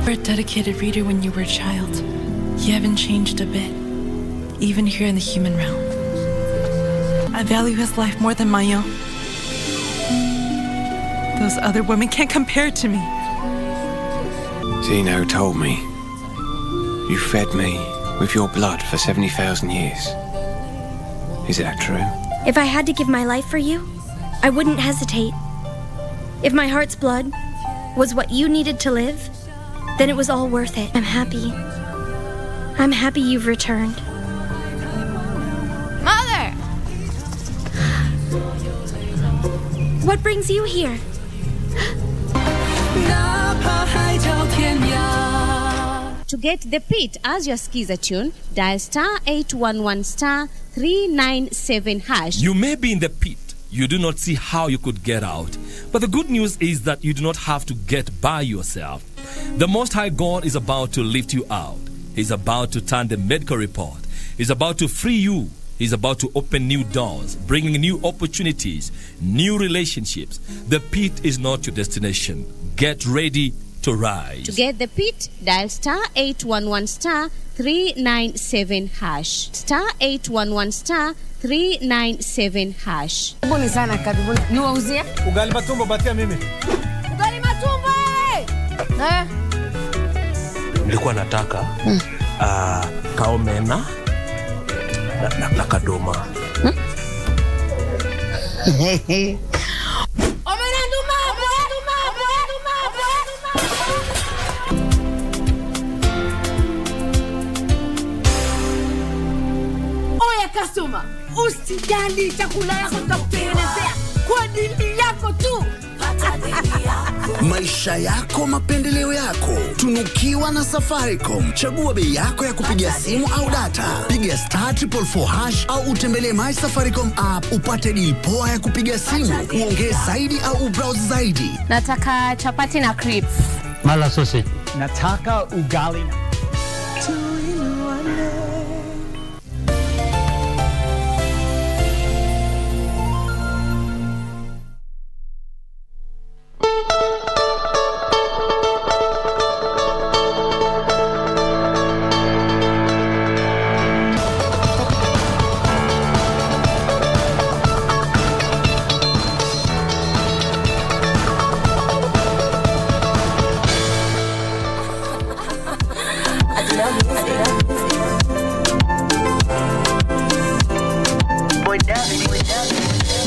You were a dedicated reader when you were a child. You haven't changed a bit, even here in the human realm. I value his life more than my own. Those other women can't compare to me. Zeno told me, you fed me with your blood for 70,000 years. Is that true? If I had to give my life for you, I wouldn't hesitate. If my heart's blood was what you needed to live, then it was all worth it. I'm happy. I'm happy you've returned. What brings you here? To get the pit as your skiza tune, dial star 811 star 397 hash. You may be in the pit. You do not see how you could get out. But the good news is that you do not have to get by yourself. The Most High God is about to lift you out. He's about to turn the medical report. He's about to free you. He's about to open new doors, bringing new opportunities, new relationships. The pit is not your destination. Get ready to rise. To get the pit, dial star 811 star 397 hash. Star 811 star 397 hash. Karibuni sana, karibuni. Niwauzie? Ugali matumbo batia mimi. Ugali matumbo! Nilikuwa nataka kaomena na kadoma. Customer, usijali, chakula yako tutakutengenezea kwa ajili yako tu. Maisha yako, mapendeleo yako. Tunukiwa na Safaricom. Chagua bei yako ya kupigia simu au data. Piga star 444 hash au utembelee My Safaricom app upate deal poa ya kupiga simu, uongee zaidi au ubrowse zaidi. Nataka chapati na crips. Mala sausage. Nataka ugali na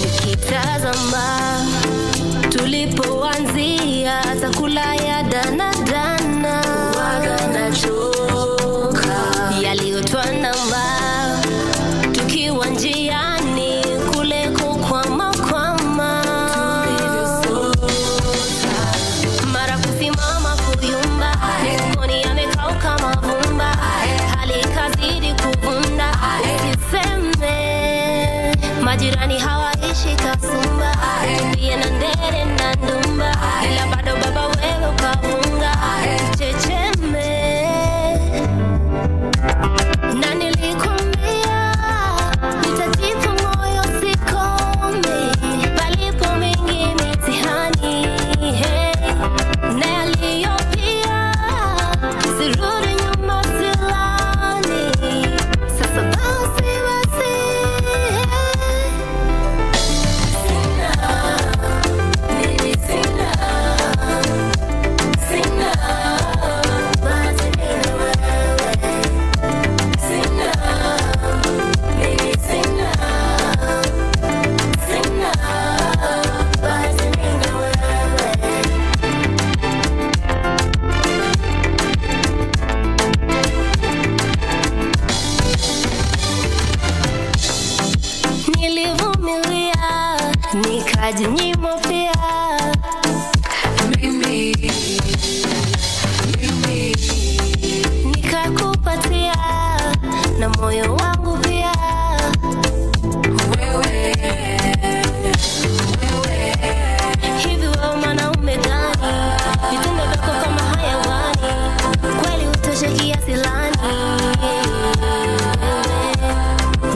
Nikitazama tulipoanzia takula ya danadana, waga nachoka yaliyotwanamba tukiwa njiani kule kukwama mara kusimama kuyumba, koni yamekauka mavumba, hali kazidi kuvunda, usiseme majirani hawaishi kasumba, ndiye na ndere na ndumba, ila bado baba wewe ukavunga, checheme na nilikwambia nitajipa moyo sikome, palipo mingi mitihani, na yaliyopia sirudi nyuma silani, sasa basi nilivumilia nikajinyima pia, mimi nikakupatia na moyo wangu pia, wewe hivi wewe mwanaume gani, vitendo vyako kama hayawani, kweli utoshe kiasi lani,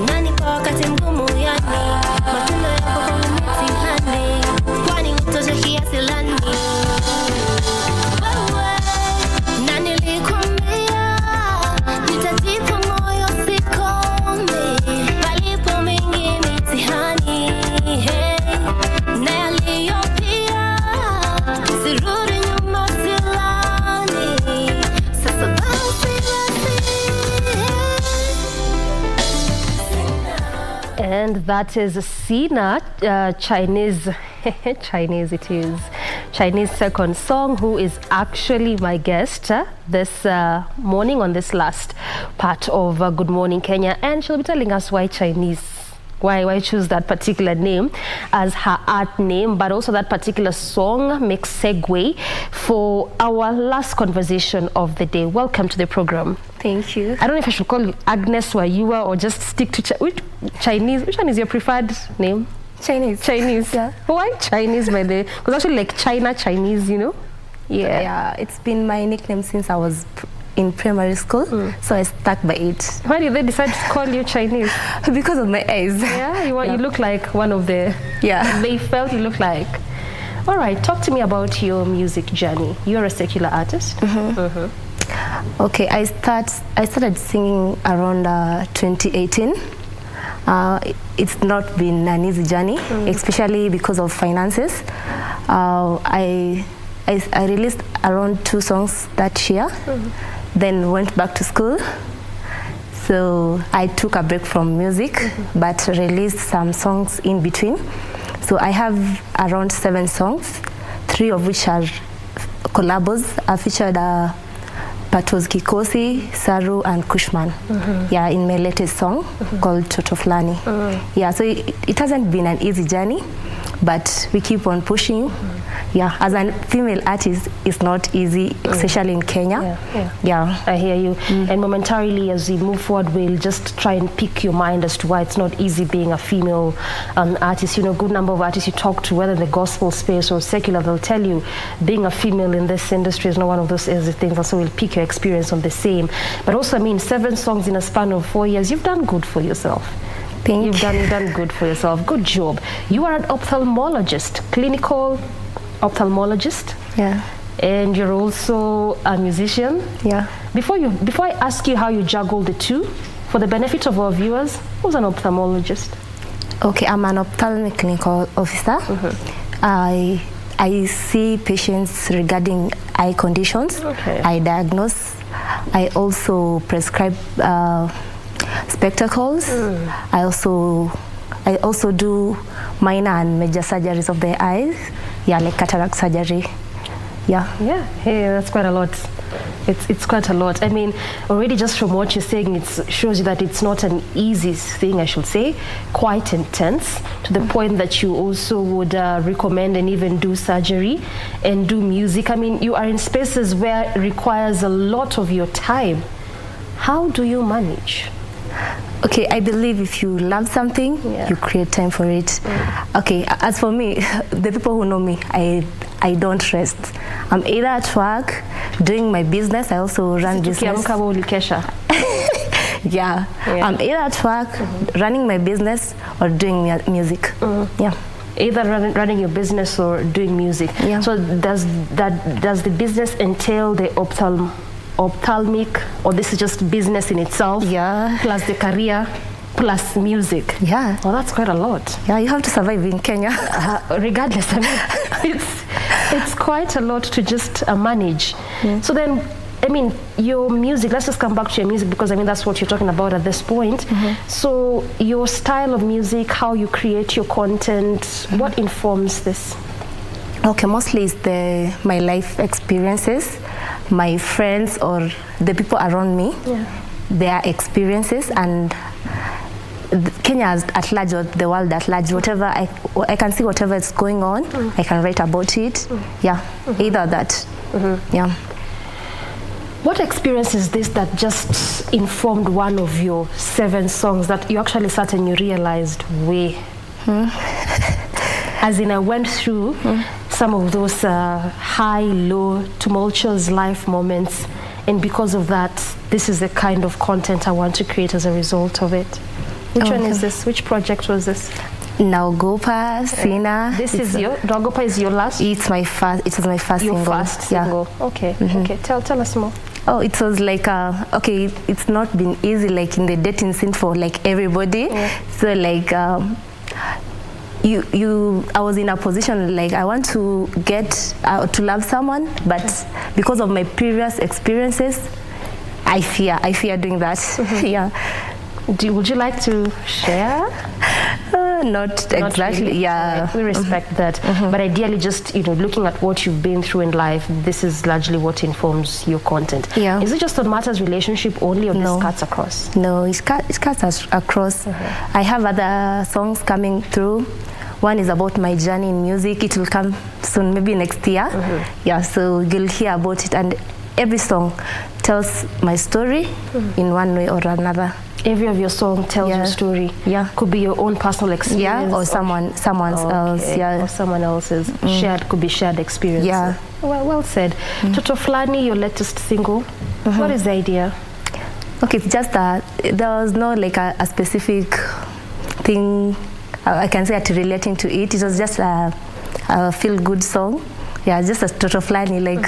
nani kwa wakati mgumu yani, matendo yako kama mitihani, kwani utoshe kiasi lani, wewe na nilikwambia nitajipa moyo sikome, palipo mingi mitihani, na yaliyopia sirudi nyuma silani, sasa basi. And that is Sina, Chinese, Chinese it is, Chinese second song, who is actually my guest this morning on this last part of Good Morning Kenya, and she'll be telling us why Chinese why choose that particular name as her art name, but also that particular song makes segue for our last conversation of the day. Welcome to the program. Thank you. I don't know if I should call you Agnes Wayua or just stick to Chinese. Which one is your preferred name? Chinese. Yeah. Why Chinese, by the way? Because actually like Chinese, you know? Yeah, it's been my nickname since I was in primary school, so I stuck by it. Why did they decide to call you Chinese? Because of my eyes. Yeah, you look like one of the... Yeah. They felt you look like... All right, talk to me about your music journey. You're a secular artist. Okay, I started singing around 2018. It's not been an easy journey, especially because of finances. I released around 2 songs that year, then went back to school. So I took a break from music, but released some songs in between. So I have around 7 songs, 3 of which are collabos. I featured Patos Kikosi, Saru, and Kushman. Yeah, in my latest song called Toto Flani. Yeah, so it hasn't been an easy journey, but we keep on pushing. Yeah, as a female artist, it's not easy, especially in Kenya. Yeah, I hear you. And momentarily, as we move forward, we'll just try and pick your mind as to why it's not easy being a female artist. You know, a good number of artists you talk to, whether in the gospel space or secular, they'll tell you being a female in this industry is not one of those easy things. And so we'll pick your experience on the same. But also, I mean, 7 songs in a span of 4 years, you've done good for yourself. You've done good for yourself. Good job. You are an ophthalmologist, clinical ophthalmologist. Yeah. And you're also a musician. Yeah. Before I ask you how you juggle the two, for the benefit of our viewers, who's an ophthalmologist? Okay, I'm an ophthalmic clinical officer. I see patients regarding eye conditions. I diagnose. I also prescribe spectacles. I also do minor and major surgeries of the eyes. Yeah, like cataract surgery. Yeah. Hey, that's quite a lot. It's quite a lot. I mean, already just from what you're saying, it shows you that it's not an easy thing, I should say. Quite intense, to the point that you also would recommend and even do surgery and do music. I mean, you are in spaces where it requires a lot of your time. How do you manage? Okay, I believe if you love something, you create time for it. Okay, as for me, the people who know me, I don't rest. I'm either at work, doing my business. I also run business. Yeah, I'm either at work, running my business, or doing music. Yeah. Either running your business or doing music. Yeah. So does the business entail the ophthalmic, or this is just business in itself? Yeah. Plus the career, plus music. Yeah. Well, that's quite a lot. Yeah, you have to survive in Kenya. Regardless, I mean, it's quite a lot to just manage. So then, I mean, your music, let's just come back to your music, because I mean, that's what you're talking about at this point. So your style of music, how you create your content, what informs this? Okay, mostly it's my life experiences, my friends or the people around me, their experiences, and Kenya at large, or the world at large, whatever I can see whatever is going on, I can write about it. Yeah, either that. Yeah. What experience is this that just informed one of your 7 songs that you actually sat and you realized, as in I went through some of those high, low, tumultuous life moments, and because of that, this is the kind of content I want to create as a result of it. Which one is this? Which project was this? Naogopa, Sina. This is your Naogopa is your last? It's my first. It was my first your single. First single. Okay. Okay. Tell us more. Oh, it was like okay. It's not been easy like in the dating scene for like everybody. So like I was in a position like I want to get to love someone, but because of my previous experiences, I fear doing that. Yeah. Would you like to share? No, not exactly. Really. Yeah, right. We respect that. But ideally, just looking at what you've been through in life, this is largely what informs your content. Yeah. Is it just on matters relationship only, or this cuts across? No, it cuts across. I have other songs coming through. One is about my journey in music. It will come soon, maybe next year. Yeah, so you'll hear about it, and every song tells my story in one way or another. Every of your song tells your story. Yeah, could be your own personal experience. Yeah, or someone else. Yeah, or someone else's shared. Could be shared experience. Yeah. Well said. Toto Flani, your latest single. What is the idea? Okay, it's just that there was no like a specific thing I can say relating to it. It was just a feel-good song. Yeah, just a Toto Flani, like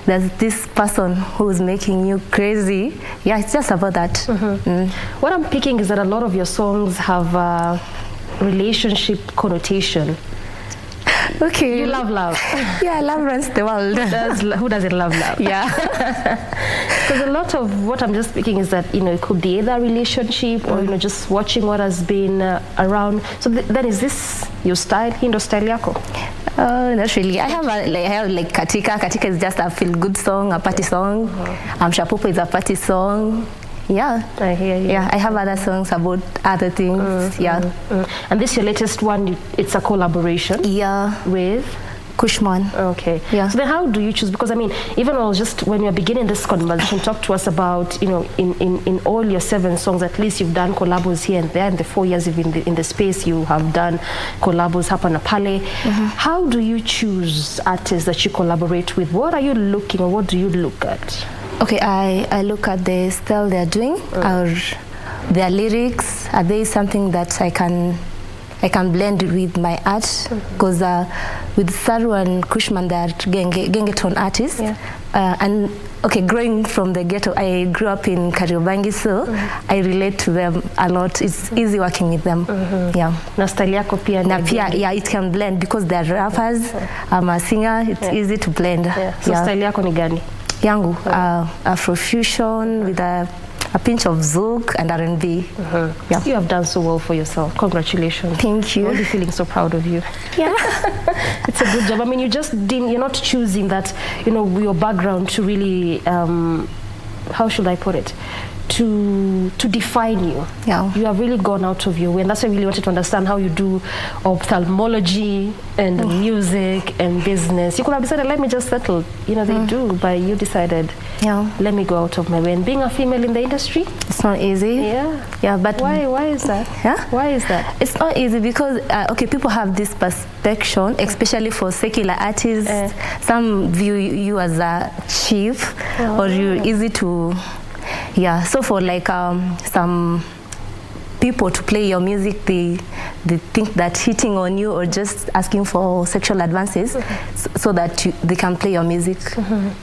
there's this person who's making you crazy. Yeah, it's just about that. What I'm picking is that a lot of your songs have a relationship connotation. Okay. You love love. Yeah, love runs the world. Who doesn't love love? Yeah. Because a lot of what I'm just speaking is that, it could be either a relationship or, just watching what has been around. So then is this your style, Hindo style yako? Not really. I have like Katika. Katika is just a feel-good song, a party song. Shapopo is a party song. Yeah, I hear you. Yeah, I have other songs about other things. And this your latest one, it's a collaboration. Yeah. With? Kushman. Okay. Yeah. So then how do you choose? Because even when you're beginning this conversation, talk to us about, in all your 7 songs, at least you've done collabos here and there. In the 4 years you've been in the space, you have done collabos hapa na pale. How do you choose artists that you collaborate with? What are you looking, or what do you look at? Okay, I look at the style they're doing, or their lyrics. Are they something that I can blend with my art? Because with Saru and Kushman, they're gengeton artists. And growing from the ghetto, I grew up in Kariobangi, so I relate to them a lot. It's easy working with them. Yeah. Na style yako pia yeah, it can blend because they're rappers. I'm a singer. It's easy to blend. So style yako ni gani? Yangu, Afrofusion with a pinch of zouk and R&B. Yeah. You have done so well for yourself. Congratulations. Thank you. I'm really feeling so proud of you. Yeah. It's a good job. You're not choosing that, your background to really, how should I put it? To define you. Yeah. You have really gone out of your way, and that's why I really wanted to understand how you do ophthalmology and music and business. You could have decided, let me just settle. They do, but you decided, let me go out of my way. And being a female in the industry, it's not easy. Yeah, but why is that? Yeah, why is that? It's not easy because people have this perception, especially for secular artists. Some view you as a chief, or you're easy to. Yeah, so for some people to play your music, they think that hitting on you or just asking for sexual advances so that they can play your music.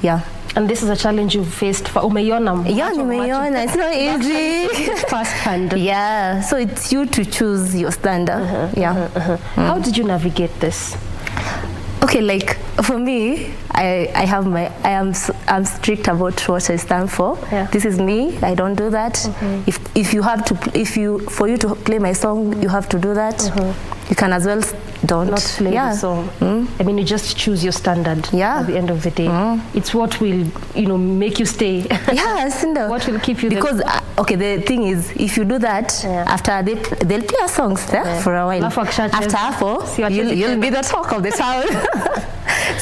Yeah. And this is a challenge you've faced for umeiona. Yeah, nimeiona. It's not easy. First hand. Yeah, so it's you to choose your standard. How did you navigate this? Okay, for me, I'm strict about what I stand for. This is me. I don't do that. For you to play my song, you have to do that. You can as well don't not play the song. You just choose your standard. At the end of the day, it's what will make you stay. What will keep you? Because the thing is, if you do that, after they'll play our songs for a while. After you'll be the talk of the town.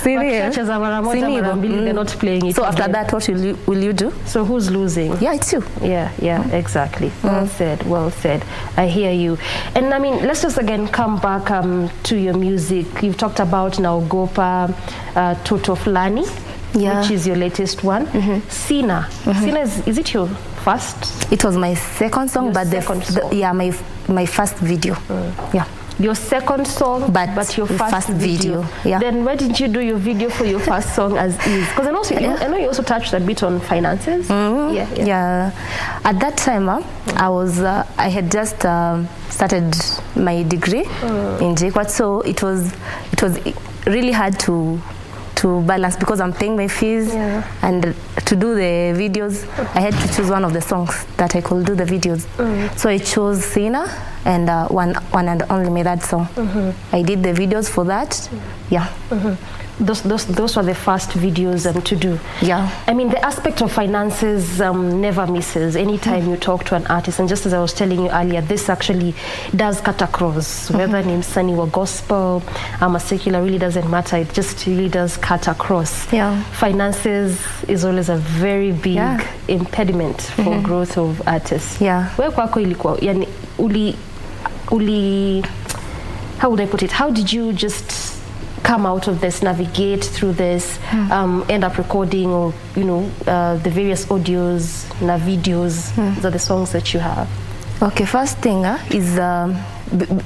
They're not playing it. So after that, what will you do? So who's losing? Yeah, it's you. Yeah, exactly. Well said. I hear you. And let's just again come back to your music. You've talked about Naogopa, Toto Flani, which is your latest one. Sina. Sina, is it your first? It was my second song, but my first video. Yeah. Your second song, but your first video. Yeah. Then why didn't you do your video for your first song as is? Because I know you also touched a bit on finances. Yeah. At that time, I had just started my degree in JKUAT, so it was really hard to balance because I'm paying my fees and to do the videos I had to choose one of the songs that I could do the videos. So I chose Sina and one and only me, that song. I did the videos for that. Yeah. Those were the first videos to do. Yeah. I mean, the aspect of finances never misses anytime you talk to an artist. And just as I was telling you earlier, this actually does cut across. Whether ni msanii wa gospel, a secular, really doesn't matter. It just really does cut across. Yeah. Finances is always a very big impediment for growth of artists. Yeah. Where kwako ilikuwa, yani how would I put it? How did you just come out of this, navigate through this, end up recording, or the various audios, videos, those are the songs that you have? Okay, first thing is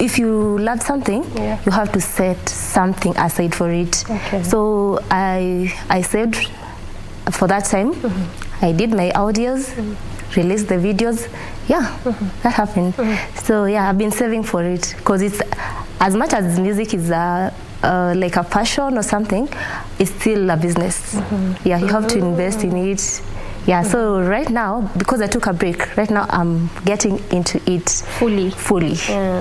if you love something, you have to set something aside for it. Okay. So I said for that time, I did my audios, released the videos. Yeah, that happened. So yeah, I've been saving for it, because it's, as much as music is like a passion or something, it's still a business. Yeah, you have to invest in it. Yeah, so right now, because I took a break, right now I'm getting into it fully.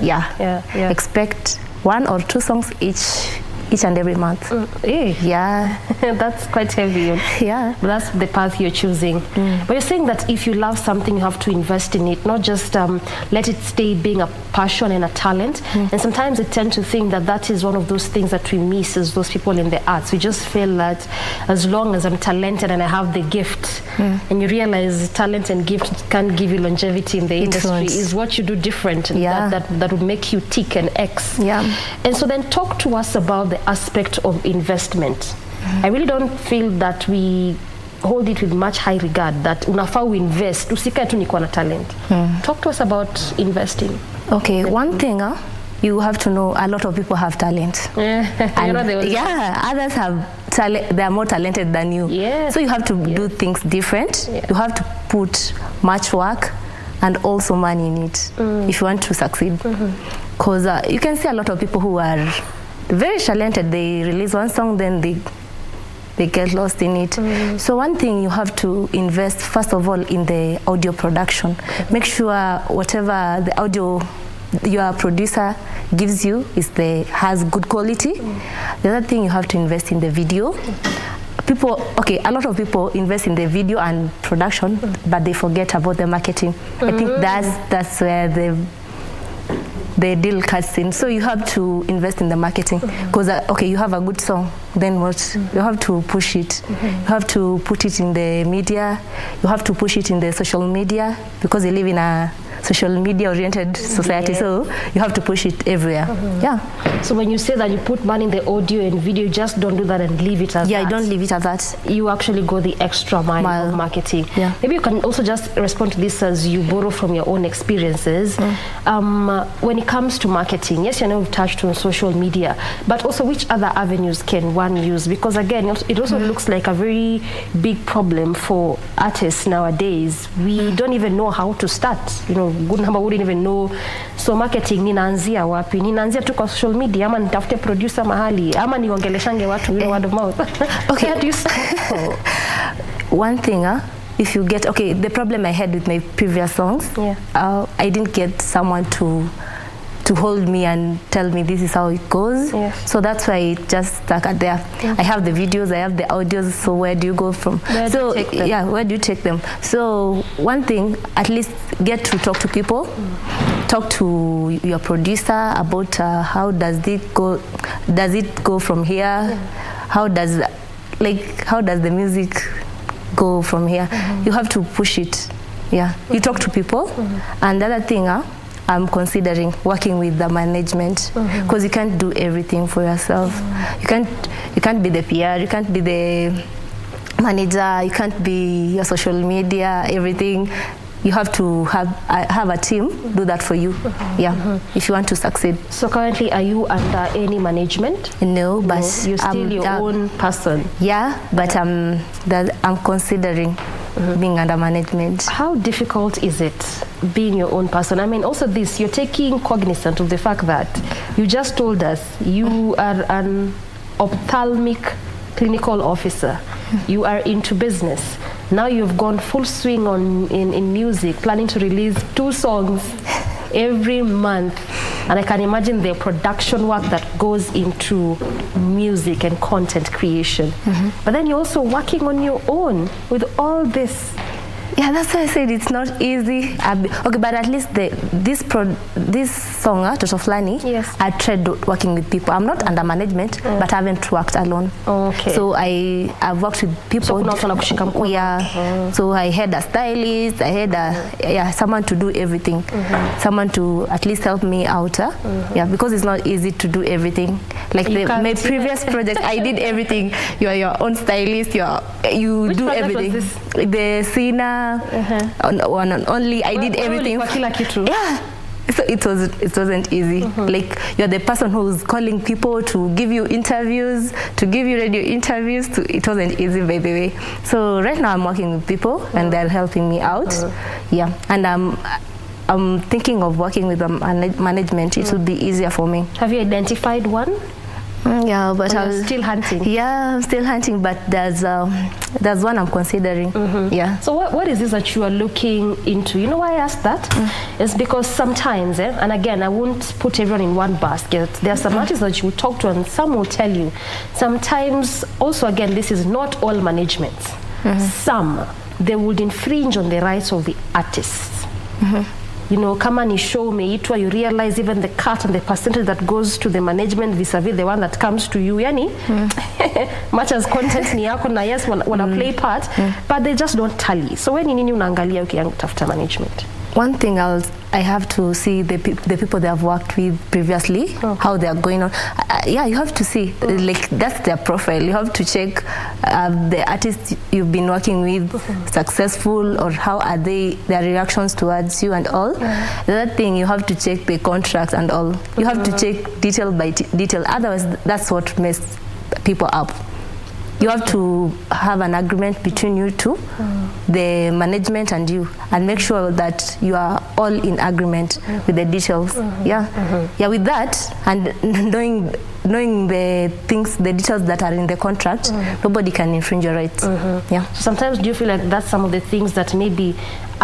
Yeah. Expect 1 or 2 songs each and every month. Yeah. That's quite heavy. Yeah. But that's the path you're choosing. But you're saying that if you love something, you have to invest in it, not just let it stay being a passion and a talent. And sometimes I tend to think that that is one of those things that we miss as those people in the arts. We just feel that as long as I'm talented and I have the gift, and you realize talent and gift can't give you longevity in the industry, is what you do different. That would make you tick and X. Yeah. And so then talk to us about the aspect of investment. I really don't feel that we hold it with much high regard, that unafaa we invest, usikae tu nikuwa na talent. Talk to us about investing. Okay, one thing, you have to know a lot of people have talent. And others have talent, they are more talented than you. So you have to do things different. You have to put much work and also money in it if you want to succeed. Because you can see a lot of people who are very talented, they release one song, then they get lost in it. So one thing, you have to invest first of all in the audio production. Make sure whatever the audio your producer gives you has good quality. The other thing, you have to invest in the video. A lot of people invest in the video and production, but they forget about the marketing. I think that's where the deal cuts in. So you have to invest in the marketing, because you have a good song, then what? You have to push it. You have to put it in the media. You have to push it in the social media, because we live in a social media oriented society, so you have to push it everywhere. So when you say that you put money in the audio and video, you just don't do that and leave it as that. I don't leave it as that. You actually go the extra mile of marketing. Maybe you can also just respond to this as you borrow from your own experiences. When it comes to marketing, yes, we've touched on social media, but also which other avenues can one use? Because again, it also looks like a very big problem for artists nowadays. We don't even know how to start. Good number wouldn't even know. So marketing, ninaanzia wapi? Ninaanzia tu kwa social media, ama nitafute producer mahali, ama niongeleshange watu, word of mouth. How do you start? One thing, if you get, the problem I had with my previous songs, I didn't get someone to hold me and tell me this is how it goes. So that's why it just stuck at there. I have the videos, I have the audios, so where do you go from? Where do you take them? So one thing, at least get to talk to people, talk to your producer about how does it go from here? How does the music go from here? You have to push it. You talk to people. And the other thing, I'm considering working with the management, because you can't do everything for yourself. You can't be the PR, you can't be the manager, you can't be your social media, everything. You have to have a team do that for you. If you want to succeed. So currently, are you under any management? No, but you're still your own person. But I'm considering being under management. How difficult is it being your own person? I mean, also you're taking cognizance of the fact that you just told us you are an ophthalmic clinical officer. You are into business. Now you've gone full swing in music, planning to release 2 songs every month. And I can imagine the production work that goes into music and content creation. But then you're also working on your own with all this. Yeah, that's why I said it's not easy. Okay, but at least this song, Toto Flani, yes, I tried working with people. I'm not under management, but I haven't worked alone. Okay. So I've worked with people. Yeah. So I had a stylist. I had someone to do everything. Someone to at least help me out. Yeah, because it's not easy to do everything. Like my previous project, I did everything. You are your own stylist. You do everything. Was this? The singer. One and only. I did everything. Yeah. So it wasn't easy. Like you're the person who's calling people to give you interviews, to give you radio interviews. It wasn't easy, by the way. So right now I'm working with people and they're helping me out. Yeah, and I'm thinking of working with management. It will be easier for me. Have you identified one? Yeah, but I'm still hunting. Yeah, I'm still hunting, but there's one I'm considering. Yeah. So what is this that you are looking into? You know why I asked that? It's because sometimes, and again, I won't put everyone in one basket. There are some artists that you will talk to and some will tell you. Sometimes, also again, this is not all management. Some, they would infringe on the rights of the artists. You know, kama ni show umeitwa, you realize even the cut and the percentage that goes to the management vis-a-vis the one that comes to you. Yani, much as content ni yako na yes, wanna play part, but they just don't tally. So when nini unaangalia ukitafuta management? One thing I have to see the people they have worked with previously, how they are going on. Yeah, you have to see, like that's their profile. You have to check the artists you've been working with, successful, or how are their reactions towards you and all. The other thing, you have to check the contracts and all. You have to check detail by detail. Otherwise, that's what messes people up. You have to have an agreement between you two, the management and you, and make sure that you are all in agreement with the details. Yeah, with that, and knowing the things, the details that are in the contract, nobody can infringe your rights. Yeah. So sometimes do you feel like that's some of the things that maybe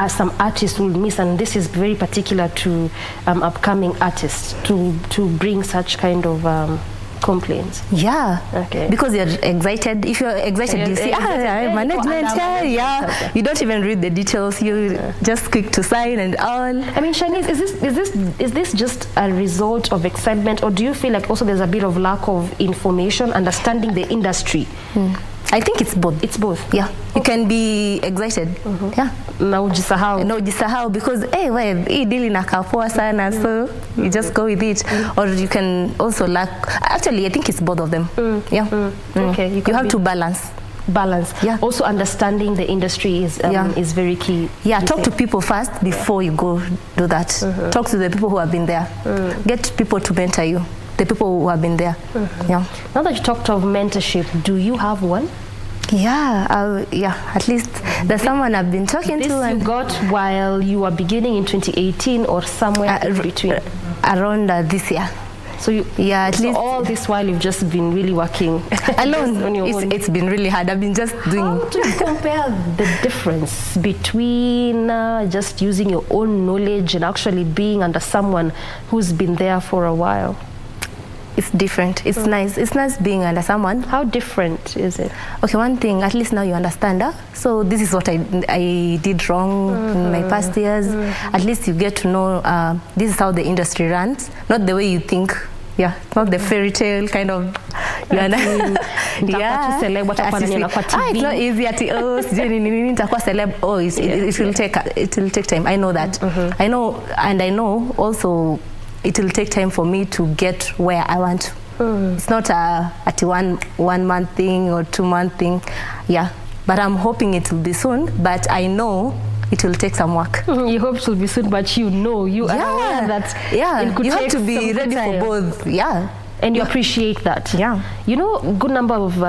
some artists will miss, and this is very particular to upcoming artists to bring such kind of complaints? Yeah. Okay. Because you're excited. If you're excited, you see, management, yeah. You don't even read the details. You just click to sign and all. I mean, Shanice, is this just a result of excitement, or do you feel like also there's a bit of lack of information, understanding the industry? I think it's both. It's both. Yeah. You can be excited. Yeah. Na ujisahau because hii deal inakaa poa sana, so you just go with it. Or you can also lack. Actually, I think it's both of them. Yeah. Okay. You have to balance. Yeah. Also understanding the industry is very key. Yeah. Talk to people first before you go do that. Talk to the people who have been there. Get people to mentor you. The people who have been there. Yeah. Now that you talked of mentorship, do you have one? Yeah, at least there's someone I've been talking to. And you got while you were beginning in 2018 or somewhere in between? Around this year. So at least all this while you've just been really working alone. On your own. It's been really hard. I've been just doing. How do you compare the difference between just using your own knowledge and actually being under someone who's been there for a while? It's different. It's nice. It's nice being under someone. How different is it? Okay, one thing, at least now you understand. So this is what I did wrong in my past years. At least you get to know this is how the industry runs, not the way you think. Yeah, not the fairy tale kind of. It's not easy at it will take time. I know that. I know also it will take time for me to get where I want to. It's not at one month thing or 2 month thing. Yeah, but I'm hoping it will be soon. But I know it will take some work. You hope it will be soon, but you are aware that it could you take have to be ready time. for both. Yeah. And you appreciate that. Yeah. You know, good number of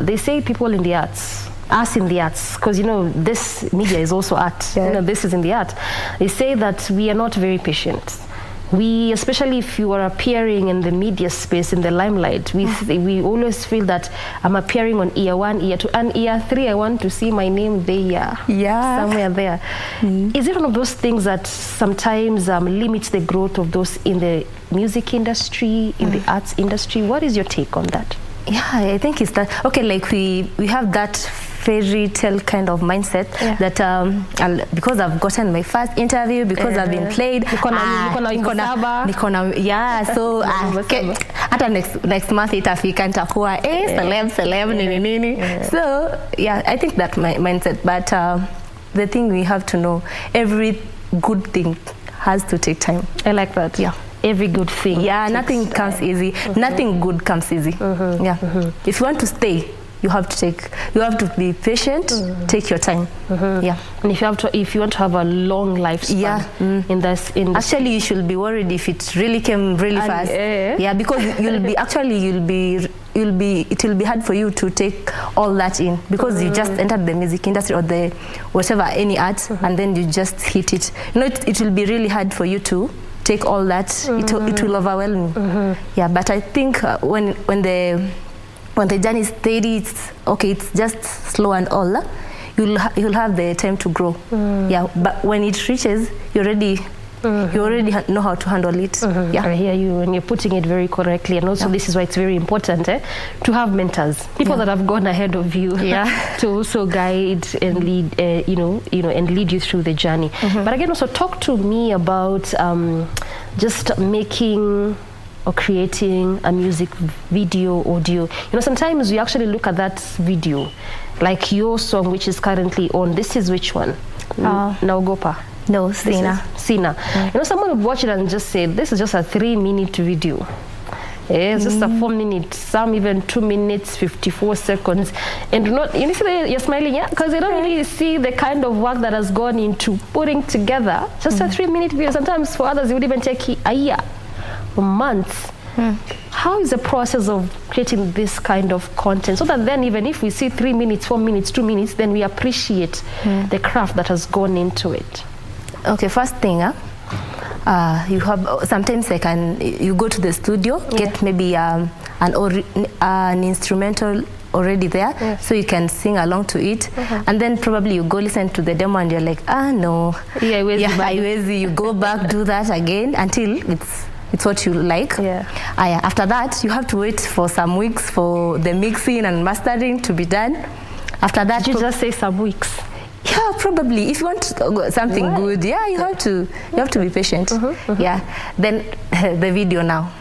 they say people in the arts, us in the arts, because this media is also art. This is in the art. They say that we are not very patient. we, especially if you are appearing in the media space, in the limelight, we always feel that I'm appearing on year 1, year 2, and year 3, I want to see my name there, somewhere there. Is it one of those things that sometimes limits the growth of those in the music industry, in the arts industry? What is your take on that? Yeah, I think it's that. Okay, like we have that fairy tale kind of mindset that because I've gotten my first interview, because I've been played, so hata next month itafika nitakuwa celeb nini. So yeah, I think that my mindset, but the thing we have to know, every good thing has to take time. I like that. Yeah. Every good thing. Yeah, nothing comes easy. Nothing good comes easy. If you want to stay, you have to be patient, take your time. Yeah. And if you want to have a long lifespan in this industry. Actually, you should be worried if it really came really fast. Yeah, because it will be hard for you to take all that in, because you just entered the music industry or the whatever, any art, and then you just hit it. You know, it will be really hard for you to take all that. It will overwhelm you. Yeah, but I think when the journey is steady, it's just slow and all, you'll have the time to grow. Yeah, but when it reaches, you already know how to handle it. Yeah, I hear you, and you're putting it very correctly. And also, this is why it's very important to have mentors, people that have gone ahead of you, to also guide and lead, and lead you through the journey. But again, also talk to me about just making or creating a music video, audio. You know, sometimes we actually look at that video, like your song, which is currently on. This is which one? Naogopa. No, Sina. You know, someone would watch it and just say, this is just a 3-minute video. It's just a 4 minute, some even 2 minutes, 54 seconds. And you see you're smiling, because they don't really see the kind of work that has gone into putting together just a 3-minute video. Sometimes for others, it would even take a year or months. How is the process of creating this kind of content, so that then even if we see 3 minutes, 4 minutes, 2 minutes, then we appreciate the craft that has gone into it? Okay, first thing, you have sometimes you go to the studio, get maybe an instrumental already there, so you can sing along to it, and then probably you go listen to the demo and you're like, no, you go back, do that again until it's what you like. After that, you have to wait for some weeks for the mixing and mastering to be done. After that, did you just say some weeks? Yeah, probably. If you want something good, you have to be patient. Yeah. Then the video now.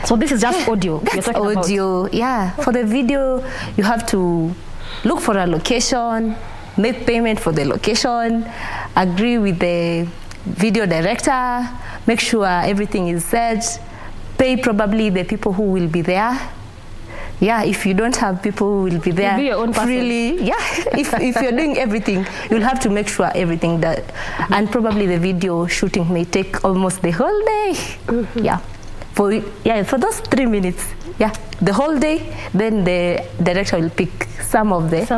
So this is just audio. That's audio. About. Yeah. For the video, you have to look for a location, make payment for the location, agree with the video director, make sure everything is set, pay probably the people who will be there. Yeah, if you don't have people who will be there, be your own freely. Yeah, if you're doing everything, you'll have to make sure everything does. And probably the video shooting may take almost the whole day. Yeah, for those 3 minutes. Yeah, the whole day. Then the director will pick some of it.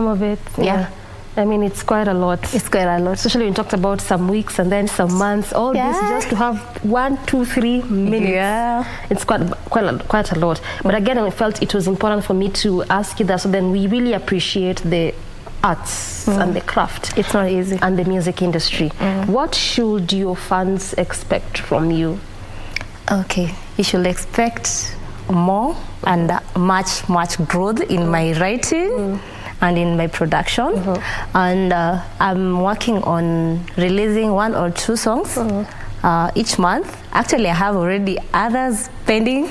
Yeah. I mean, it's quite a lot. It's quite a lot. Especially when you talked about some weeks and then some months. All this just to have 1, 2, 3 minutes. Yeah. It's quite a lot. But again, I felt it was important for me to ask you that, so then we really appreciate the arts and the craft. It's not easy. And the music industry. What should your fans expect from you? Okay, you should expect more and much growth in my writing. And in my production, and I'm working on releasing 1 or 2 songs each month. Actually, I have already others pending,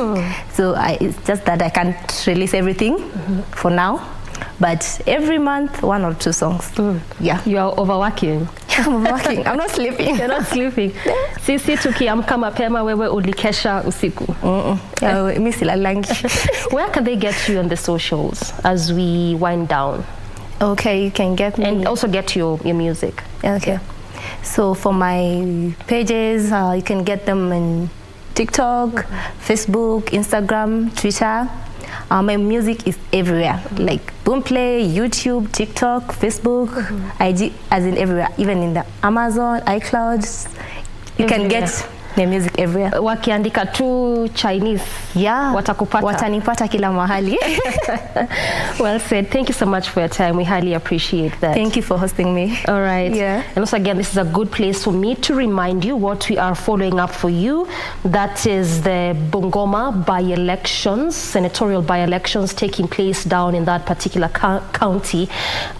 so it's just that I can't release everything for now. But every month, 1 or 2 songs. Yeah, you are overworking. I'm overworking. I'm not sleeping. You're not sleeping. Sisi tukiamka mapema, wewe ulikesha usiku. Mimi silalangi. Where can they get you on the socials as we wind down? Okay, you can get me. And also get your music. Okay. So for my pages, you can get them in TikTok, Facebook, Instagram, Twitter. My music is everywhere, like Boomplay, YouTube, TikTok, Facebook, IG, as in everywhere, even in the Amazon, iCloud. You can get the music everywhere. Wakiandika tu Chinese, watakupata. Watanipata kila mahali. Well said. Thank you so much for your time. We highly appreciate that. Thank you for hosting me. All right. Yeah. And also, again, this is a good place for me to remind you what we are following up for you. That is the Bungoma by-elections, senatorial by-elections taking place down in that particular county.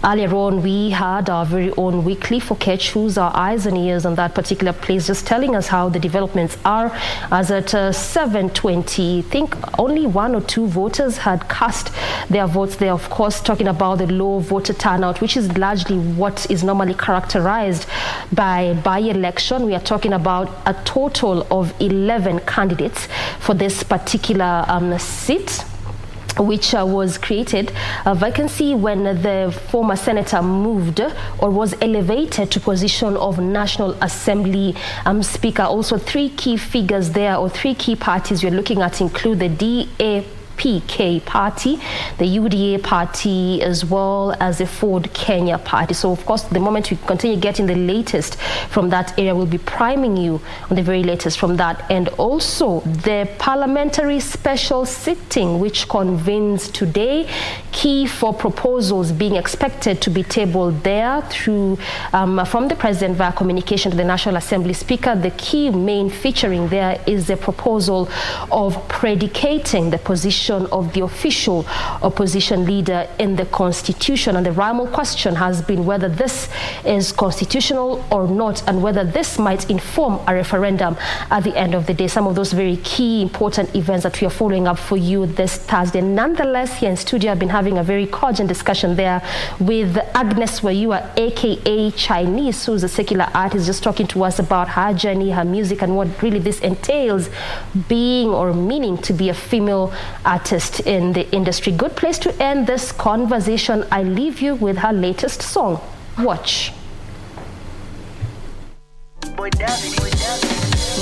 Earlier on, we had our very own weekly for Ketch, who's our eyes and ears on that particular place, just telling us how the developments are. As at 7:20, I think only 1 or 2 voters had cast their votes there. Of course, talking about the low voter turnout, which is largely what is normally characterized by-election. We are talking about a total of 11 candidates for this particular seat, which was created a vacancy when the former senator moved or was elevated to position of National Assembly Speaker. Also, 3 key figures there, or 3 key parties we're looking at, include the DAPK party, the UDA party, as well as the Ford Kenya party. So, of course, the moment we continue getting the latest from that area, we'll be priming you on the very latest from that. And also the parliamentary special sitting, which convenes today, key for proposals being expected to be tabled there through from the president via communication to the National Assembly Speaker. The key main featuring there is the proposal of predicating the position of the official opposition leader in the Constitution. And the primal question has been whether this is constitutional or not, and whether this might inform a referendum at the end of the day. Some of those very key important events that we are following up for you this Thursday. Nonetheless, here in studio, I've been having a very cogent discussion there with Agnes Wayua, aka Chinese, who's a secular artist, just talking to us about her journey, her music, and what really this entails, being or meaning to be a female artist in the industry. Good place to end this conversation. I leave you with her latest song. Watch.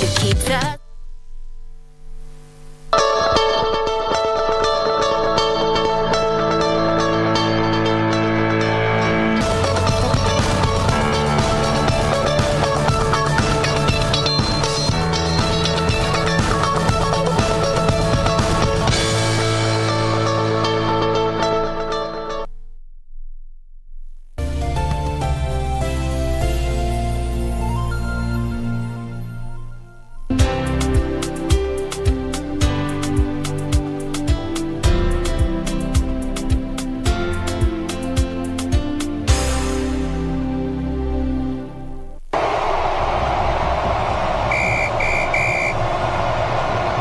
Nikita.